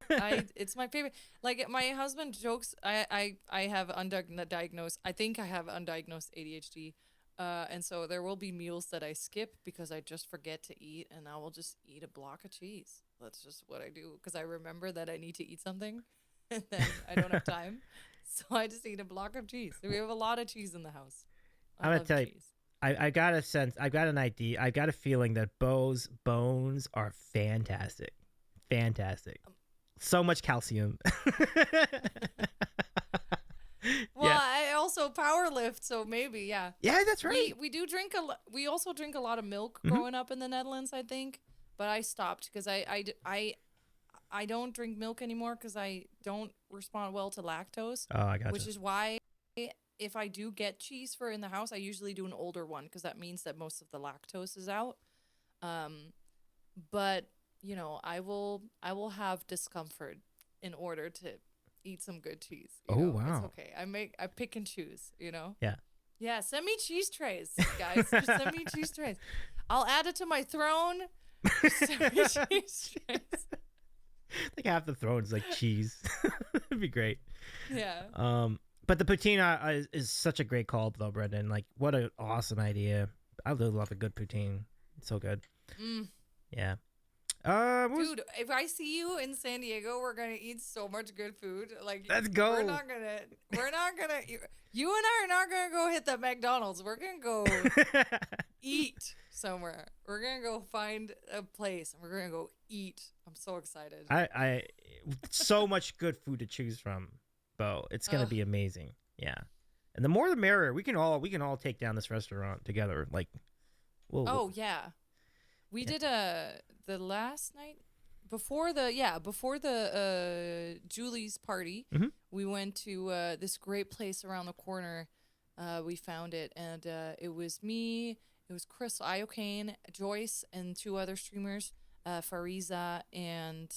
It's my favorite. Like my husband jokes, I have undiagnosed. I think I have undiagnosed ADHD. And so there will be meals that I skip because I just forget to eat, and I will just eat a block of cheese. That's just what I do because I remember that I need to eat something, and then I don't have time, so I just eat a block of cheese. We have a lot of cheese in the house. I I'm gonna love tell you, cheese. I got a sense, I got an idea, I got a feeling that Bo's bones are fantastic. Fantastic. So much calcium. Well, Yeah. I also power lift, so maybe, yeah. Yeah, that's right. We do drink we also drink a lot of milk Mhm. growing up in the Netherlands, I think, but I stopped because I don't drink milk anymore because I don't respond well to lactose, Oh, I got which you. is why if I do get cheese for in the house, I usually do an older one because that means that most of the lactose is out. But you know, I will have discomfort in order to eat some good cheese. You Oh, know? wow. It's okay. I pick and choose. You know. Yeah. Yeah, send me cheese trays, guys. Just send me cheese trays. I'll add it to my throne. Just send me cheese trays. Like half the throne's like cheese. It'd be great. Yeah. But the poutine is such a great call, though, Brendan. Like, what an awesome idea. I really love a good poutine. It's so good. Mm. Yeah. Dude, if I see you in San Diego, we're gonna eat so much good food. Like, Let's go. We're not gonna. You and I are not gonna go hit the McDonald's. We're gonna go eat somewhere. We're gonna go find a place and we're gonna go eat. I'm so excited. I so much good food to choose from, Bo. It's gonna be amazing. Yeah. And the more the merrier. We can all take down this restaurant together. Like, Oh yeah, we did the last night before the Julie's party. Mhm. We went to this great place around the corner. We found it, and it was me. It was Chris Iocane, Joyce, and two other streamers, Fariza and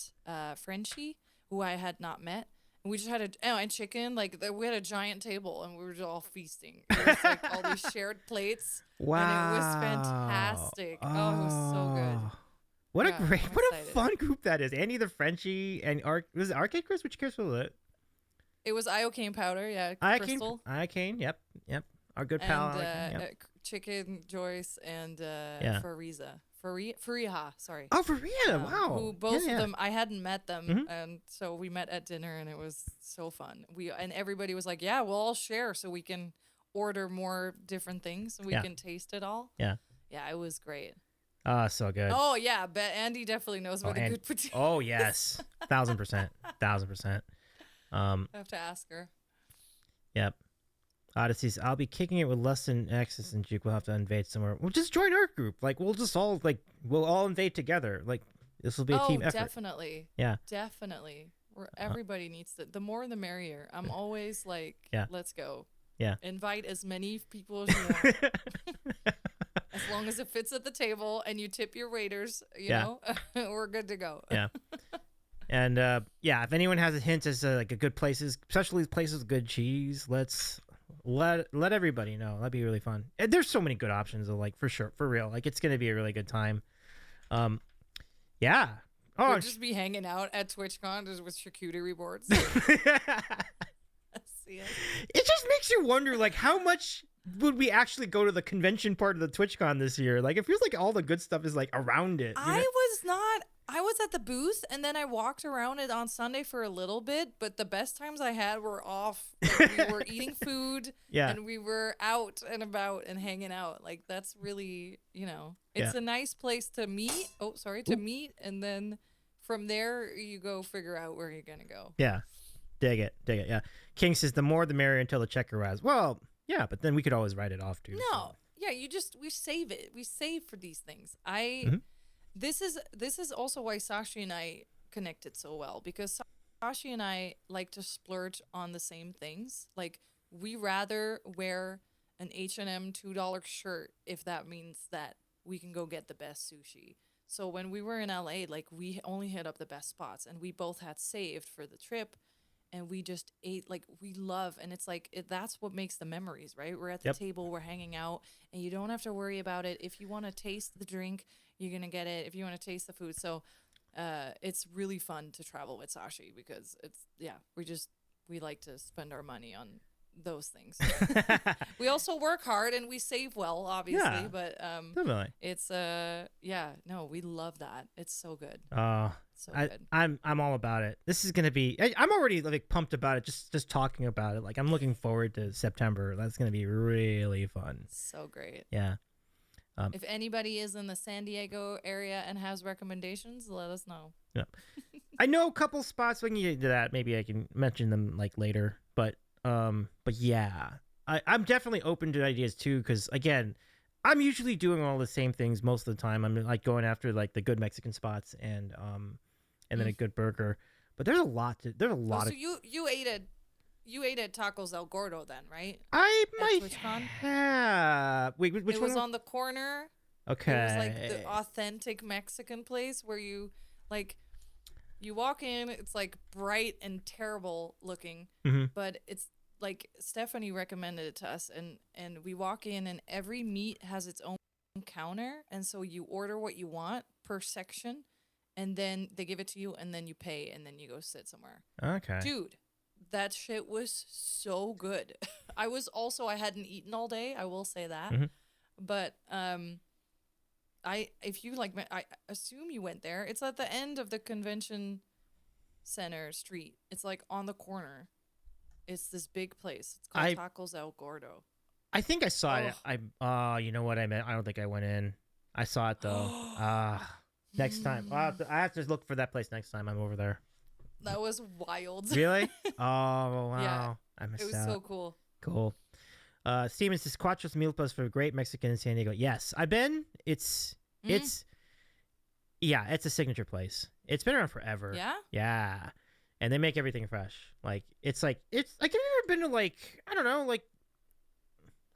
Frenchie, who I had not met. And we just had and chicken. Like we had a giant table, and we were just all feasting. It was like all these shared plates. wow. And it was fantastic. Oh, it was so good. What Yeah, a great, I'm what a excited. fun group that is. Andy the Frenchie and was it Arcade Chris? Which Chris was it? It was iocane powder, yeah, crystal. Iocane, yep. Our good pal. And Iocane, yep. Chicken, Joyce, and Yeah. Fariza. Fariha, sorry. Oh, for real? Wow. Who both Yeah, of them, I hadn't met them, Mhm. and so we met at dinner, and it was so fun. And everybody was like, "Yeah, we'll all share, so we can order more different things, and we Yeah. can taste it all." Yeah. Yeah, it was great. Oh, so good. Oh yeah, but Andy definitely knows what a good potato. Oh, yes. 1,000%. 1,000%. I have to ask her. Yep. Odysseys, I'll be kicking it with Lesson, Axis, and Juke. We'll have to invade somewhere. We'll just join our group. Like, we'll all invade together. Like, this will be a team effort. Definitely. Yeah. Definitely. Everybody needs to. The more the merrier. I'm always like, Yeah. let's go. Yeah. Invite as many people as you want. As long as it fits at the table and you tip your waiters, you know, we're good to go. Yeah. And if anyone has a hint as to like a good places, especially places with good cheese, let everybody know. That'd be really fun. And there's so many good options, though, like for sure, for real. Like it's gonna be a really good time. Yeah. Oh, We'll just be hanging out at TwitchCon just with charcuterie boards. See it. It just makes you wonder, like, how much would we actually go to the convention part of the TwitchCon this year? Like, it feels like all the good stuff is like around it. You know? I was at the booth and then I walked around it on Sunday for a little bit, but the best times I had were off. Like, we were eating food and we were out and about and hanging out. Like that's really, it's a nice place to meet. Oh, sorry, to meet, and then from there you go figure out where you're gonna go. Yeah. Dig it. Yeah. King says the more the merrier until the check arrives. Well, yeah, but then we could always write it off too. No. So. Yeah, we save it. We save for these things. This is also why Sashi and I connected so well, because Sashi and I like to splurge on the same things. Like we rather wear an H&M $2 shirt if that means that we can go get the best sushi. So when we were in LA, like we only hit up the best spots and we both had saved for the trip. And we just ate, like, we love, and it's like, that's what makes the memories, right? We're at the table, we're hanging out, and you don't have to worry about it. If you want to taste the drink, you're going to get it. If you want to taste the food. So it's really fun to travel with Sashi because we like to spend our money on those things. We also work hard and we save well, obviously, Yeah. but Definitely. it's no, we love that. It's so good. So good. I'm all about it. This is gonna be. I'm already like pumped about it. Just talking about it. Like I'm looking forward to September. That's gonna be really fun. So great. Yeah. If anybody is in the San Diego area and has recommendations, let us know. Yeah. I know a couple spots when you do that. Maybe I can mention them like later. But yeah, I'm definitely open to ideas too. Because again, I'm usually doing all the same things most of the time. I'm like going after like the good Mexican spots and then a good burger. But there's a lot So of. you ate at Tacos El Gordo then, right? I At might TwitchCon? have. Wait, which It one? was on the corner. Okay. It was like the authentic Mexican place where you like you walk in, it's like bright and terrible looking, Mhm. but it's like Stephanie recommended it to us and we walk in and every meat has its own counter, and so you order what you want per section and then they give it to you and then you pay and then you go sit somewhere. Okay. Dude, that shit was so good. I hadn't eaten all day, I will say that. Mhm. But if you like, I assume you went there. It's at the end of the convention center street. It's like on the corner. It's this big place. It's called Tacos El Gordo. I think I saw it. You know what I meant? I don't think I went in. I saw it though. Next time. I have to look for that place next time I'm over there. That was wild. Really? Oh, wow. Yeah. I missed It was out. so cool. Cool. Steven says Cuatros Milpas for great Mexican in San Diego. Yes, I've been. It's it's a signature place. It's been around forever. Yeah? Yeah. And they make everything fresh. Like it's like have you ever been to like, I don't know, like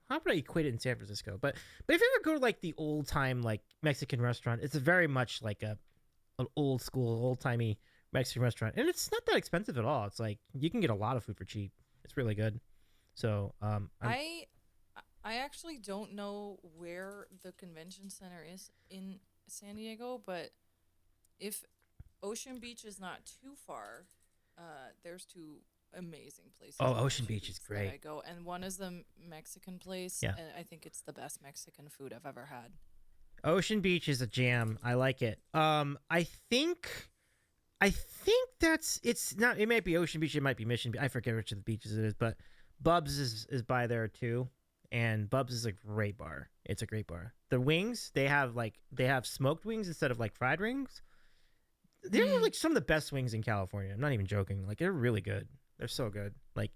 how would I equate it in San Francisco? But if you ever go to like the old time like Mexican restaurant, it's very much like an old school, old timey Mexican restaurant. And it's not that expensive at all. It's like you can get a lot of food for cheap. It's really good. So I actually don't know where the convention center is in San Diego, but if Ocean Beach is not too far, there's two amazing places. Oh, in Ocean Beach is that great. I go, and one is the Mexican place. Yeah. And I think it's the best Mexican food I've ever had. Ocean Beach is a jam. I like it. I think it's not. It might be Ocean Beach. It might be Mission Beach. I forget which of the beaches it is, but Bub's is by there too, and Bub's is a great bar. It's a great bar. The wings they have smoked wings instead of like fried wings. They're like some of the best wings in California. I'm not even joking. Like they're really good. They're so good. Like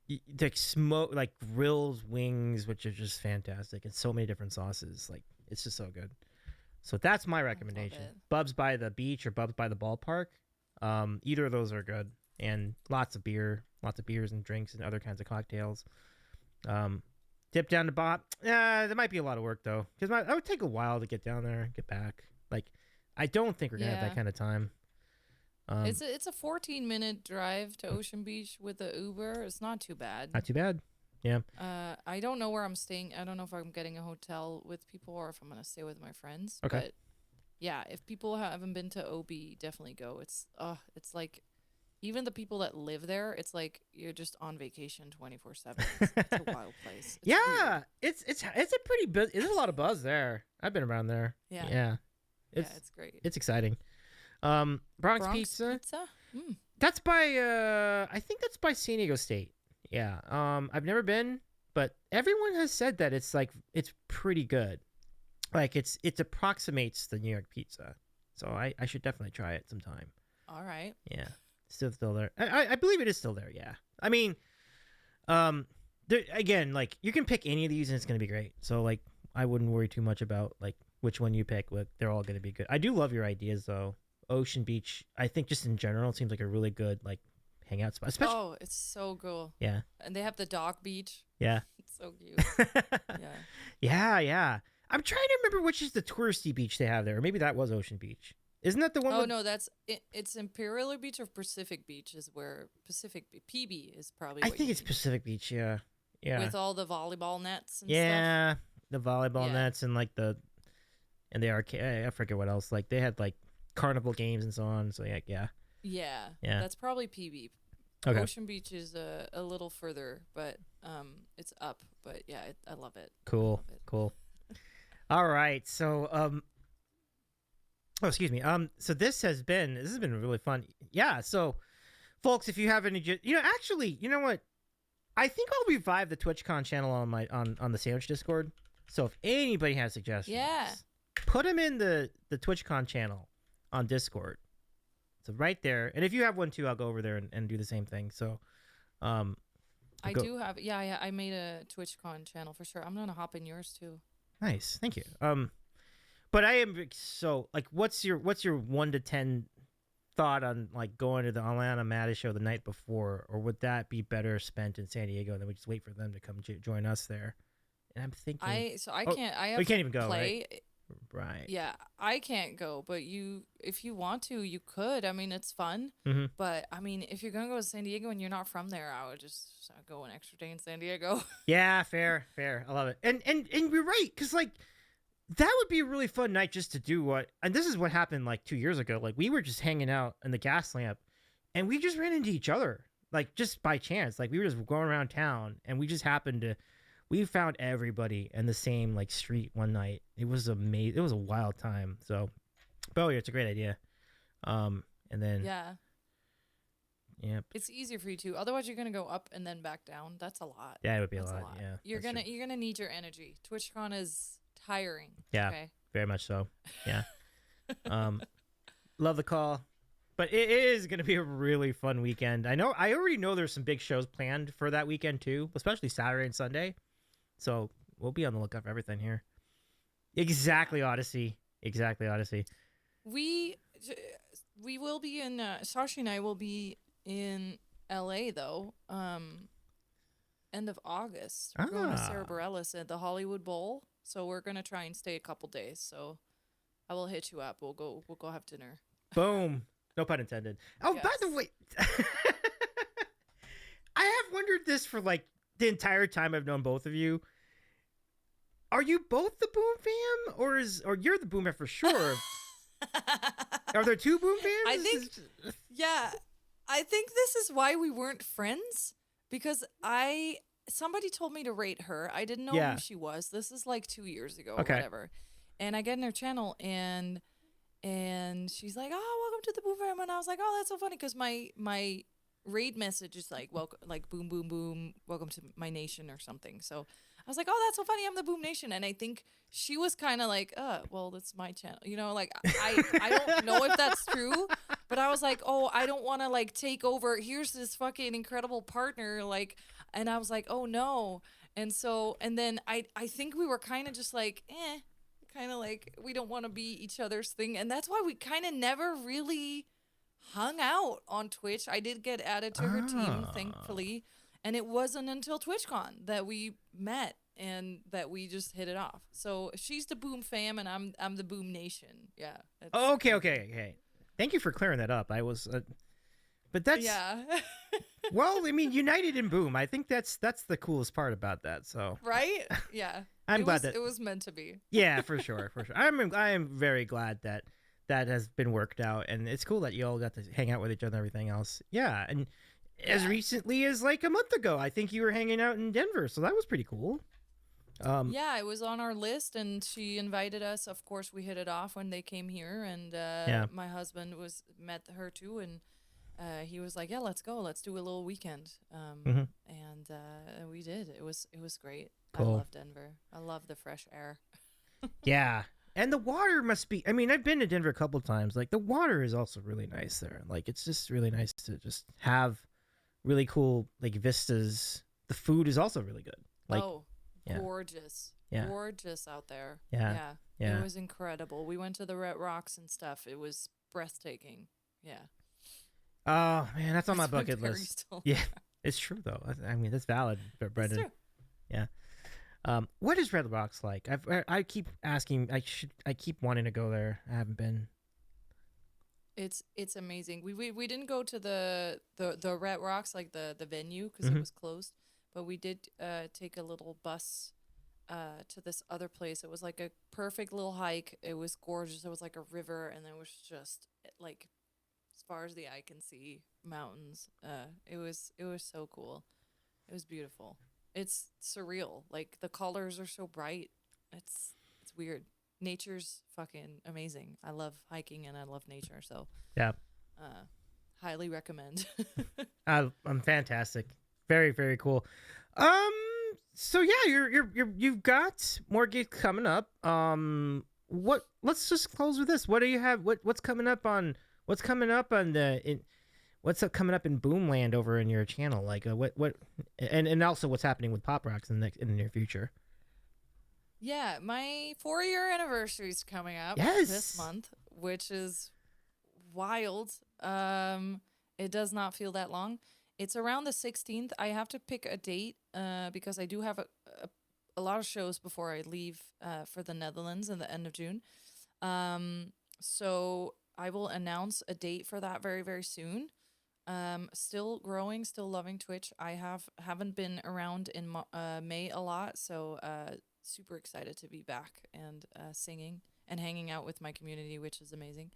like grilled wings, which are just fantastic, and so many different sauces. Like it's just so good. So that's my recommendation. Bub's by the beach or Bub's by the ballpark. Either of those are good, and lots of beers and drinks and other kinds of cocktails. Dip down to Bob. There might be a lot of work though, because I would take a while to get down there and get back. Like, I don't think we're gonna have that kind of time. It's a 14-minute drive to Ocean Beach with the Uber. It's not too bad. Not too bad. Yeah. I don't know where I'm staying. I don't know if I'm getting a hotel with people or if I'm gonna stay with my friends. Okay. But yeah, if people haven't been to OB, definitely go. It's like even the people that live there, it's like you're just on vacation 24/7. It's a wild place. It's weird. It's a pretty buzz. There's a lot of buzz there. I've been around there. Yeah. It's great. It's exciting. Bronx Pizza. That's by I think that's by San Diego State. Yeah. I've never been, but everyone has said that it's pretty good. Like it approximates the New York pizza. So I should definitely try it sometime. All right. Yeah. Still there. I believe it is still there, yeah. I mean, again, like you can pick any of these and it's gonna be great. So like I wouldn't worry too much about like which one you pick. Like they're all gonna be good. I do love your ideas though. Ocean Beach, I think just in general, it seems like a really good like hangout spot. Especially, it's so cool. Yeah. And they have the dock beach. Yeah. It's so cute. Yeah. I'm trying to remember which is the touristy beach they have there. Or maybe that was Ocean Beach. Isn't that the one? Oh no, that's it's Imperial Beach or Pacific Beach is where PB is probably. I think it's Pacific Beach. Yeah. With all the volleyball nets. And stuff. stuff. The volleyball nets and like the arcade. I forget what else. Like they had like carnival games and so on. So yeah. That's probably PB. Okay. Ocean Beach is a little further, but it's up. But yeah, I love it. Cool. Love it. Cool. All right. So oh, excuse me. So this has been really fun. Yeah. So, folks, if you have any, actually, you know what? I think I'll revive the TwitchCon channel on my on the Sandwich Discord. So if anybody has suggestions, Yeah. put them in the TwitchCon channel on Discord. So right there, and if you have one too, I'll go over there and do the same thing. So, I go- do have. Yeah. I made a TwitchCon channel for sure. I'm gonna hop in yours too. nice, thank you. But I am so like, what's your 1 to 10 thought on like going to the Atlanta Mattis show the night before, or would that be better spent in San Diego and then we just wait for them to come join us there? And I'm thinking, I Oh, can't. I have you can't to even go, play. right? Yeah, I can't go, but if you want to, you could. I mean, it's fun. Mhm. But I mean, if you're gonna go to San Diego and you're not from there, I would just go an extra day in San Diego. Yeah, fair. I love it. And you're right, because like that would be a really fun night just to do what. And this is what happened like 2 years ago. Like we were just hanging out in the gas lamp, and we just ran into each other like just by chance. Like we were just going around town, and we just happened to. We found everybody in the same like street one night. It was amazing. It was a wild time. So, but yeah, it's a great idea. And then Yeah, yep. it's easier for you too. Otherwise, you're gonna go up and then back down. That's a lot. Yeah, it would be That's a lot. Yeah, You're that's gonna true. you're gonna need your energy. TwitchCon is tiring. Yeah. Okay. Very much so. Yeah. Love the call. But it is going to be a really fun weekend. I already know there's some big shows planned for that weekend too, especially Saturday and Sunday. So we'll be on the lookout for everything here. Exactly, Odyssey. We will be in Sashi and I will be in LA though. End of August. We're going to Sarah Bareilles at the Hollywood Bowl. So we're gonna try and stay a couple days. So I will hit you up. We'll go have dinner. Boom. No pun intended. Oh, by the Yes. way, I have wondered this for like the entire time I've known both of you. Are you both the Boom fam, or you're the Boom fam for sure? Are there two Boom fans? I think yeah. I think this is why we weren't friends because somebody told me to rate her. I didn't know Yeah. who she was. This is like 2 years ago Okay. or whatever. And I get in her channel and she's like, "Oh, welcome to the Boom Fam." And I was like, "Oh, that's so funny," because my raid message is like, "Welcome, like boom, boom, boom, welcome to my nation" or something. So I was like, "Oh, that's so funny. I'm the Boom Nation." And I think she was kind of like, well, that's my channel." You know, like I don't know if that's true, but I was like, "Oh, I don't want to like take over. Here's this fucking incredible partner." Like, and I was like, "Oh no." And so, and then I think we were kind of just like, kind of like we don't want to be each other's thing, and that's why we kind of never really hung out on Twitch. I did get added to her team, thankfully, and it wasn't until TwitchCon that we met and that we just hit it off. So she's the Boom fam, and I'm the Boom Nation. Yeah. Okay. Thank you for clearing that up. I was, but that's Yeah. well. I mean, united in Boom. I think that's the coolest part about that. So Right? Yeah. I'm glad that it was meant to be. yeah, for sure. I am very glad that has been worked out, and it's cool that you all got to hang out with each other and everything else. Yeah, and as recently as like a month ago, I think you were hanging out in Denver, so that was pretty cool. Yeah, it was on our list, and she invited us. Of course, we hit it off when they came here, and my husband met her too, and he was like, "Yeah, let's go. Let's do a little weekend." And we did. It was great. Cool. I love Denver. I love the fresh air. Yeah, and the water must be. I mean, I've been to Denver a couple times. Like the water is also really nice there. Like it's just really nice to just have really cool like vistas. The food is also really good. Like yeah. Gorgeous. Yeah. Gorgeous out there. Yeah. It was incredible. We went to the Red Rocks and stuff. It was breathtaking. Yeah. Oh man, that's on my That's why bucket Barry's list. still Yeah, it's true though. I mean, that's valid, Brendan. true. Yeah. What is Red Rocks like? I keep asking. I keep wanting to go there. I haven't been. It's amazing. We didn't go to the Red Rocks, like the venue, because Mhm. it was closed, but we did take a little bus to this other place. It was like a perfect little hike. It was gorgeous. It was like a river, and it was just like as far as the eye can see, mountains. It was so cool. It was beautiful. It's surreal. Like the colors are so bright. It's weird. Nature's fucking amazing. I love hiking and I love nature. So Yeah. highly recommend. I'm fantastic. Very, very cool. So yeah, you've got more gigs coming up. Let's just close with this. What do you have? What's coming up on coming up in Boomland over in your channel? Like and also what's happening with Pop Rocks in the near future? Yeah, my 4-year anniversary is coming up Yes. this month, which is wild. It does not feel that long. It's around the 16th. I have to pick a date because I do have a lot of shows before I leave for the Netherlands in the end of June. So I will announce a date for that very, very soon. Still growing, still loving Twitch. I haven't been around in May a lot, so super excited to be back and singing and hanging out with my community, which is amazing.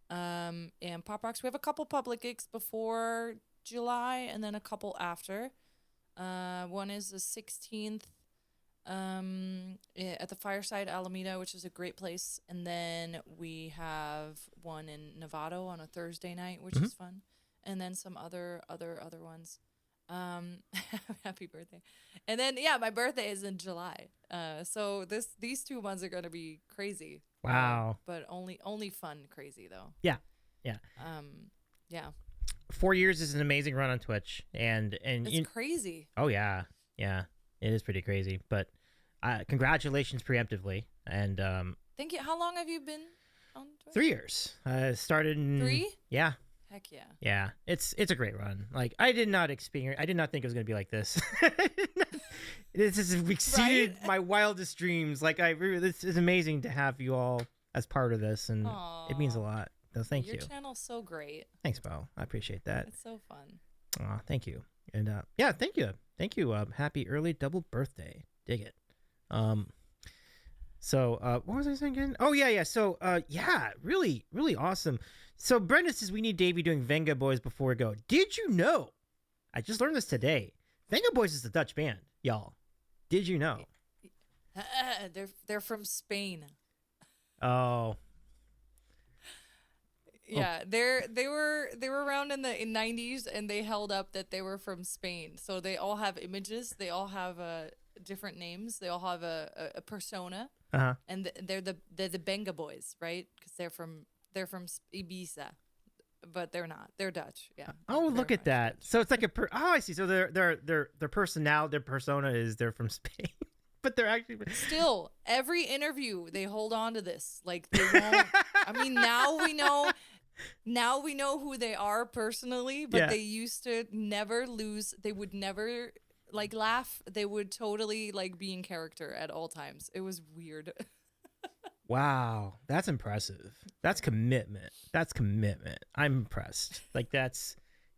And Pop Rocks, we have a couple public gigs before July and then a couple after. One is the 16th at the Fireside Alameda, which is a great place. And then we have one in Novato on a Thursday night, which is fun. And then some other ones. Happy birthday. And then yeah, my birthday is in July. So these 2 months are gonna be crazy. Wow. But only fun crazy though. Yeah. Yeah. 4 years is an amazing run on Twitch, and It's crazy. Oh yeah, it is pretty crazy. But congratulations preemptively, and Thank you. How long have you been on Twitch? 3 years. Started in 3? Yeah. Heck yeah. Yeah, it's a great run. Like I did not think it was gonna be like this. This has exceeded my wildest dreams. Like this is amazing to have you all as part of this, and it means a lot. So thank you. Your channel's so great. Thanks, Bo. I appreciate that. It's so fun. Aw, thank you. And yeah, thank you. Happy early double birthday. Dig it. So what was I saying again? Oh yeah. So yeah, really, really awesome. So Brenda says we need Davey doing Venga Boys before we go. Did you know? I just learned this today. Venga Boys is a Dutch band, y'all. Did you know? They're from Spain. Oh. Yeah, they were around in the 90s, and they held up that they were from Spain. So they all have images. They all have different names. They all have a persona. Uh-huh. And they're the Benga Boys, right? Because they're from Ibiza, but they're not. They're Dutch. Yeah. Oh, look at that. Dutch. So it's like oh, I see. So their persona is they're from Spain, but they're actually Still, every interview they hold on to this. Like they won't. I mean, now we know. Now we know who they are personally, but they used to never lose. They would never like laugh. They would totally like be in character at all times. It was weird. Wow, that's impressive. That's commitment. I'm impressed. Like that's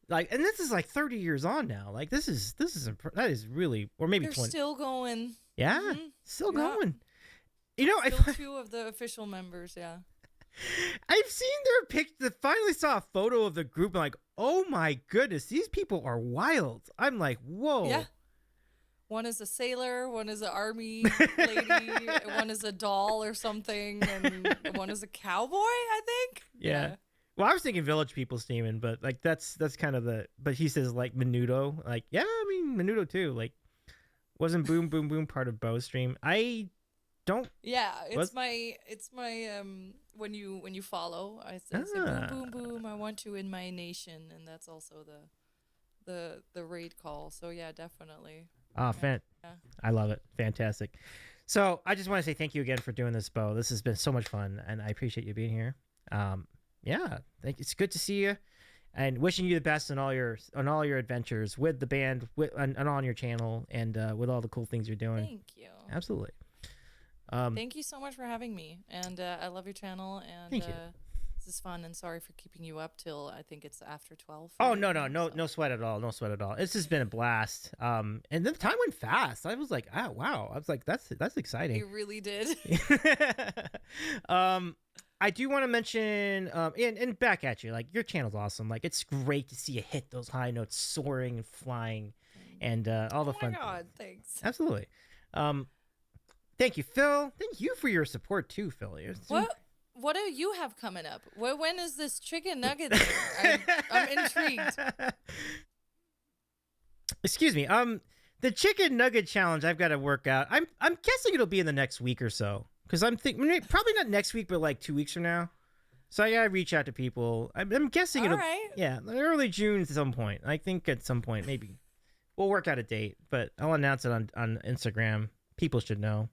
like, and this is like 30 years on now. Like that is really, or maybe They're 20. still going. Yeah, Mhm. still Yeah. going. You know, Still 2 of the official members. Yeah. I've seen their picture. Finally saw a photo of the group. And like, oh my goodness, these people are wild. I'm like, whoa. Yeah. One is a sailor, one is an army lady, one is a doll or something, and one is a cowboy, I think. Yeah. Well, I was thinking Village People Steaming, but like that's kind of but he says like Menudo. Like, yeah, I mean Menudo too. Like, wasn't Boom Boom Boom part of Bo's stream? I don't. Yeah, it's my when you follow, I say boom boom boom. I want you in my nation, and that's also the raid call. So yeah, definitely. Oh, Yeah. I love it. Fantastic. So I just want to say thank you again for doing this, Bo. This has been so much fun, and I appreciate you being here. Yeah, it's good to see you, and wishing you the best on all your adventures with the band, and on your channel, and with all the cool things you're doing. Thank you. Absolutely. Thank you so much for having me, and I love your channel, and Thank you. this is fun, and sorry for keeping you up till I think it's after 12. Oh no sweat at all. No sweat at all. This has been a blast. And the time went fast. I was like, wow. I was like, that's exciting. It really did. I do want to mention, and back at you, like your channel's awesome. Like it's great to see you hit those high notes, soaring and flying, and all the Oh my fun. god, thanks. Absolutely. Thank you, Phil. Thank you for your support too, Phil. What do you have coming up? When is this chicken nugget thing? I'm intrigued. Excuse me. The chicken nugget challenge I've got to work out. I'm guessing it'll be in the next week or so. Because I'm thinking probably not next week, but like 2 weeks from now. So I gotta reach out to people. I'm guessing it'll early June at some point. I think at some point maybe we'll work out a date, but I'll announce it on Instagram. People should know.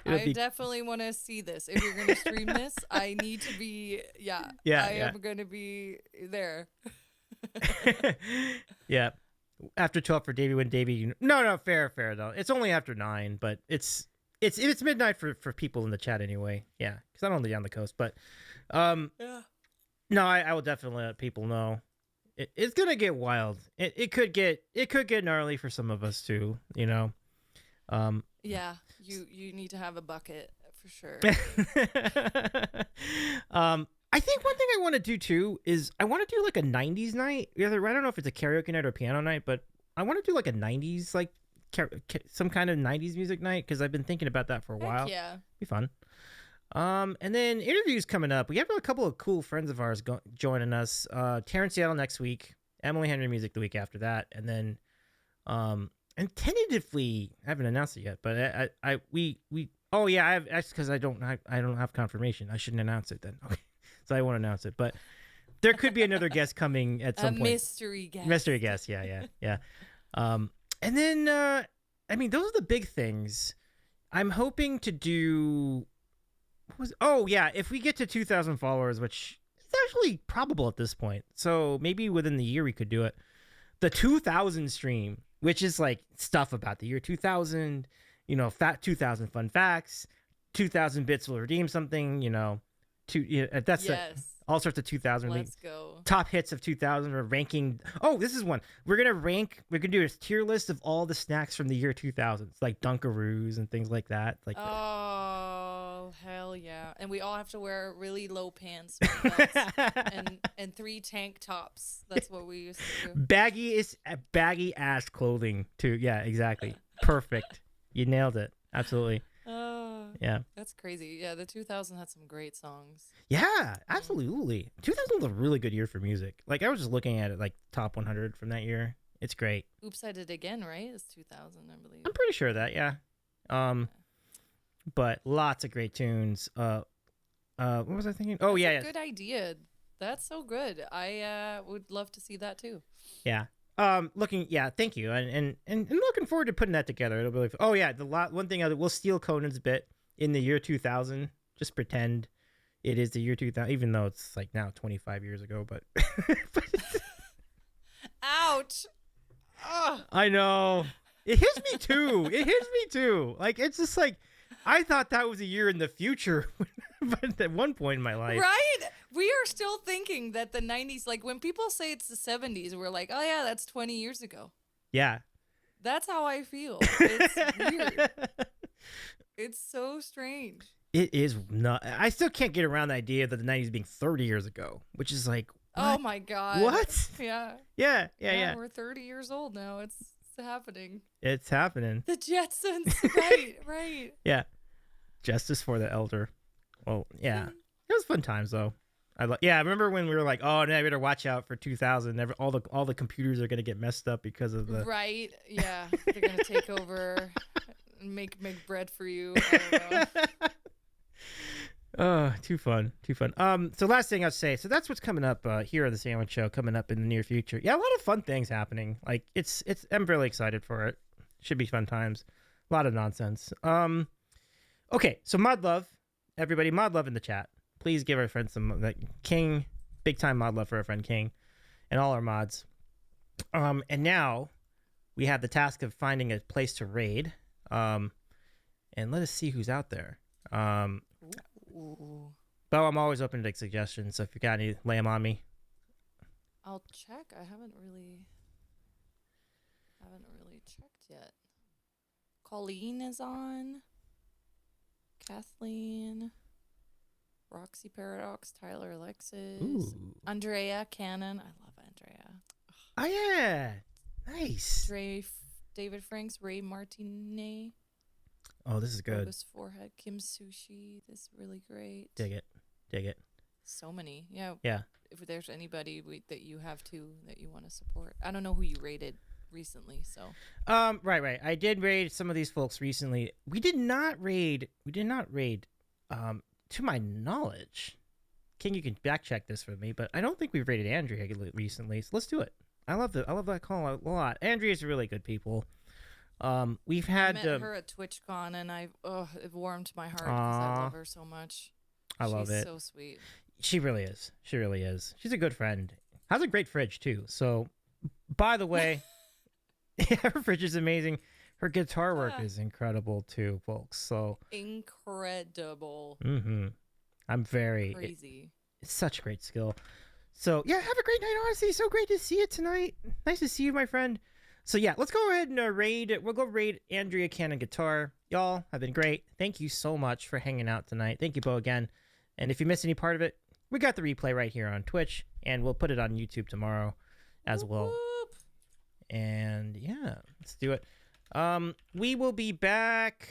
I definitely want to see this. If you're going to stream this, I need to be, I am going to be there. Yeah. After 12 for Davey when Davey... No, fair, though. It's only after 9, but it's midnight for people in the chat anyway. Yeah, because I'm only on the coast. But, no, I will definitely let people know. It's going to get wild. It could get gnarly for some of us, too, you know? Yeah, you need to have a bucket for sure. I think one thing I want to do too is I want to do like a 90s night. I don't know if it's a karaoke night or a piano night, but I want to do like a 90s, like some kind of 90s music night, because I've been thinking about that for a while. Yeah. Be fun. And then interviews coming up. We have a couple of cool friends of ours joining us. Terrence Seattle next week, Emily Henry Music the week after that, and then and tentatively, I haven't announced it yet, but that's because I don't have confirmation. I shouldn't announce it then. Okay, so I won't announce it, but there could be another guest coming at some point. Mystery guest. Mystery guest, yeah. And then I mean, those are the big things. I'm hoping to do. If we get to 2,000 followers, which is actually probable at this point, so maybe within the year we could do it. The 2,000 stream, which is like stuff about the year 2000, 2,000 fun facts, 2,000 bits will redeem something, all sorts of 2000. Let's go. Top hits of 2000 or ranking. Oh, this is one. We're going to do a tier list of all the snacks from the year 2000. It's like Dunkaroos and things like that. Like oh, hell yeah. And we all have to wear really low pants with belts and 3 tank tops. That's what we used to do. Baggy ass clothing too. Yeah, exactly. Perfect. You nailed it. Absolutely. Yeah. That's crazy. Yeah, the 2000 had some great songs. Yeah, absolutely. 2000 was a really good year for music. Like I was just looking at it, like top 100 from that year. It's great. Oops, I Did It Again, right? It's 2000, I believe. I'm pretty sure of that, yeah. But lots of great tunes. What was I thinking? Oh, That's a good idea. That's so good. I would love to see that too. Yeah. Thank you, and looking forward to putting that together. It'll be one thing we'll steal Conan's bit in the year 2000. Just pretend it is the year 2000, even though it's like now 25 years ago. But ouch! Ugh. I know it hits me too. Like it's just like I thought that was a year in the future, but at one point in my life, right? We are still thinking that the 90s, like when people say it's the 70s, we're like, oh yeah, that's 20 years ago. Yeah. That's how I feel. It's weird. It's so strange. It is not. I still can't get around the idea that the 90s being 30 years ago, which is like, what? Oh my God. What? Yeah. Yeah. We're 30 years old now. It's happening. It's happening. The Jetsons. Right. Yeah. Justice for the elder. Well, yeah. It was fun times though. I remember when we were like, oh, no, I better watch out for 2000. All the computers are gonna get messed up because of the right. Yeah, they're gonna take over, and make bread for you. I don't know. Oh, too fun. So last thing I'll say. So that's what's coming up here on the Sandwich Show. Coming up in the near future. Yeah, a lot of fun things happening. Like it's. I'm really excited for it. Should be fun times. A lot of nonsense. Okay, so mod love, everybody. Mod love in the chat. Please give our friend some King, big time mod love for our friend King, and all our mods. And now we have the task of finding a place to raid. And let us see who's out there. Ooh. Bo, I'm always open to suggestions. So if you got any, lay them on me. I'll check. I haven't really checked yet. Colleen is on. Kathleen. Roxy Paradox, Tyler Alexis, Ooh. Andrea Cannon. I love Andrea. Oh yeah, nice. David Franks, Ray Martinet, Oh, this is good. Focus Forehead, Kim Sushi. This is really great. Dig it, dig it. So many. Yeah. Yeah. If there's anybody that you have too that you want to support, I don't know who you rated recently. So. Right. I did raid some of these folks recently. We did not raid. To my knowledge, King, you can back check this for me, but I don't think we've rated Andrea recently. So let's do it. I love that call a lot. Andrea's really good people. We've had I met her at TwitchCon, and it warmed my heart because I love her so much. I love it. She's so sweet. She really is. She's a good friend. Has a great fridge too. So, by the way, her fridge is amazing. Her guitar work is incredible too, folks. So incredible. I'm very crazy. It's such a great skill. So yeah, have a great night, honestly. So great to see you tonight. Nice to see you, my friend. So yeah, let's go ahead and raid. We'll go raid Andrea Cannon Guitar. Y'all have been great. Thank you so much for hanging out tonight. Thank you, Bo, again. And if you missed any part of it, we got the replay right here on Twitch, and we'll put it on YouTube tomorrow as well. Whoop. And yeah, let's do it. We will be back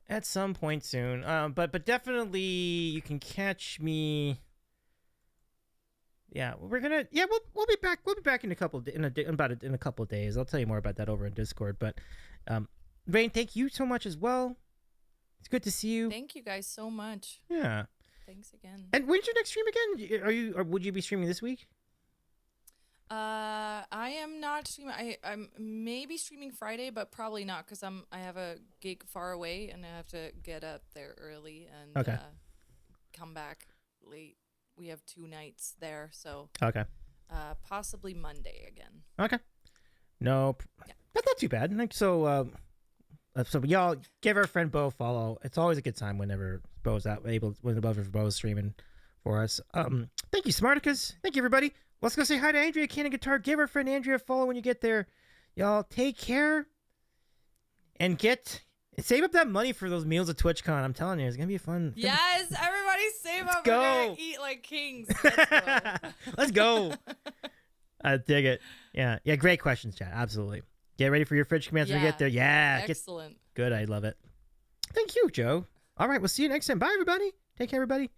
at some point soon. But definitely you can catch me. Yeah, we'll be back. We'll be back in a couple in a couple of days. I'll tell you more about that over in Discord. But Rain, thank you so much as well. It's good to see you. Thank you guys so much. Yeah. Thanks again. And when's your next stream again? Would you be streaming this week? I am not streaming. I'm maybe streaming Friday, but probably not because I have a gig far away and I have to get up there early and come back late. We have 2 nights there, so okay. Possibly Monday again. Okay. Nope. Yeah. That's not too bad. Like so y'all give our friend Bo a follow. It's always a good time whenever Bo's Bo's streaming for us. Thank you, Smarticus. Thank you, everybody. Let's go say hi to Andrea Cannon Guitar. Give our friend Andrea a follow when you get there. Y'all take care and save up that money for those meals at TwitchCon. I'm telling you, it's gonna be fun. Yes, everybody save up. Go. We're gonna eat like kings. Let's go. Let's go. I dig it. Yeah. Great questions, chat. Absolutely. Get ready for your fridge commands when you get there. Yeah. Excellent. Good. I love it. Thank you, Joe. All right. We'll see you next time. Bye, everybody. Take care, everybody.